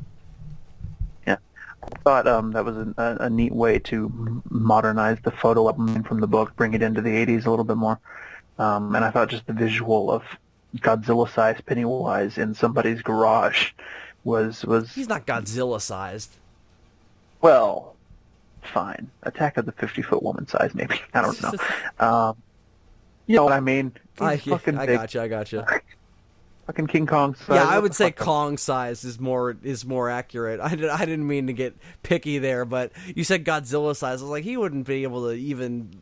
Yeah, I thought that was a neat way to modernize the photo album from the book, bring it into the '80s a little bit more. And I thought just the visual of Godzilla-sized Pennywise in somebody's garage was He's not Godzilla sized. well, fine. Attack of the 50-foot woman size, maybe. I don't know. Um, you know what I mean? He's fucking I big. got you. I got you. Fucking King Kong size. Yeah, I What would the say fuck? Kong size is more accurate. I didn't mean to get picky there, but you said Godzilla size. I was like, he wouldn't be able to even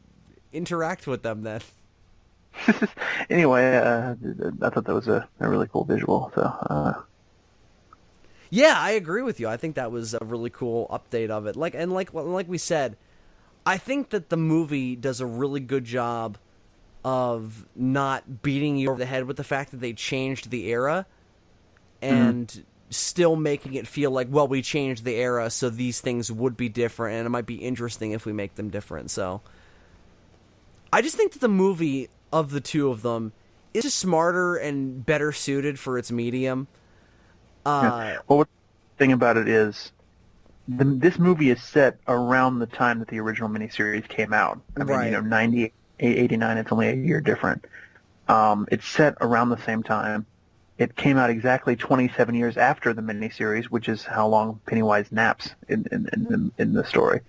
interact with them then. Anyway, I thought that was a really cool visual. So, Yeah, I agree with you. I think that was a really cool update of it. Like we said, I think that the movie does a really good job of not beating you over the head with the fact that they changed the era mhm. and still making it feel like, well, we changed the era, so these things would be different, and it might be interesting if we make them different. So I just think that the movie of the two of them is just smarter and better suited for its medium. Yeah. Uh, Well, what the thing about it is, this movie is set around the time that the original miniseries came out. I mean, right. 90, 89, it's only a year different. It's set around the same time. It came out exactly 27 years after the miniseries, which is how long Pennywise naps in the story.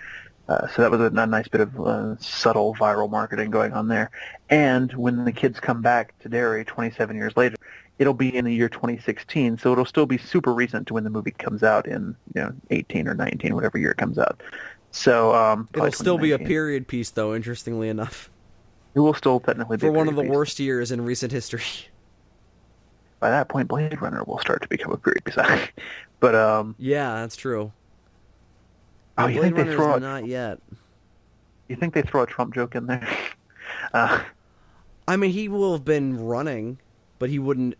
So that was a nice bit of subtle viral marketing going on there. And when the kids come back to Derry 27 years later, it'll be in the year 2016, so it'll still be super recent to when the movie comes out in 18 or 19, whatever year it comes out. So It'll probably still be a 2019. period piece, though. Interestingly enough, It will still technically be for a one of the period piece. worst years in recent history. By that point, Blade Runner will start to become a period piece. But Yeah, that's true. oh, But you Blade think they Runner is throw a, not yet. you think they throw a Trump joke in there? Uh, I mean, he will have been running, but he wouldn't.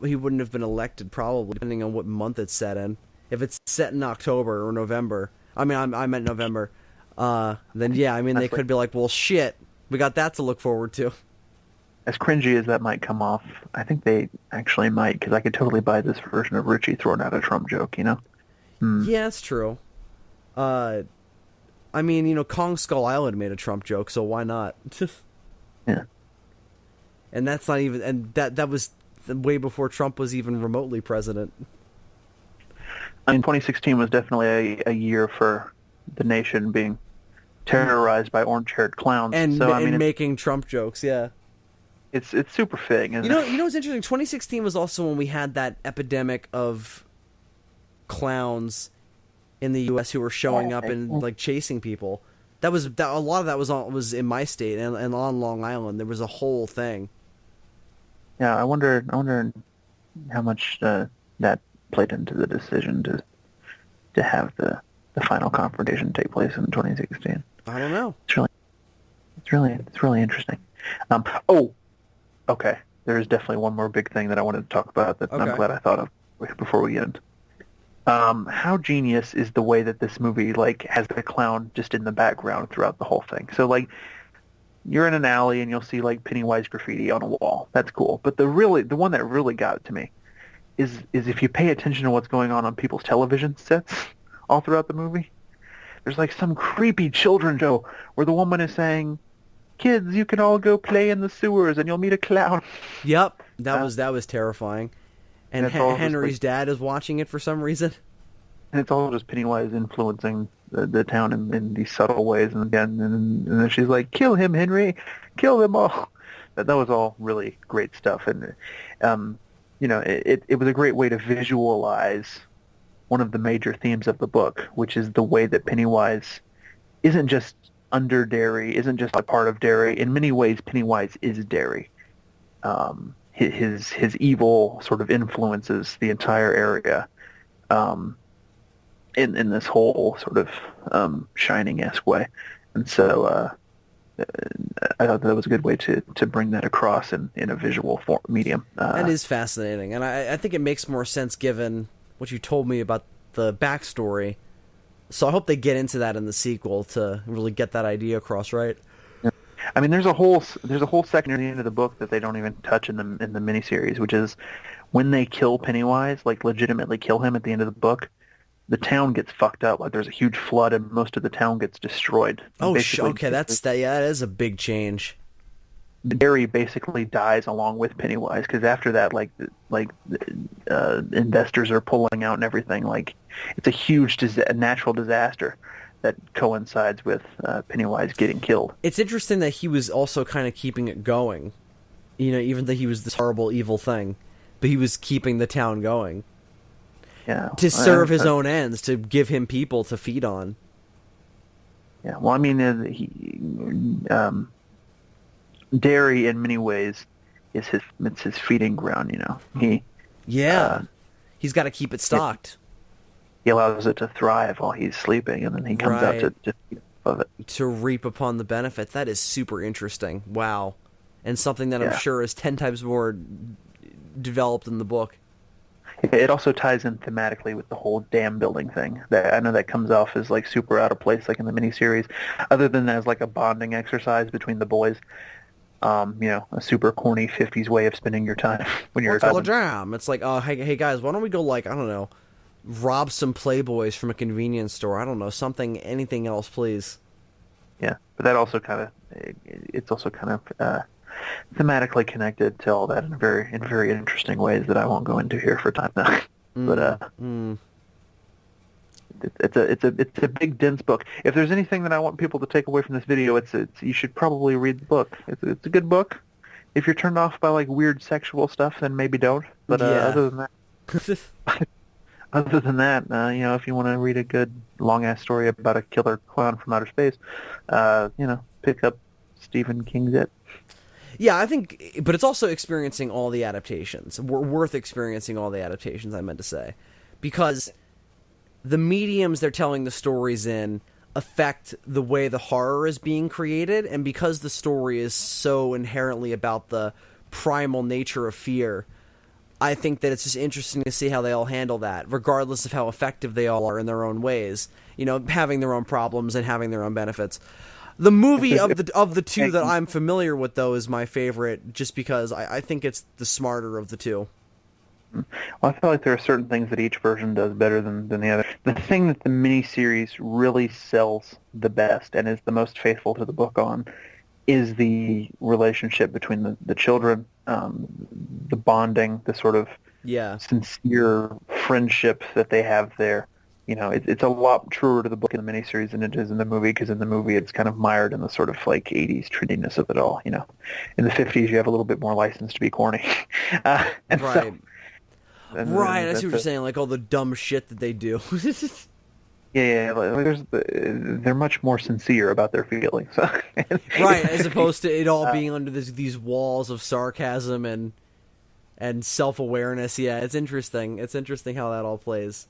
He wouldn't have been elected, probably, depending on what month it's set in. If it's set in October or November, I meant November. Then yeah, I mean they honestly, could be like, well, shit, we got that to look forward to. as cringy as that might come off, I think they actually might, because I could totally buy this version of Richie throwing out a Trump joke. Yeah, that's true. I mean, Kong Skull Island made a Trump joke, so why not? Yeah. And that's not even, and that was way before Trump was even remotely president. I mean, 2016 was definitely a year for the nation being terrorized by orange-haired clowns. And So I mean, making Trump jokes, yeah. it's super fitting, isn't You know what's interesting? 2016 was also when we had that epidemic of clowns in the U.S. who were showing up and like chasing people. A lot of that was in my state and on Long Island. There was a whole thing. Yeah, I wonder how much that played into the decision to have the final confrontation take place in 2016. I don't know. It's really interesting. Oh, okay. There is definitely one more big thing that I wanted to talk about that Okay. I'm glad I thought of before we end. How genius is the way that this movie has the clown just in the background throughout the whole thing? So you're in an alley and you'll see Pennywise graffiti on a wall. That's cool. But the one that really got it to me is if you pay attention to what's going on people's television sets all throughout the movie. There's some creepy children's show where the woman is saying, "Kids, you can all go play in the sewers and you'll meet a clown." Yep, that was terrifying. And it's all just, Henry's dad is watching it for some reason. And it's all just Pennywise influencing the town in these subtle ways. And again, and then she's like, "Kill him, Henry! Kill them all!" That was all really great stuff. And it was a great way to visualize one of the major themes of the book, which is the way that Pennywise isn't just under Derry, isn't just a part of Derry. In many ways, Pennywise is Derry. His evil sort of influences the entire area in this whole sort of Shining-esque way. And so I thought that was a good way to bring that across in a visual medium. That is fascinating, and I think it makes more sense given what you told me about the backstory. So I hope they get into that in the sequel to really get that idea across, right? I mean, there's a whole section near the end of the book that they don't even touch in the miniseries, which is when they kill Pennywise, legitimately kill him at the end of the book. The town gets fucked up. There's a huge flood, and most of the town gets destroyed. Oh, okay, that is a big change. Derry basically dies along with Pennywise because after that, investors are pulling out and everything. It's a huge natural disaster that coincides with Pennywise getting killed. It's interesting that he was also kind of keeping it going. Even though he was this horrible, evil thing, but he was keeping the town going. Yeah, to serve his own ends, to give him people to feed on. Yeah, well, I mean, Derry in many ways is his feeding ground. He's got to keep it stocked. He allows it to thrive while he's sleeping, and then he comes out to feed off of it. To reap upon the benefits. That is super interesting. Wow. And something that I'm sure is 10 times more developed in the book. It also ties in thematically with the whole dam building thing. That I know that comes off as super out of place, in the miniseries, other than as a bonding exercise between the boys. A super corny 50s way of spending your time when you're a jam. It's like, oh, hey guys, why don't we go I don't know, rob some Playboys from a convenience store? I don't know, anything else, please. Yeah, but that also it's also kind of thematically connected to all that in very interesting ways that I won't go into here for time now. But it's a big dense book. If there's anything that I want people to take away from this video, it's you should probably read the book. It's a good book. if you're turned off by like weird sexual stuff, then maybe don't. But Yeah. other than that, if you want to read a good long ass story about a killer clown from outer space, pick up Stephen King's It. Yeah, I think, but it's also experiencing all the adaptations. We're worth experiencing all the adaptations, I meant to say. Because the mediums they're telling the stories in affect the way the horror is being created, and because the story is so inherently about the primal nature of fear, I think that it's just interesting to see how they all handle that, regardless of how effective they all are in their own ways. Having their own problems and having their own benefits. The movie of the two that I'm familiar with, though, is my favorite, just because I think it's the smarter of the two. Well, I feel like there are certain things that each version does better than the other. The thing that the miniseries really sells the best and is the most faithful to the book on is the relationship between the children, the bonding, the sort of sincere friendship that they have there. It's a lot truer to the book in the miniseries than it is in the movie, because in the movie it's kind of mired in the sort of like 80s trendiness of it all. In the 50s you have a little bit more license to be corny. And right. So, right, I see what you're saying, like all the dumb shit that they do. Yeah, they're much more sincere about their feelings. Right, as opposed to it all being under these walls of sarcasm and self-awareness. Yeah, it's interesting. It's interesting how that all plays.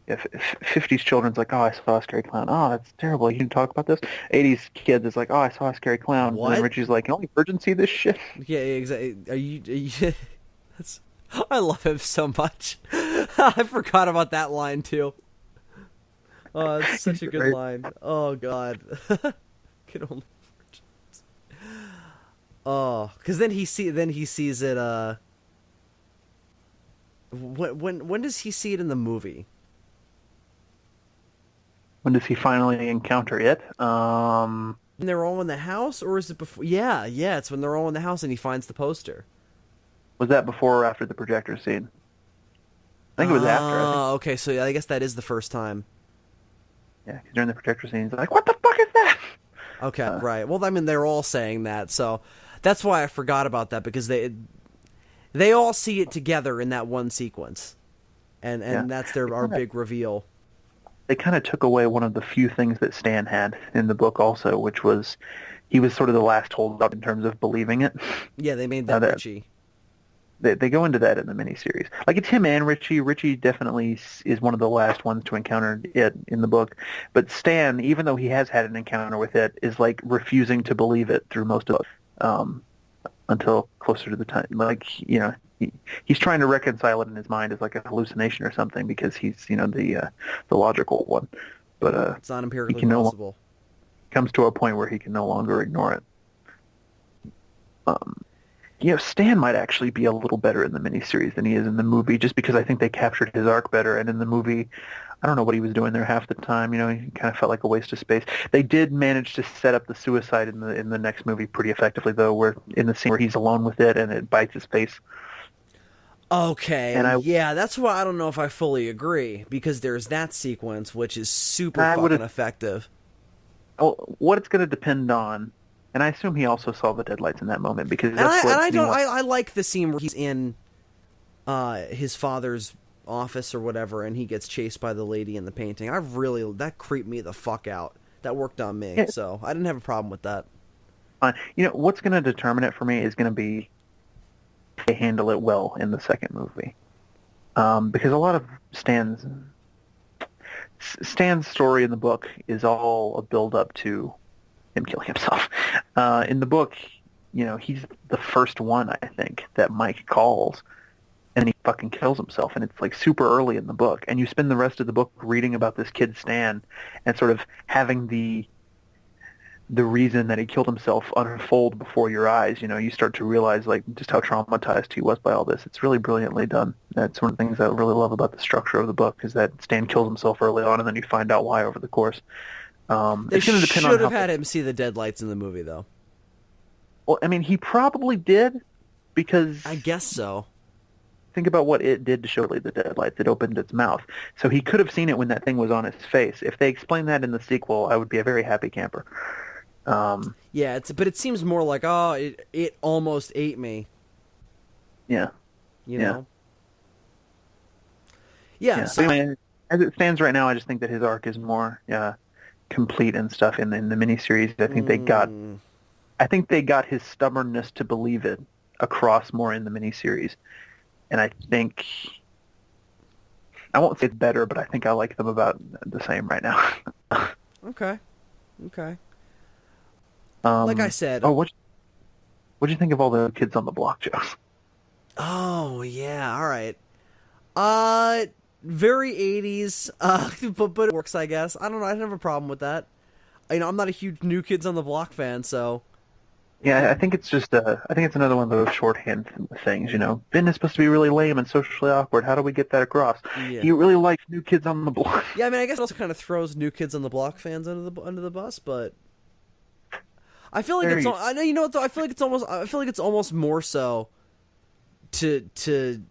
Yeah, 50s children's like, oh, I saw a scary clown. Oh, that's terrible. You didn't talk about this. 80s kids is like, oh, I saw a scary clown. What? And then Richie's like, can only virgins see this shit? Yeah, exactly. Are you I love him so much. I forgot about that line too. Oh, it's such a good line. Oh God. Can only virgins. Oh, because then he sees it. When does he see it in the movie? When does he finally encounter it? When they're all in the house, or is it before? Yeah, it's when they're all in the house and he finds the poster. Was that before or after the projector scene? I think it was after. Okay, so I guess that is the first time. Yeah, because during the projector scene, he's like, what the fuck is that? Okay, right. Well, I mean, they're all saying that, so that's why I forgot about that, because they all see it together in that one sequence, and that's our big reveal. They kind of took away one of the few things that Stan had in the book also, which was he was sort of the last holdout in terms of believing it. Yeah, they made that Richie. They go into that in the miniseries. Like, it's him and Richie. Richie definitely is one of the last ones to encounter it in the book. But Stan, even though he has had an encounter with it, is like refusing to believe it through most of it until closer to the time. Like, he's trying to reconcile it in his mind as like a hallucination or something, because he's the logical one. But it's not empirically possible. Comes to a point where he can no longer ignore it. Stan might actually be a little better in the miniseries than he is in the movie, just because I think they captured his arc better. And in the movie, I don't know what he was doing there half the time. He kind of felt like a waste of space. They did manage to set up the suicide in the next movie pretty effectively, though, where in the scene where he's alone with it and it bites his face. Okay, that's why I don't know if I fully agree, because there's that sequence which is super fucking effective. Oh, what it's going to depend on. And I assume he also saw the deadlights in that moment, because I like the scene where he's in his father's office or whatever, and he gets chased by the lady in the painting. That creeped me the fuck out. That worked on me, so I didn't have a problem with that. What's going to determine it for me is going to be if they handle it well in the second movie, because a lot of Stan's story in the book is all a build up to him killing himself. In the book, he's the first one, I think, that Mike calls, and he fucking kills himself, and it's like super early in the book, and you spend the rest of the book reading about this kid Stan and sort of having the reason that he killed himself unfold before your eyes. You start to realize like just how traumatized he was by all this. It's really brilliantly done. That's one of the things I really love about the structure of the book, is that Stan kills himself early on, and then you find out why over the course. They should have had him see the deadlights in the movie, though. Well, I mean, he probably did, because I guess so. Think about what it did to show the deadlights. It opened its mouth. So he could have seen it when that thing was on his face. If they explained that in the sequel, I would be a very happy camper. Yeah, but it seems more like, oh, it almost ate me. Yeah, You yeah, know? Yeah. yeah. So Anyway, as it stands right now, I just think that his arc is more complete and stuff in the miniseries. mm, I think they got his stubbornness to believe it across more in the miniseries, and I think I won't say it's better, but I think I like them about the same right now. okay, okay. Like I um, said, oh, what'd you think of all the kids on the block jokes? oh yeah, all right. Uh, very 80s. But it works, I guess. I don't know. I don't have a problem with that. I'm not a huge New Kids on the Block fan, so Yeah, I think it's just I think it's another one of those shorthand things. Ben is supposed to be really lame and socially awkward. How do we get that across? yeah. He really likes New Kids on the Block. Yeah, I mean, I guess it also kind of throws New Kids on the Block fans under the bus, but I feel like There it's. you, I know, you know what though. I feel like it's almost. I feel like it's almost more so to.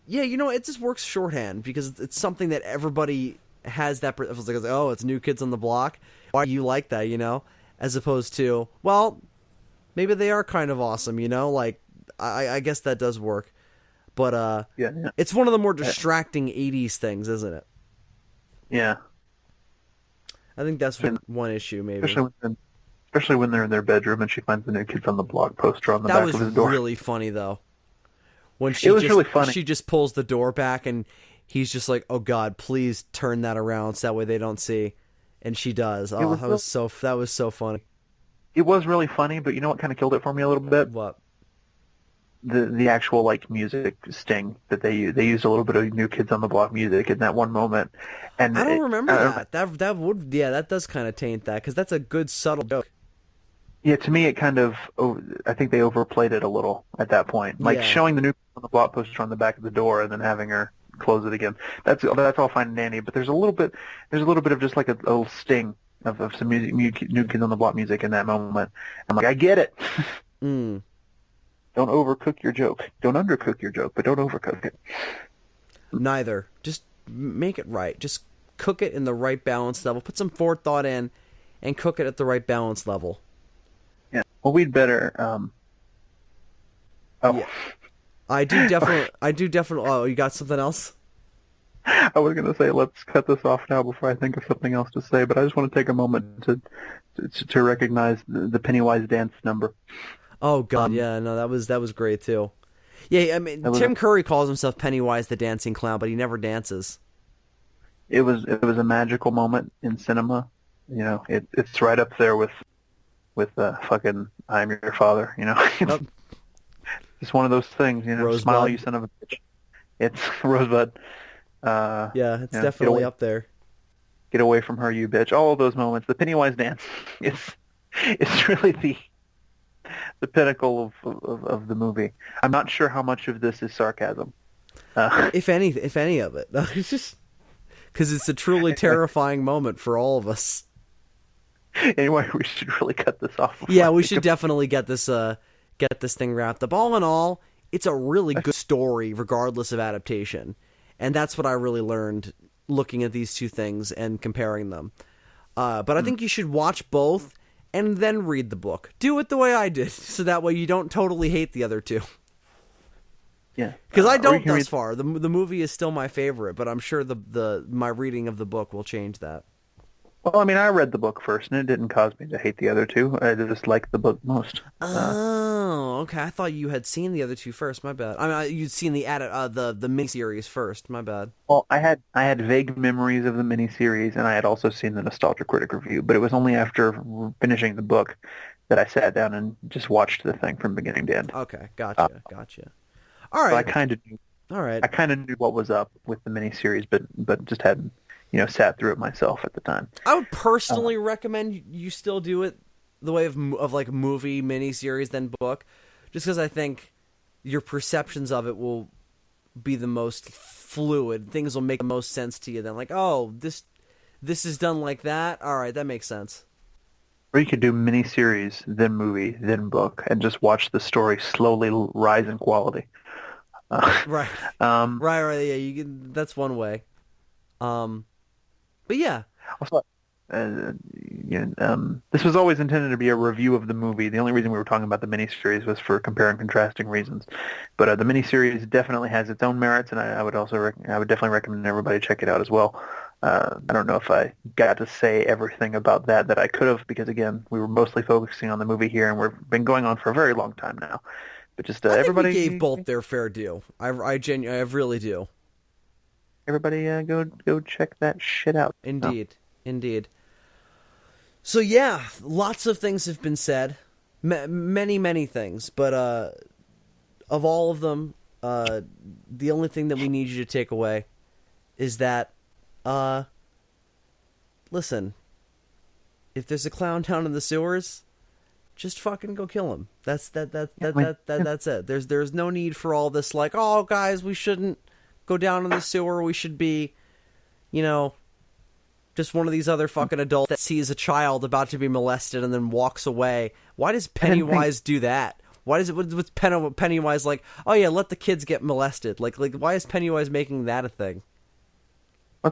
Yeah, it just works shorthand because it's something that everybody has that. It's like, oh, it's New Kids on the Block. Why do you like that? As opposed to, well, maybe they are kind of awesome. Like I guess that does work, but yeah, yeah, it's one of the more distracting '80s things, isn't it? yeah. I think that's one issue, maybe. Especially when they're in their bedroom and she finds the New Kids on the Block poster on the That back was of his door. really funny, though. When It was really funny. she just pulls the door back and he's just like, "Oh God, please turn that around so that way they don't see." And she does. Oh, that was so funny. It was really funny, but you know what kind of killed it for me a little bit? What? The actual like music sting that they used. They used a little bit of New Kids on the Block music in that one moment, and I don't remember that. That does kind of taint that because that's a good subtle joke. Yeah, to me, it kind of, I think they overplayed it a little at that point. Like Yeah. showing the New Kids on the Block poster on the back of the door and then having her close it again. That's all fine and dandy, but there's a little bit of just like a little sting of some music, New Kids on the Block music in that moment. I'm like, I get it. Mm. Don't overcook your joke. Don't undercook your joke, but don't overcook it. Neither. Just make it right. Just cook it in the right balance level. Put some forethought in, and cook it at the right balance level. Yeah. Well, we'd better. Yeah. I do definitely. Oh, you got something else? I was going to say let's cut this off now before I think of something else to say, but I just want to take a moment to recognize the Pennywise dance number. Oh God, yeah, no, that was great too. Yeah, I mean, Tim Curry calls himself Pennywise the Dancing Clown, but he never dances. It was a magical moment in cinema. It's right up there with fucking I'm Your Father. Yep. It's one of those things. Rosebud. Smile, you son of a bitch. It's Rosebud. Yeah, it's definitely up there. Get away from her, you bitch. All of those moments. The Pennywise dance. It's really the pinnacle of the movie. I'm not sure how much of this is sarcasm. If any of it. It's just because it's a truly terrifying moment for all of us. Anyway, we should really cut this off. Yeah, we should definitely get this thing wrapped up. All in all, it's a really good story, regardless of adaptation, and that's what I really learned looking at these two things and comparing them. But I think you should watch both and then read the book. Do it the way I did, so that way you don't totally hate the other two. Yeah, because I don't thus far. The movie is still my favorite, but I'm sure my reading of the book will change that. Well, I mean, I read the book first, and it didn't cause me to hate the other two. I just liked the book most. Oh, okay. I thought you had seen the other two first. My bad. I mean, you'd seen the miniseries first. My bad. Well, I had vague memories of the miniseries, and I had also seen the Nostalgia Critic review. But it was only after finishing the book that I sat down and just watched the thing from beginning to end. Okay, gotcha. All right. So I kind of knew. All right. I kind of knew what was up with the miniseries, but just hadn't sat through it myself at the time. I would personally recommend you still do it the way of like movie miniseries than book, just because I think your perceptions of it will be the most fluid. Things will make the most sense to you than like, oh, this is done like that. All right, that makes sense. Or you could do miniseries, then movie, then book, and just watch the story slowly rise in quality. Right. Right. Yeah. That's one way. But yeah. this was always intended to be a review of the movie. The only reason we were talking about the miniseries was for compare and contrasting reasons. But the miniseries definitely has its own merits, and I would also I would definitely recommend everybody check it out as well. I don't know if I got to say everything about that I could have, because again, we were mostly focusing on the movie here, and we've been going on for a very long time now. But just I think everybody we gave both their fair due. I really do. Everybody, go check that shit out. Indeed, indeed. So yeah, lots of things have been said, many things. But of all of them, the only thing that we need you to take away is that, listen, if there's a clown down in the sewers, just fucking go kill him. That's it. There's no need for all this like, oh guys, we shouldn't go down in the sewer. We should be, just one of these other fucking adults that sees a child about to be molested and then walks away. Why does Pennywise do that? Why does what's Pennywise like? Oh yeah, let the kids get molested. Like why is Pennywise making that a thing? I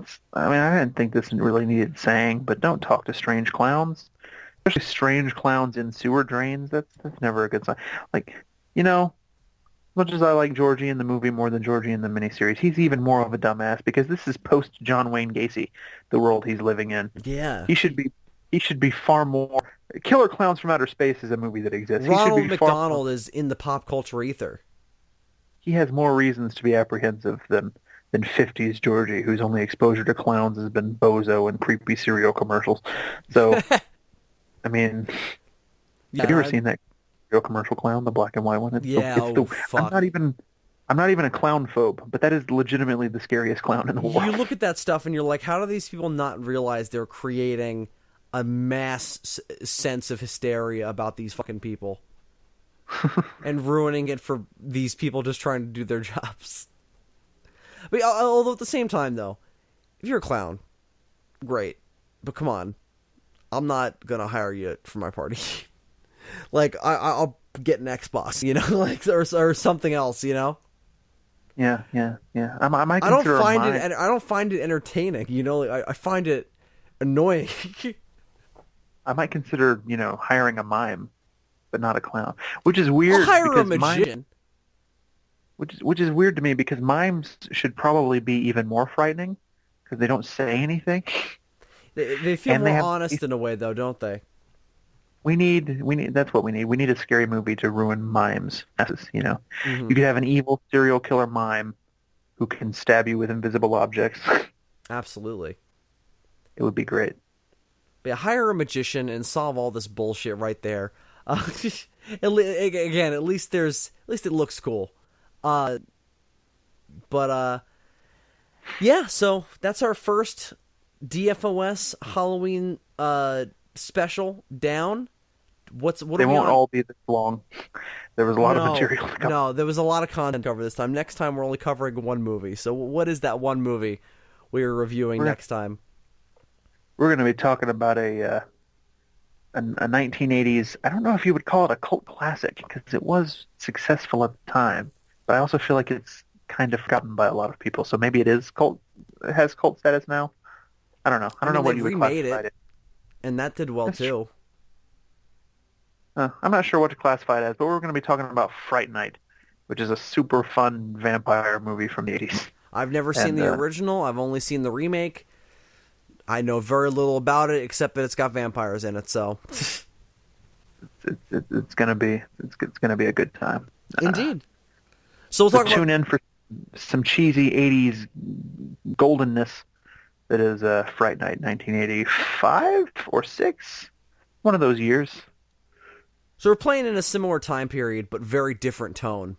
didn't think this really needed saying, but don't talk to strange clowns, especially strange clowns in sewer drains. That's never a good sign. Like, much as I like Georgie in the movie more than Georgie in the miniseries, he's even more of a dumbass because this is post John Wayne Gacy, the world he's living in. Yeah. He should be far more. Killer Clowns from Outer Space is a movie that exists. Ronald McDonald is in the pop culture ether. He has more reasons to be apprehensive than 50s Georgie, whose only exposure to clowns has been Bozo and creepy cereal commercials. So, have you ever seen that commercial clown, the black and white one? Fuck. I'm not even a clown phobe, but that is legitimately the scariest clown in the world. You look at that stuff and you're like, how do these people not realize they're creating a mass sense of hysteria about these fucking people and ruining it for these people just trying to do their jobs? But although at the same time, though, if you're a clown, great, but come on, I'm not gonna hire you for my party. Like I'll get an Xbox, like or something else, Yeah. I don't find it entertaining, I find it annoying. I might consider, hiring a mime, but not a clown, which is weird. I'll hire a magician. Which is weird to me because mimes should probably be even more frightening because they don't say anything. They feel more honest in a way, though, don't they? We need. That's what we need. We need a scary movie to ruin mimes. Mm-hmm. You could have an evil serial killer mime who can stab you with invisible objects. Absolutely. It would be great. But yeah, hire a magician and solve all this bullshit right there. Again, at least it looks cool. Yeah, so that's our first DFOS Halloween special down. They won't all be this long. There was a lot of material to cover. No, there was a lot of content to cover this time. Next time we're only covering one movie. So what is that one movie we are reviewing next time? We're going to be talking about a 1980s, I don't know if you would call it a cult classic because it was successful at the time. But I also feel like it's kind of forgotten by a lot of people. So maybe it is cult. It has cult status now. I don't know. I don't know what you would classify it. And that did well too. I'm not sure what to classify it as, but we're going to be talking about Fright Night, which is a super fun vampire movie from the 80s. I've never seen the original. I've only seen the remake. I know very little about it except that it's got vampires in it. So it's going to be a good time. Indeed. So tune in for some cheesy 80s goldenness that is Fright Night 1985 or 6, one of those years. So we're playing in a similar time period, but very different tone.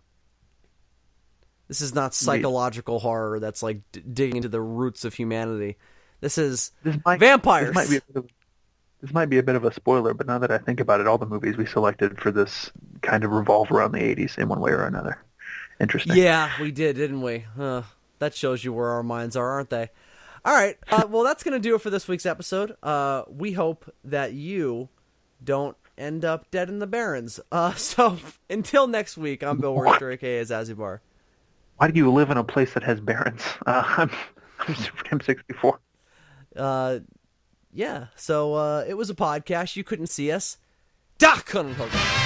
This is not psychological horror that's like digging into the roots of humanity. This is vampires. This might be a bit of a spoiler, but now that I think about it, all the movies we selected for this kind of revolve around the 80s in one way or another. Interesting. Yeah, we did, didn't we? That shows you where our minds are, aren't they? All right. Well, that's going to do it for this week's episode. We hope that you don't end up dead in the Barrens. So until next week, I'm Bill Worcester, a.k.a. Zazubaar. Why do you live in a place that has barrens? I'm Super 64. yeah, so it was a podcast. You couldn't see us. Da couldn't hook up.